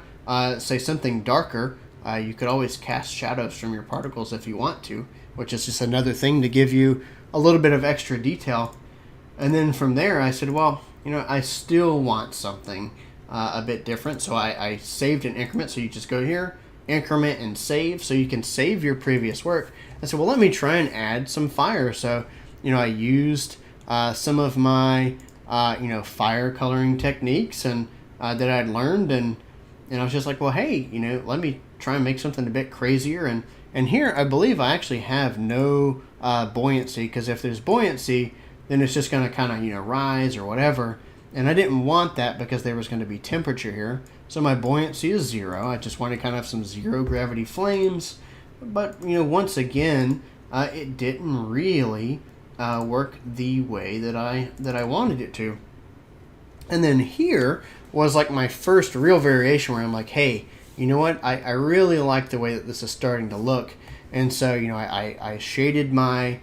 S1: say, something darker, you could always cast shadows from your particles if you want to, which is just another thing to give you a little bit of extra detail. And then from there, I said, well, I still want something a bit different. So I saved an increment. So you just go here, increment, and save. So you can save your previous work. I said, well, let me try and add some fire. So, I used some of my, fire coloring techniques and that I'd learned. And I was just like, well, hey, let me try and make something a bit crazier. And here, I believe I actually have no buoyancy, because if there's buoyancy, then it's just going to kind of, rise or whatever. And I didn't want that because there was going to be temperature here. So my buoyancy is 0. I just wanted kind of some zero gravity flames. But, once again, it didn't really work the way that I wanted it to. And then here was like my first real variation where I'm like, hey, you know what? I really like the way that this is starting to look. And so, I shaded my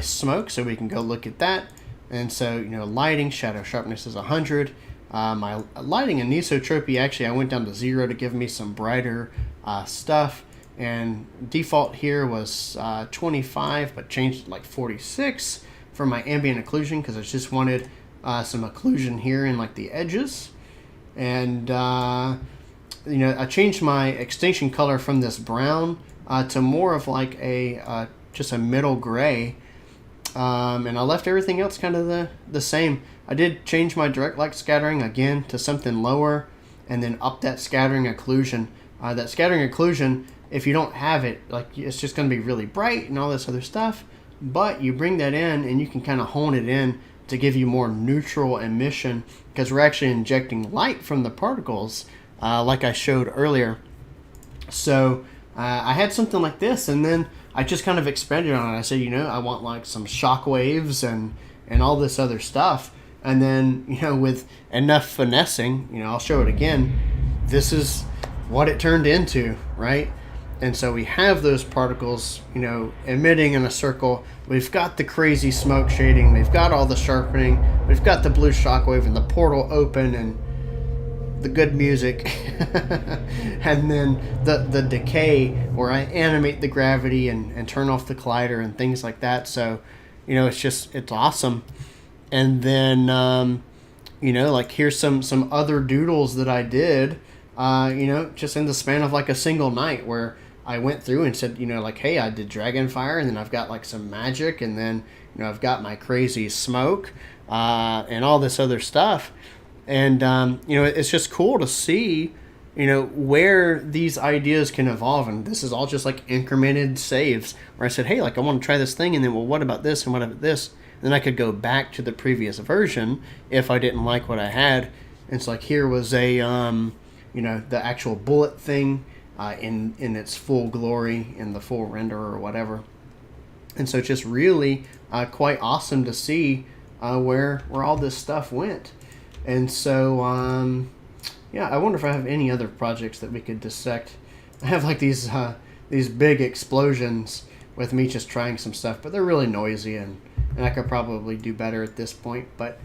S1: smoke so we can go look at that. And so, lighting, shadow sharpness is 100. My lighting anisotropy, actually, I went down to 0 to give me some brighter stuff. And default here was 25, but changed to like 46 for my ambient occlusion because I just wanted some occlusion here in like the edges. And, I changed my extinction color from this brown to more of like just a middle gray. And I left everything else kind of the same. I did change my direct light scattering again to something lower and then up that scattering occlusion. That scattering occlusion, if you don't have it, like it's just going to be really bright and all this other stuff. But you bring that in and you can kind of hone it in to give you more neutral emission because we're actually injecting light from the particles like I showed earlier. So I had something like this, and then I just kind of expanded on it. I said, I want like some shock waves and all this other stuff. And then, with enough finessing, I'll show it again. This is what it turned into, right? And so we have those particles, emitting in a circle. We've got the crazy smoke shading. We've got all the sharpening. We've got the blue shockwave and the portal open and the good music. And then the decay where I animate the gravity and turn off the collider and things like that. So, it's awesome. And then, like here's some other doodles that I did, just in the span of like a single night where I went through and said, like, hey, I did Dragonfire, and then I've got like some magic, and then, I've got my crazy smoke, and all this other stuff. And, it's just cool to see, where these ideas can evolve. And this is all just like incremented saves where I said, hey, like I want to try this thing. And then, well, what about this? And what about this? And then I could go back to the previous version if I didn't like what I had. And it's like, here was a, the actual bullet thing in its full glory, in the full render or whatever. And so it's just really quite awesome to see where all this stuff went. And so, I wonder if I have any other projects that we could dissect. I have like these big explosions with me just trying some stuff, but they're really noisy, and I could probably do better at this point. But,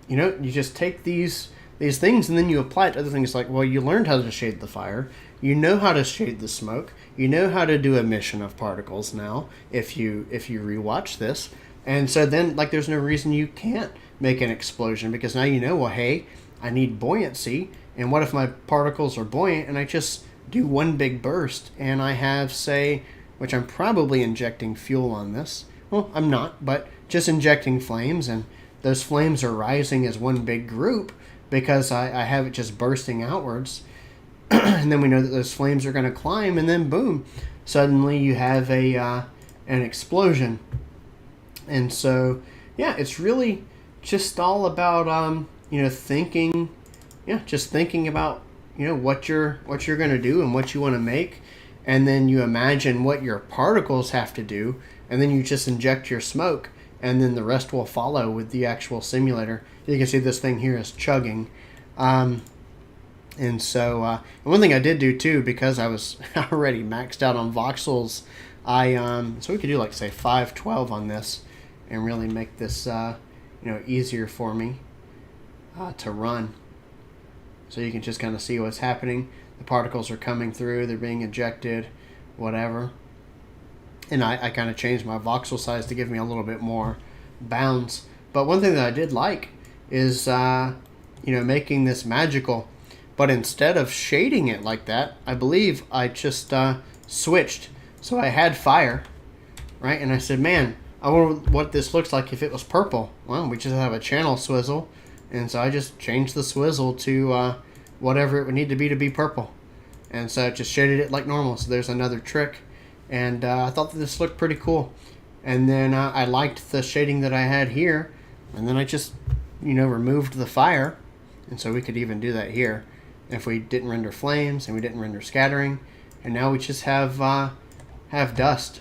S1: you just take these things and then you apply it to other things. Like, well, you learned how to shade the fire. You know how to shade the smoke. You know how to do emission of particles now if you rewatch this. And so then, like, there's no reason you can't make an explosion, because now you know, well, hey, I need buoyancy. And what if my particles are buoyant and I just do one big burst and I have, say, which I'm probably injecting fuel on this. Well, I'm not, but just injecting flames, and those flames are rising as one big group because I have it just bursting outwards. And then we know that those flames are going to climb, and then boom, suddenly you have an explosion. And so, yeah, it's really just all about thinking, just thinking about what you're going to do and what you want to make, and then you imagine what your particles have to do, and then you just inject your smoke, and then the rest will follow with the actual simulator. You can see this thing here is chugging. And so, one thing I did do too, because I was already maxed out on voxels, so we could do, like, say 512 on this, and really make this easier for me to run. So you can just kind of see what's happening. The particles are coming through, they're being ejected, whatever. And I kind of changed my voxel size to give me a little bit more bounds. But one thing that I did like is making this magical. But instead of shading it like that, I believe I just switched. So I had fire, right? And I said, man, I wonder what this looks like if it was purple. Well, we just have a channel swizzle. And so I just changed the swizzle to whatever it would need to be purple. And so I just shaded it like normal. So there's another trick. And I thought that this looked pretty cool. And then I liked the shading that I had here. And then I just, removed the fire. And so we could even do that here if we didn't render flames and we didn't render scattering. And now we just have dust.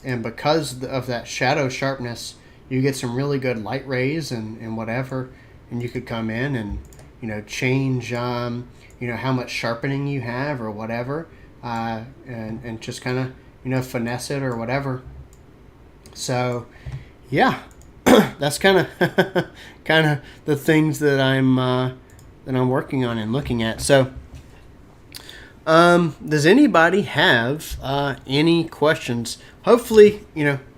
S1: And because of that shadow sharpness, you get some really good light rays and whatever. And you could come in and, change, how much sharpening you have or whatever. And just kind of, finesse it or whatever. So, yeah, that's kind of the things that I'm working on and looking at. So, does anybody have any questions? Hopefully,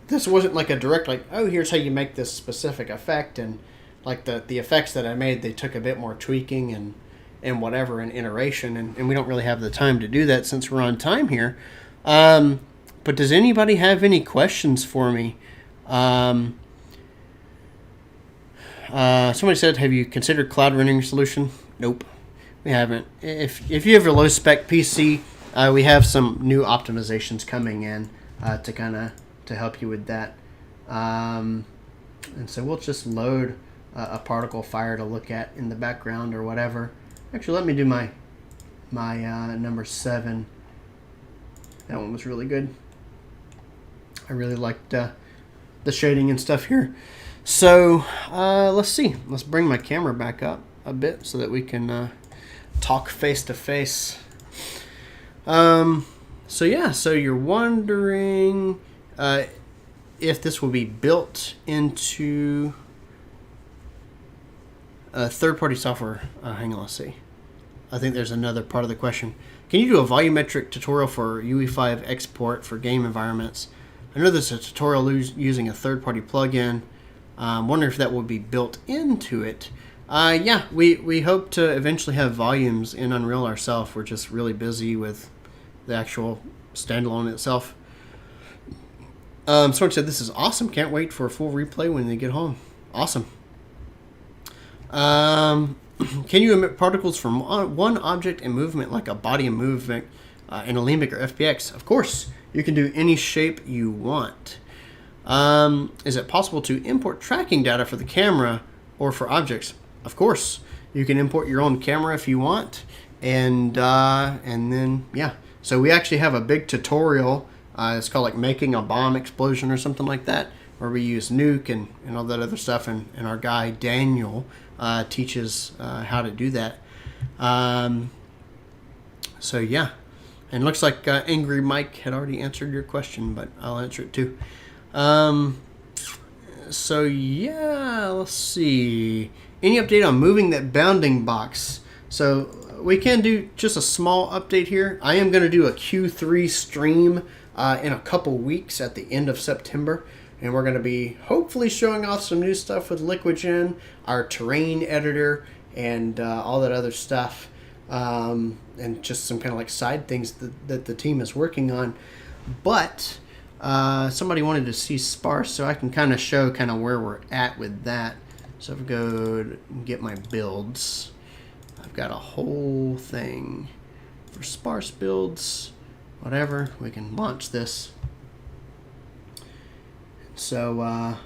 S1: this wasn't like a direct, like, oh, here's how you make this specific effect, and like the effects that I made, they took a bit more tweaking and whatever, and iteration, and we don't really have the time to do that since we're on time here. But does anybody have any questions for me? Somebody said, have you considered cloud rendering solution? Nope, we haven't. If you have a low spec PC, we have some new optimizations coming in to help you with that. And so we'll just load a particle fire to look at in the background or whatever. Actually, let me do my number 7. That one was really good. I really liked the shading and stuff here. So let's see. Let's bring my camera back up a bit so that we can talk face to face. So yeah, so you're wondering if this will be built into third-party software. Hang on, let's see. I think there's another part of the question. Can you do a volumetric tutorial for UE5 export for game environments? I know there's a tutorial using a third-party plugin. I'm wondering if that will be built into it. Yeah, we hope to eventually have volumes in Unreal ourselves. We're just really busy with the actual standalone itself. Someone said, this is awesome. Can't wait for a full replay when they get home. Awesome. Can you emit particles from one object in movement, like a body in movement, in Alembic or FPX? Of course. You can do any shape you want. Is it possible to import tracking data for the camera or for objects? Of course. You can import your own camera if you want. And then, yeah. So we actually have a big tutorial. It's called like making a bomb explosion or something like that, where we use nuke and all that other stuff. And our guy, Daniel, teaches how to do that. So, yeah. And it looks like Angry Mike had already answered your question, but I'll answer it too. So, yeah, let's see. Any update on moving that bounding box? So, we can do just a small update here. I am going to do a Q3 stream in a couple weeks at the end of September. and we're going to be hopefully showing off some new stuff with EmberGen, our terrain editor, and all that other stuff, and just some kind of like side things that the team is working on. But somebody wanted to see sparse, so I can kind of show kind of where we're at with that. So if I go to get my builds, I've got a whole thing for sparse builds, whatever. We can launch this. So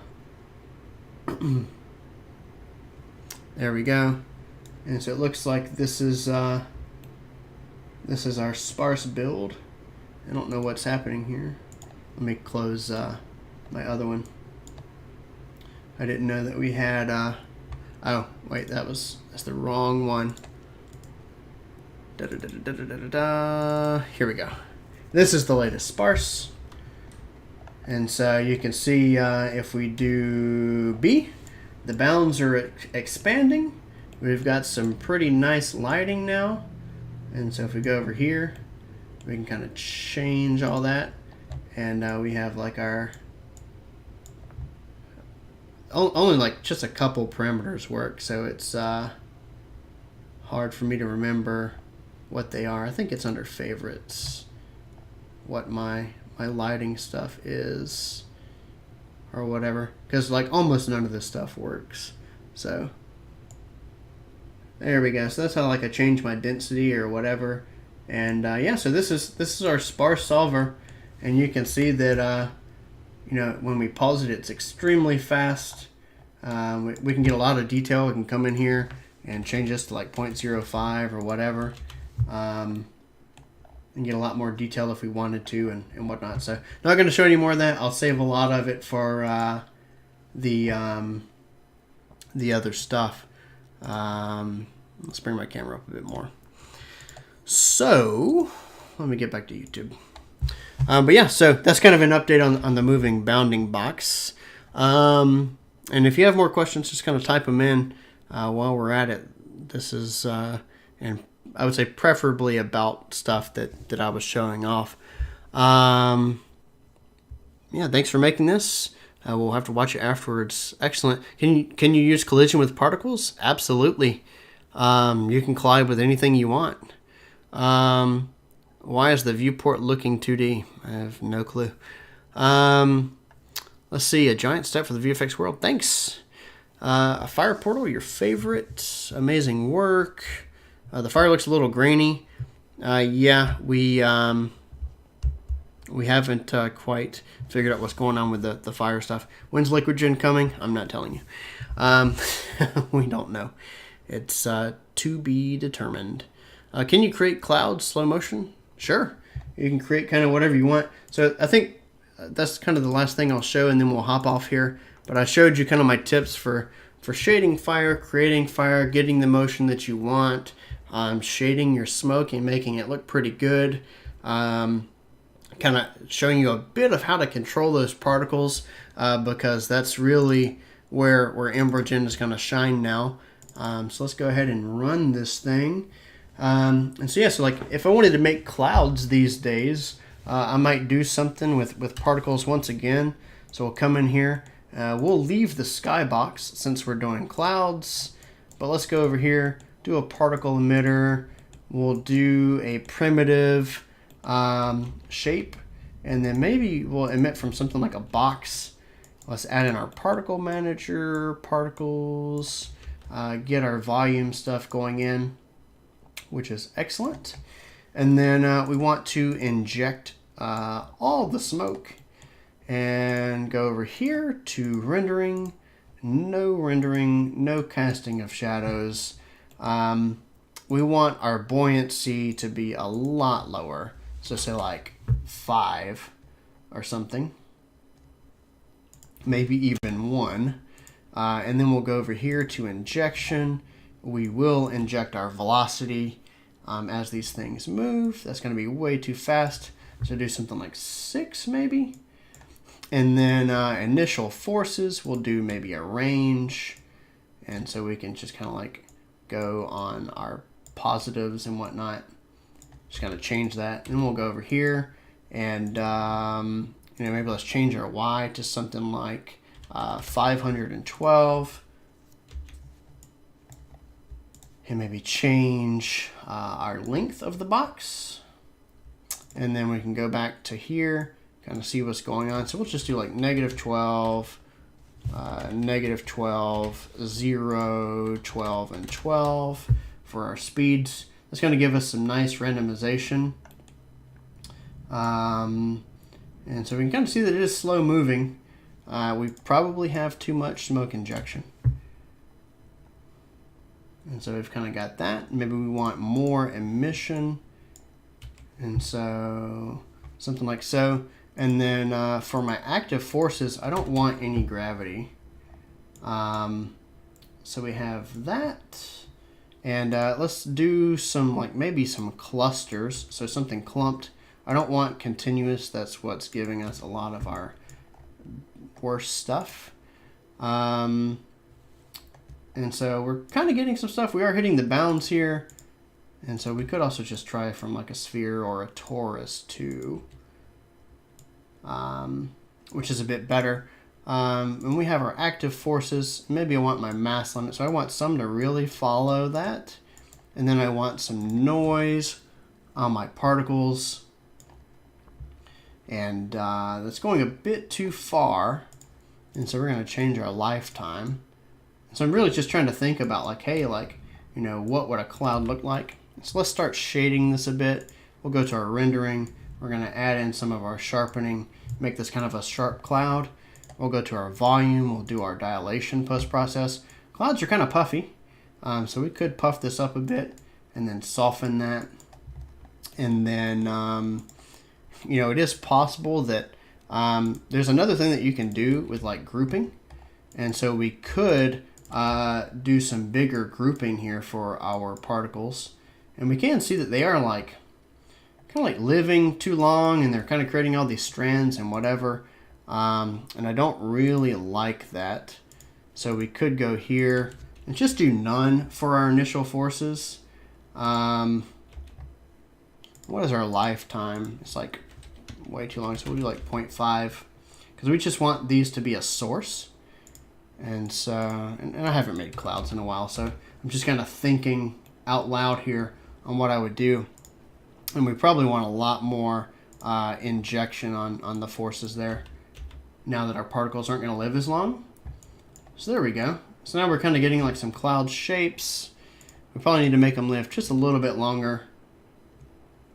S1: there we go. And so it looks like this is our sparse build. I don't know what's happening here. Let me close my other one. I didn't know that we had oh wait, that's the wrong one. Here we go. This is the latest sparse. And so you can see if we do B, the bounds are expanding. We've got some pretty nice lighting now. And so if we go over here, we can kind of change all that. And we have like our, only like just a couple parameters work. So it's hard for me to remember what they are. I think it's under favorites, what my lighting stuff is or whatever, because like almost none of this stuff works. So there we go. So that's how like I change my density or whatever. And yeah, so this is our sparse solver, and you can see that you know, when we pause it, it's extremely fast. We can get a lot of detail. We can come in here and change this to like 0.05 or whatever. And get a lot more detail if we wanted to and whatnot. So not going to show any more of that. I'll save a lot of it for the other stuff. Let's bring my camera up a bit more. So let me get back to YouTube. But yeah, so that's kind of an update on the moving bounding box. And if you have more questions, just kind of type them in while we're at it. This is and I would say preferably about stuff that I was showing off. Yeah, thanks for making this. We'll have to watch it afterwards. Excellent. Can you use collision with particles? Absolutely. You can collide with anything you want. Why is the viewport looking 2D? I have no clue. Let's see. A giant step for the VFX world. Thanks. A fire portal, your favorite. Amazing work. The fire looks a little grainy. Yeah, we haven't quite figured out what's going on with the fire stuff. When's EmberGen coming? I'm not telling you. We don't know. It's to be determined. Can you create clouds slow motion? Sure. You can create kind of whatever you want. So I think that's kind of the last thing I'll show, and then we'll hop off here. But I showed you kind of my tips for shading fire, creating fire, getting the motion that you want, shading your smoke and making it look pretty good. Kind of showing you a bit of how to control those particles, because that's really where EmberGen is going to shine now. So let's go ahead and run this thing. And so yeah, so like if I wanted to make clouds these days, I might do something with particles once again. So we'll come in here. We'll leave the skybox since we're doing clouds, but let's go over here, do a particle emitter. We'll do a primitive shape, and then maybe we'll emit from something like a box. Let's add in our particle manager, particles, get our volume stuff going in, which is excellent. And then we want to inject all the smoke and go over here to rendering, no casting of shadows. We want our buoyancy to be a lot lower. So say like 5 or something, maybe even 1. And then we'll go over here to injection. We will inject our velocity as these things move. That's going to be way too fast. So do something like 6 maybe. And then initial forces, we'll do maybe a range. And so we can just kind of like go on our positives and whatnot. Just kind of change that. And we'll go over here and maybe let's change our Y to something like 512. And maybe change our length of the box. And then we can go back to here, kind of see what's going on. So we'll just do like -12, -12, 0, 12, and 12 for our speeds. That's going to give us some nice randomization. And so we can kind of see that it is slow moving. We probably have too much smoke injection. And so we've kind of got that. Maybe we want more emission. And so something like so. And then for my active forces, I don't want any gravity. So we have that. And let's do some, like maybe some clusters. So something clumped. I don't want continuous. That's what's giving us a lot of our worst stuff. And so we're kind of getting some stuff. We are hitting the bounds here. And so we could also just try from like a sphere or a torus too, which is a bit better. And we have our active forces. Maybe I want my mass limit. So I want some to really follow that. And then I want some noise on my particles. And that's going a bit too far. And so we're going to change our lifetime. So I'm really just trying to think about like, hey, like, what would a cloud look like? So let's start shading this a bit. We'll go to our rendering. We're going to add in some of our sharpening, make this kind of a sharp cloud. We'll go to our volume. We'll do our dilation post-process. Clouds are kind of puffy. So we could puff this up a bit and then soften that. And then, it is possible that there's another thing that you can do with like grouping. And so we could do some bigger grouping here for our particles. And we can see that they are like kind of like living too long, and they're kind of creating all these strands and whatever. And I don't really like that. So we could go here and just do none for our initial forces. What is our lifetime? It's like way too long, so we'll do like 0.5 because we just want these to be a source. And so, and I haven't made clouds in a while, so I'm just kind of thinking out loud here on what I would do. And we probably want a lot more injection on the forces there now that our particles aren't going to live as long. So there we go. So now we're kind of getting like some cloud shapes. We probably need to make them live just a little bit longer.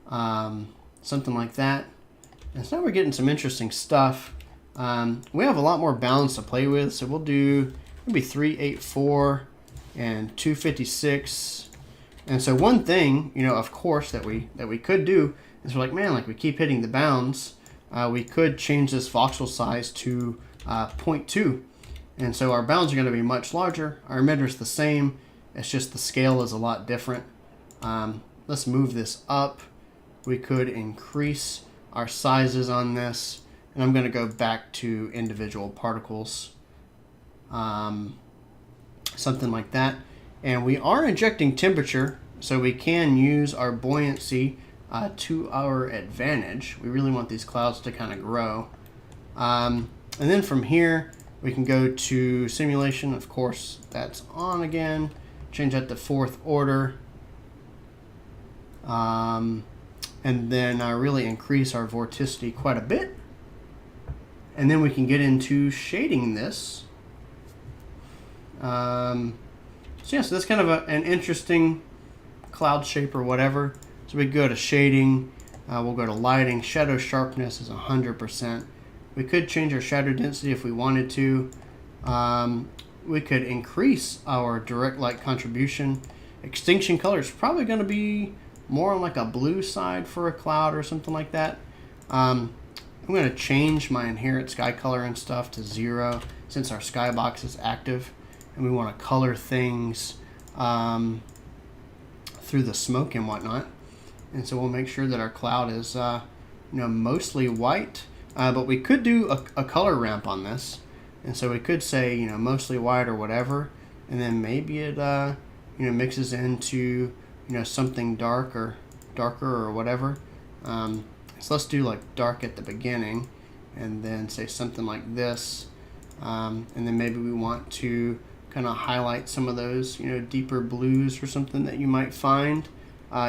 S1: Something like that. And so now we're getting some interesting stuff. We have a lot more balance to play with, so we'll do maybe 384 and 256. And so one thing, of course, that we could do is we're like, man, like we keep hitting the bounds. We could change this voxel size to 0.2. And so our bounds are going to be much larger. Our emitter's the same. It's just the scale is a lot different. Let's move this up. We could increase our sizes on this. And I'm going to go back to individual particles. Something like that. And we are injecting temperature, so we can use our buoyancy to our advantage. We really want these clouds to kind of grow. And then from here, we can go to simulation. Of course, that's on again. Change that to fourth order. And then really increase our vorticity quite a bit. And then we can get into shading this. So that's kind of an interesting cloud shape or whatever. So we go to shading. We'll go to lighting. Shadow sharpness is 100%. We could change our shadow density if we wanted to. We could increase our direct light contribution. Extinction color is probably going to be more on like a blue side for a cloud or something like that. I'm going to change my inherent sky color and stuff to 0 since our skybox is active. And we want to color things through the smoke and whatnot. And so we'll make sure that our cloud is mostly white. But we could do a color ramp on this. And so we could say, mostly white or whatever. And then maybe it, mixes into, something darker or whatever. So let's do like dark at the beginning. and then say something like this. And then maybe we want to kind of highlight some of those, deeper blues or something that you might find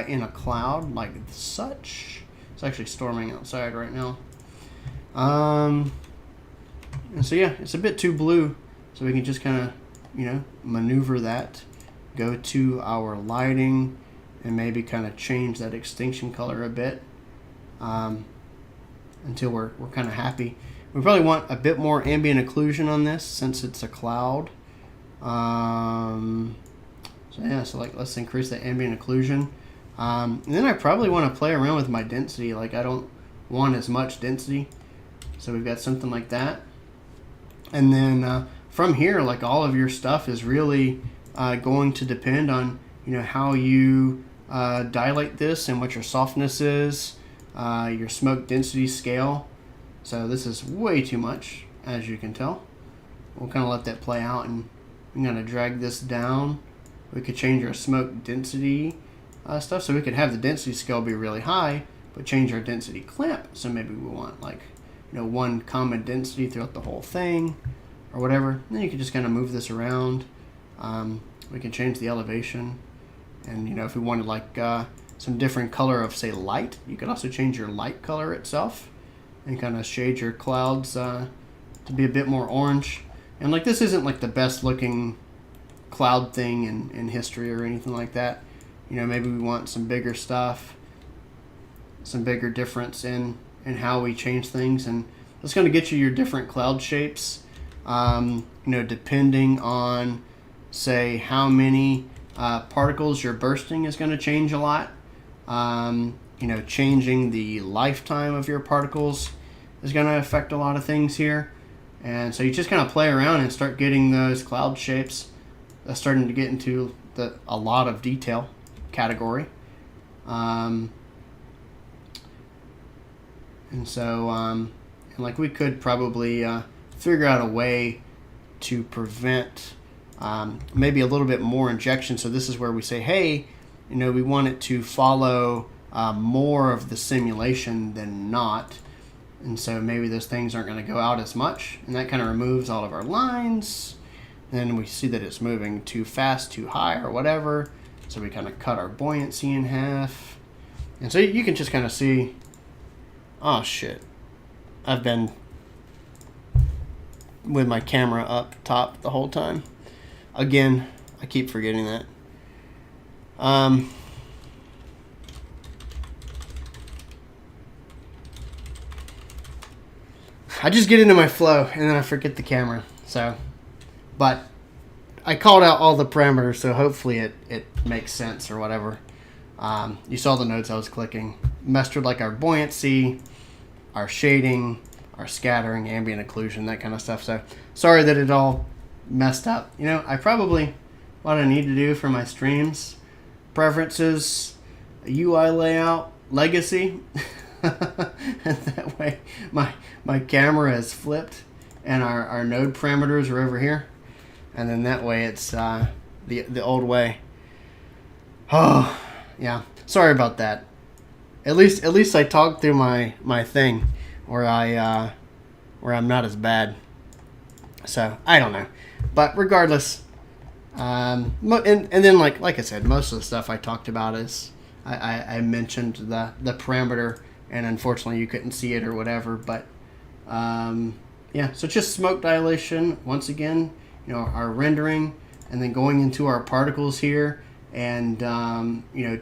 S1: in a cloud like such. It's actually storming outside right now. And so yeah, it's a bit too blue, so we can just kind of, maneuver that, go to our lighting, and maybe kind of change that extinction color a bit until we're kind of happy. We probably want a bit more ambient occlusion on this since it's a cloud. So like let's increase the ambient occlusion. And then I probably want to play around with my density. Like I don't want as much density. So we've got something like that. And then from here, like all of your stuff is really going to depend on, how you dilate this and what your softness is, your smoke density scale. So this is way too much, as you can tell. We'll kind of let that play out, and I'm going to drag this down. We could change our smoke density stuff, so we could have the density scale be really high, but change our density clamp. So maybe we want like, one common density throughout the whole thing, or whatever. And then you can just kind of move this around. We can change the elevation, and if we wanted like some different color of say light, you could also change your light color itself, and kind of shade your clouds to be a bit more orange. And like this isn't like the best looking cloud thing in history or anything like that. Maybe we want some bigger stuff, some bigger difference in how we change things, and it's going to get you your different cloud shapes. Depending on say how many particles you're bursting is going to change a lot. Changing the lifetime of your particles is going to affect a lot of things here. And so you just kind of play around and start getting those cloud shapes starting to get into a lot of detail category. And like we could probably figure out a way to prevent maybe a little bit more injection. So this is where we say, hey, we want it to follow more of the simulation than not. And so maybe those things aren't going to go out as much. And that kind of removes all of our lines. And then we see that it's moving too fast, too high, or whatever. So we kind of cut our buoyancy in half. And so you can just kind of see, oh shit, I've been with my camera up top the whole time. Again, I keep forgetting that. I just get into my flow and then I forget the camera. So, but I called out all the parameters, so hopefully it makes sense or whatever. You saw the notes I was clicking. Messed with like our buoyancy, our shading, our scattering, ambient occlusion, that kind of stuff. So sorry that it all messed up. I probably, what I need to do for my streams, preferences, UI layout, legacy, and that way my camera is flipped and our node parameters are over here, and then that way it's the old way. Oh yeah, sorry about that. At least I talked through my thing where I'm not as bad. So I don't know, but regardless, and then like I said, most of the stuff I talked about is I mentioned the parameter, and unfortunately you couldn't see it or whatever. But yeah, so just smoke dilation once again, our rendering, and then going into our particles here, and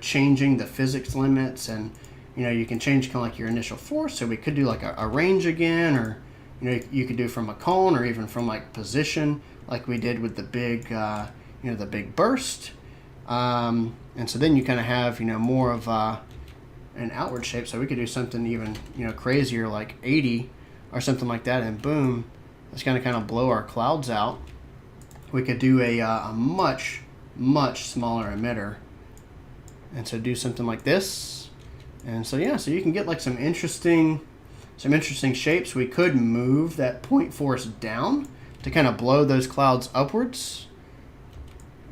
S1: changing the physics limits, and you can change kind of like your initial force. So we could do like a range again, or you could do from a cone, or even from like position, like we did with the big the big burst. And so then you kind of have more of an outward shape. So we could do something even crazier, like 80 or something like that, and boom, it's going to kind of blow our clouds out. We could do a much smaller emitter, and so do something like this. And so yeah, so you can get like some interesting shapes. We could move that point force down to kind of blow those clouds upwards,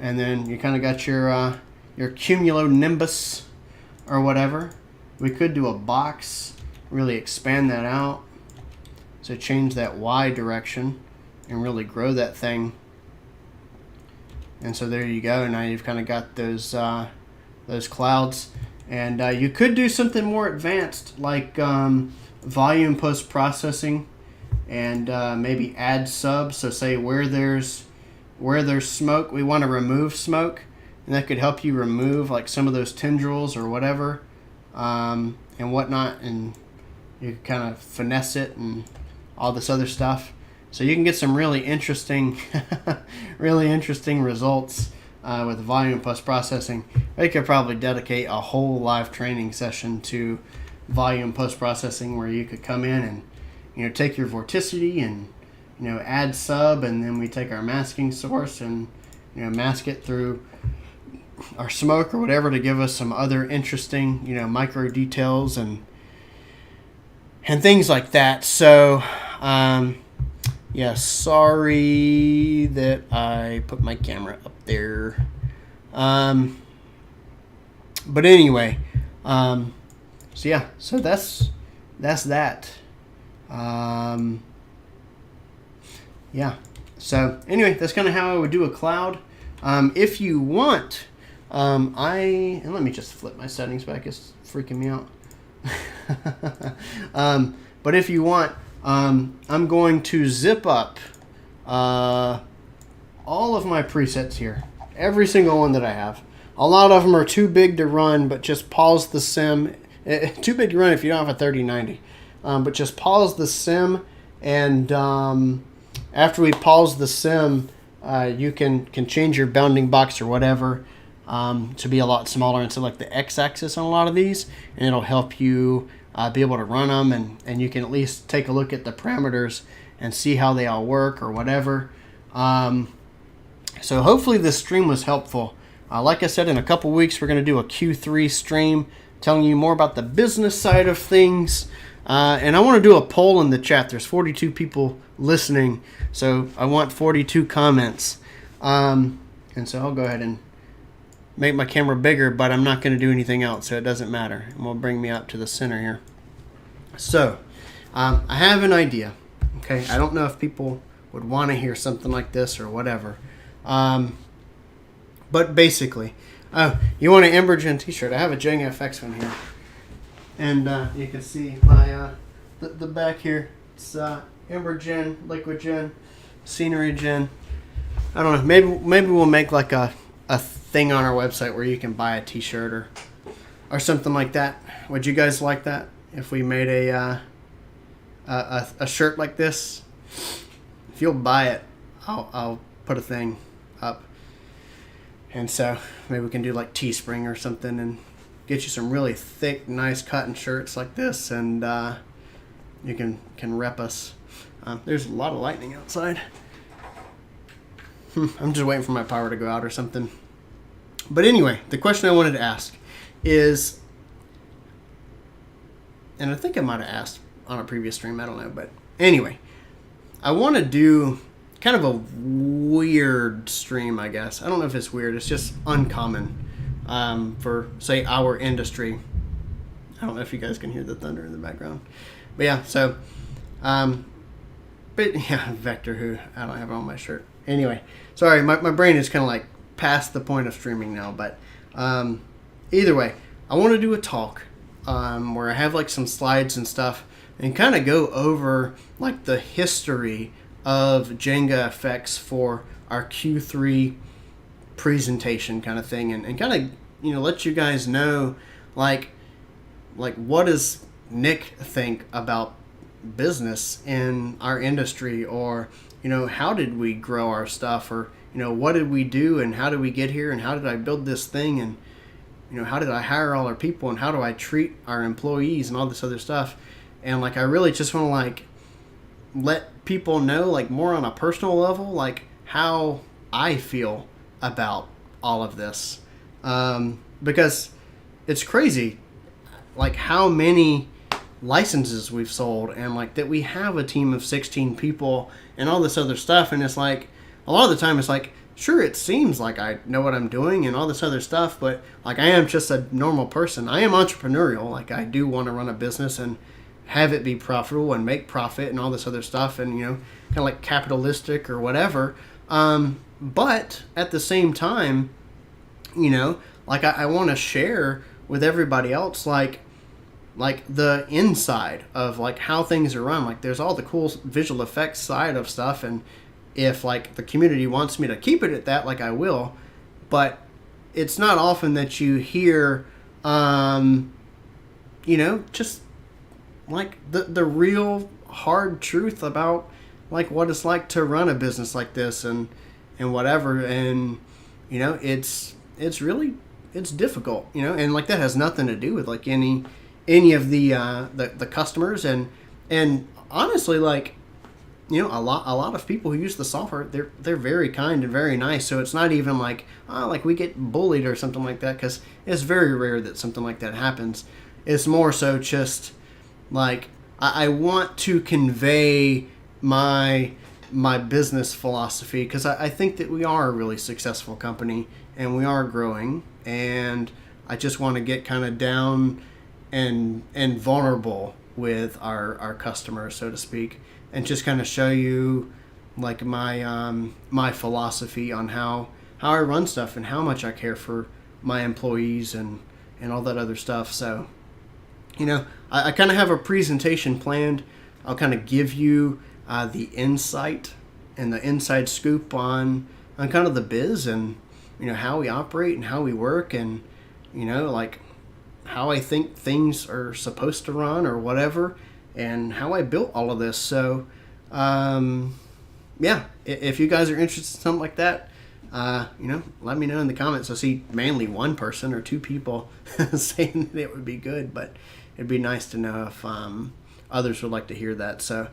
S1: and then you kind of got your cumulonimbus or whatever. We could do a box, really expand that out. to change that Y direction and really grow that thing. And so there you go. Now you've kind of got those clouds. And you could do something more advanced like volume post-processing and maybe add subs. So say where there's smoke, we want to remove smoke. And that could help you remove like some of those tendrils or whatever and whatnot. And you can kind of finesse it and all this other stuff. So you can get some really interesting, really interesting results with volume post-processing. I could probably dedicate a whole live training session to volume post-processing, where you could come in and take your vorticity and add sub, and then we take our masking source and mask it through our smoke or whatever to give us some other interesting micro details and things like that. So yeah, sorry that I put my camera up there. But anyway, so yeah, so that's that. Yeah. So anyway, that's kind of how I would do a cloud. If you want, and let me just flip my settings back. It's freaking me out. But if you want, I'm going to zip up all of my presets here. Every single one that I have. A lot of them are too big to run, but just pause the sim. Too big to run if you don't have a 3090. But just pause the sim, and after we pause the sim, you can change your bounding box or whatever to be a lot smaller and select the x-axis on a lot of these, and it'll help you be able to run them, and you can at least take a look at the parameters and see how they all work or whatever. So hopefully this stream was helpful. Like I said, in a couple weeks we're going to do a Q3 stream telling you more about the business side of things. And I want to do a poll in the chat. There's 42 people listening, so I want 42 comments. And so I'll go ahead and make my camera bigger, but I'm not going to do anything else, so it doesn't matter. And will bring me up to the center here. So I have an idea. Okay, I don't know if people would want to hear something like this or whatever. But basically, you want an EmberGen t-shirt. I have a Jenga FX one here. And you can see my the back here. It's EmberGen, Liquid Gen, Scenery Gen. I don't know. Maybe we'll make like a thing on our website where you can buy a t-shirt or something like that. Would you guys like that if we made a shirt like this? If you'll buy it, I'll put a thing up. And so maybe we can do like Teespring or something and get you some really thick, nice cotton shirts like this, and you can rep us. There's a lot of lightning outside. I'm just waiting for my power to go out or something. But anyway, the question I wanted to ask is, and I think I might have asked on a previous stream, I don't know, but anyway, I want to do kind of a weird stream, I guess. I don't know if it's weird. It's just uncommon for, say, our industry. I don't know if you guys can hear the thunder in the background. But yeah, so, but yeah, Vector, who I don't have it on my shirt. Anyway, sorry, my brain is kind of like past the point of streaming now. But either way, I want to do a talk where I have like some slides and stuff and kind of go over like the history of Jenga effects for our Q3 presentation kind of thing, and kind of let you guys know like what does Nick think about business in our industry, or how did we grow our stuff, or what did we do and how did we get here, and how did I build this thing, and how did I hire all our people, and how do I treat our employees and all this other stuff. And like I really just want to like let people know like more on a personal level like how I feel about all of this, because it's crazy like how many licenses we've sold, and like that we have a team of 16 people and all this other stuff. And it's like a lot of the time it's like, sure, it seems like I know what I'm doing and all this other stuff, but like I am just a normal person. I am entrepreneurial. Like I do want to run a business and have it be profitable and make profit and all this other stuff, and kind of like capitalistic or whatever. But at the same time, like I want to share with everybody else, like the inside of like how things are run. Like there's all the cool visual effects side of stuff, and if like the community wants me to keep it at that, like I will. But it's not often that you hear, just like the real hard truth about like what it's like to run a business like this and whatever. And it's really, it's difficult, and like that has nothing to do with like any of the customers, and honestly, like a lot of people who use the software, they're very kind and very nice. So it's not even like like we get bullied or something like that, because it's very rare that something like that happens. It's more so just like I want to convey my business philosophy, because I think that we are a really successful company and we are growing, and I just want to get kind of down and vulnerable with our customers, so to speak, and just kind of show you like my philosophy on how I run stuff and how much I care for my employees and all that other stuff. So I kind of have a presentation planned. I'll kind of give you the insight and the inside scoop on kind of the biz, and how we operate and how we work, and like how I think things are supposed to run or whatever, and how I built all of this. So yeah, if you guys are interested in something like that, let me know in the comments. I see mainly one person or two people saying that it would be good, but it'd be nice to know if others would like to hear that. So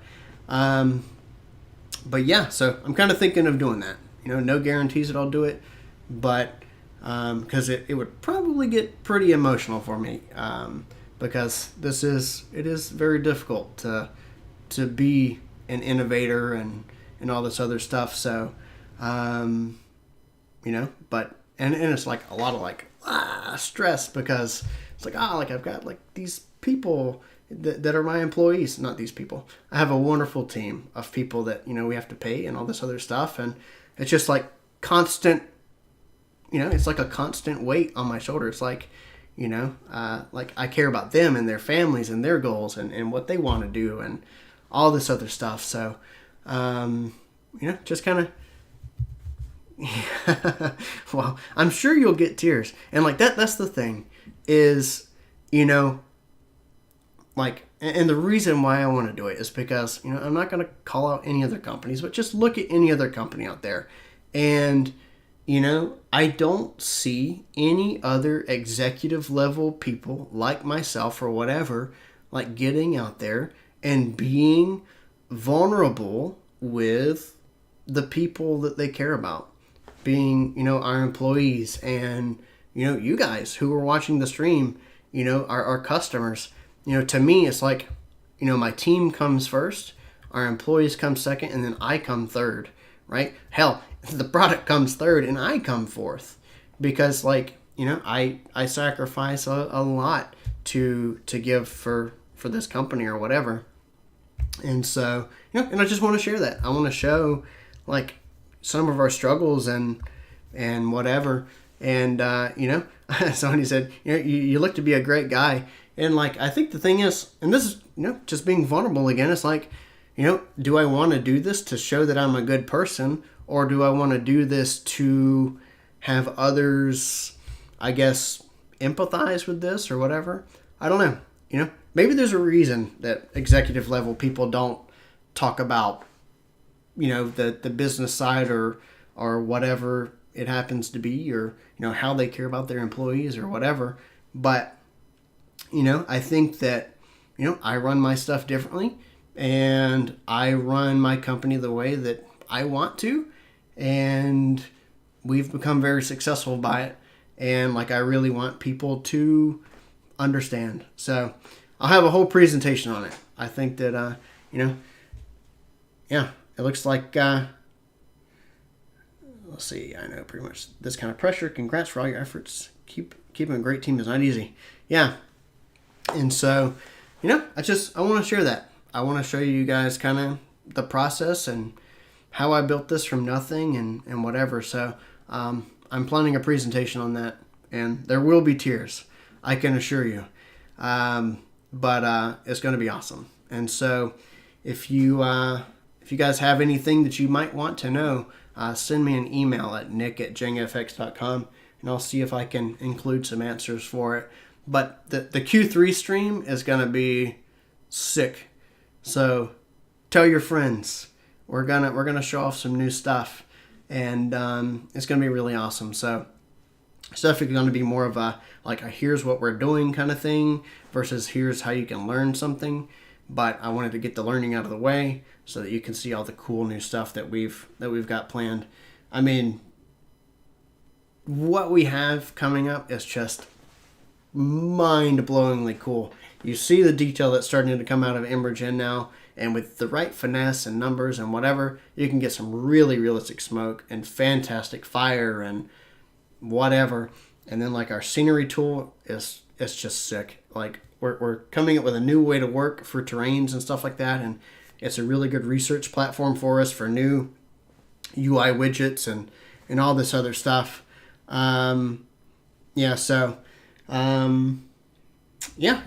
S1: but yeah, so I'm kind of thinking of doing that. No guarantees that I'll do it, but because it would probably get pretty emotional for me, because it is very difficult to be an innovator and all this other stuff. So but and it's like a lot of like stress, because it's like like I've got like these people that are my employees. Not these people. I have a wonderful team of people that we have to pay and all this other stuff, and it's just like constant. It's like a constant weight on my shoulder. It's like, like I care about them and their families and their goals and what they want to do and all this other stuff. So, just kind of, well, I'm sure you'll get tears. And like that's the thing is, like, and the reason why I want to do it is because, I'm not going to call out any other companies, but just look at any other company out there. And, I don't see any other executive level people like myself or whatever, like getting out there and being vulnerable with the people that they care about, being, our employees and, you guys who are watching the stream, our customers. To me, it's like, my team comes first, our employees come second, and then I come third, right? Hell, the product comes third and I come fourth, because like, I sacrifice a lot to give for this company or whatever. And so, and I just want to share that. I want to show like some of our struggles and whatever. And, somebody said, you look to be a great guy. And like, I think the thing is, and this is, just being vulnerable again, it's like, do I want to do this to show that I'm a good person, or do I want to do this to have others, I guess, empathize with this or whatever? I don't know. Maybe there's a reason that executive level people don't talk about, the business side or whatever it happens to be, or, how they care about their employees or whatever. But, I think that, I run my stuff differently, and I run my company the way that I want to, and we've become very successful by it. And like, I really want people to understand. So I'll have a whole presentation on it. I think that, yeah, it looks like, let's see, I know pretty much this kind of pressure. Congrats for all your efforts. Keeping a great team is not easy. Yeah. And so, I want to share that. I want to show you guys kind of the process and how I built this from nothing and whatever. So I'm planning a presentation on that, and there will be tears, I can assure you. But it's going to be awesome. And so if you guys have anything that you might want to know, send me an email at nick@jengafx.com, and I'll see if I can include some answers for it. But the Q3 stream is going to be sick. So tell your friends. We're gonna show off some new stuff, and it's going to be really awesome. So it's definitely going to be more of a here's what we're doing kind of thing versus here's how you can learn something. But I wanted to get the learning out of the way so that you can see all the cool new stuff that we've got planned. I mean, what we have coming up is just mind-blowingly cool. You see the detail that's starting to come out of EmberGen now, and with the right finesse and numbers and whatever, you can get some really realistic smoke and fantastic fire and whatever. And then our scenery tool it's just sick. We're coming up with a new way to work for terrains and stuff like that, and it's a really good research platform for us for new UI widgets and all this other stuff.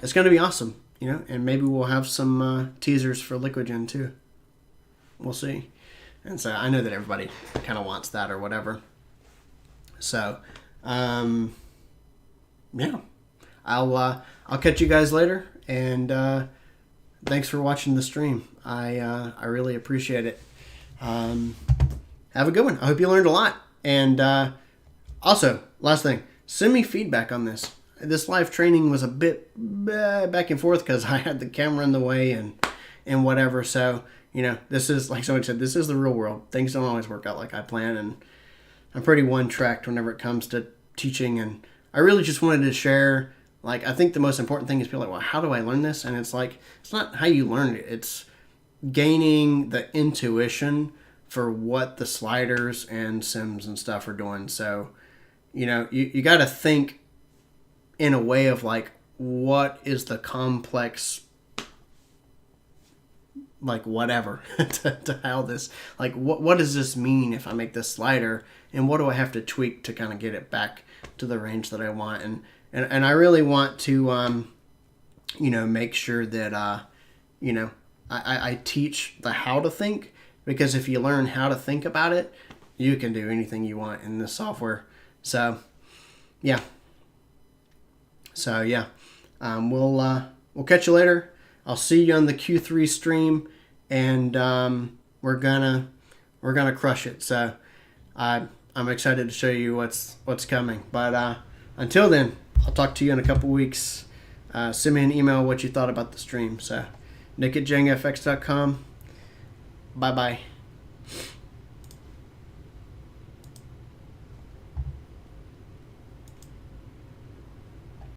S1: It's going to be awesome, and maybe we'll have some teasers for LiquidGen too. We'll see. And so I know that everybody kind of wants that or whatever. So, I'll catch you guys later, and thanks for watching the stream. I really appreciate it. Have a good one. I hope you learned a lot. And also, last thing, send me feedback on this. This live training was a bit back and forth because I had the camera in the way and whatever. So, this is, like someone said, this is the real world. Things don't always work out like I plan, and I'm pretty one-tracked whenever it comes to teaching. And I really just wanted to share, I think the most important thing is people well, how do I learn this? And it's it's not how you learn it. It's gaining the intuition for what the sliders and sims and stuff are doing. So, you got to think in a way of what is the complex, whatever, to how this, what does this mean if I make this slider, and what do I have to tweak to kind of get it back to the range that I want? And I really want to, make sure that, I teach the how to think, because if you learn how to think about it, you can do anything you want in this software. So, yeah. We'll catch you later. I'll see you on the Q3 stream, and we're gonna crush it. So I'm excited to show you what's coming. But until then, I'll talk to you in a couple weeks. Send me an email what you thought about the stream. So nick@jengafx.com. Bye bye.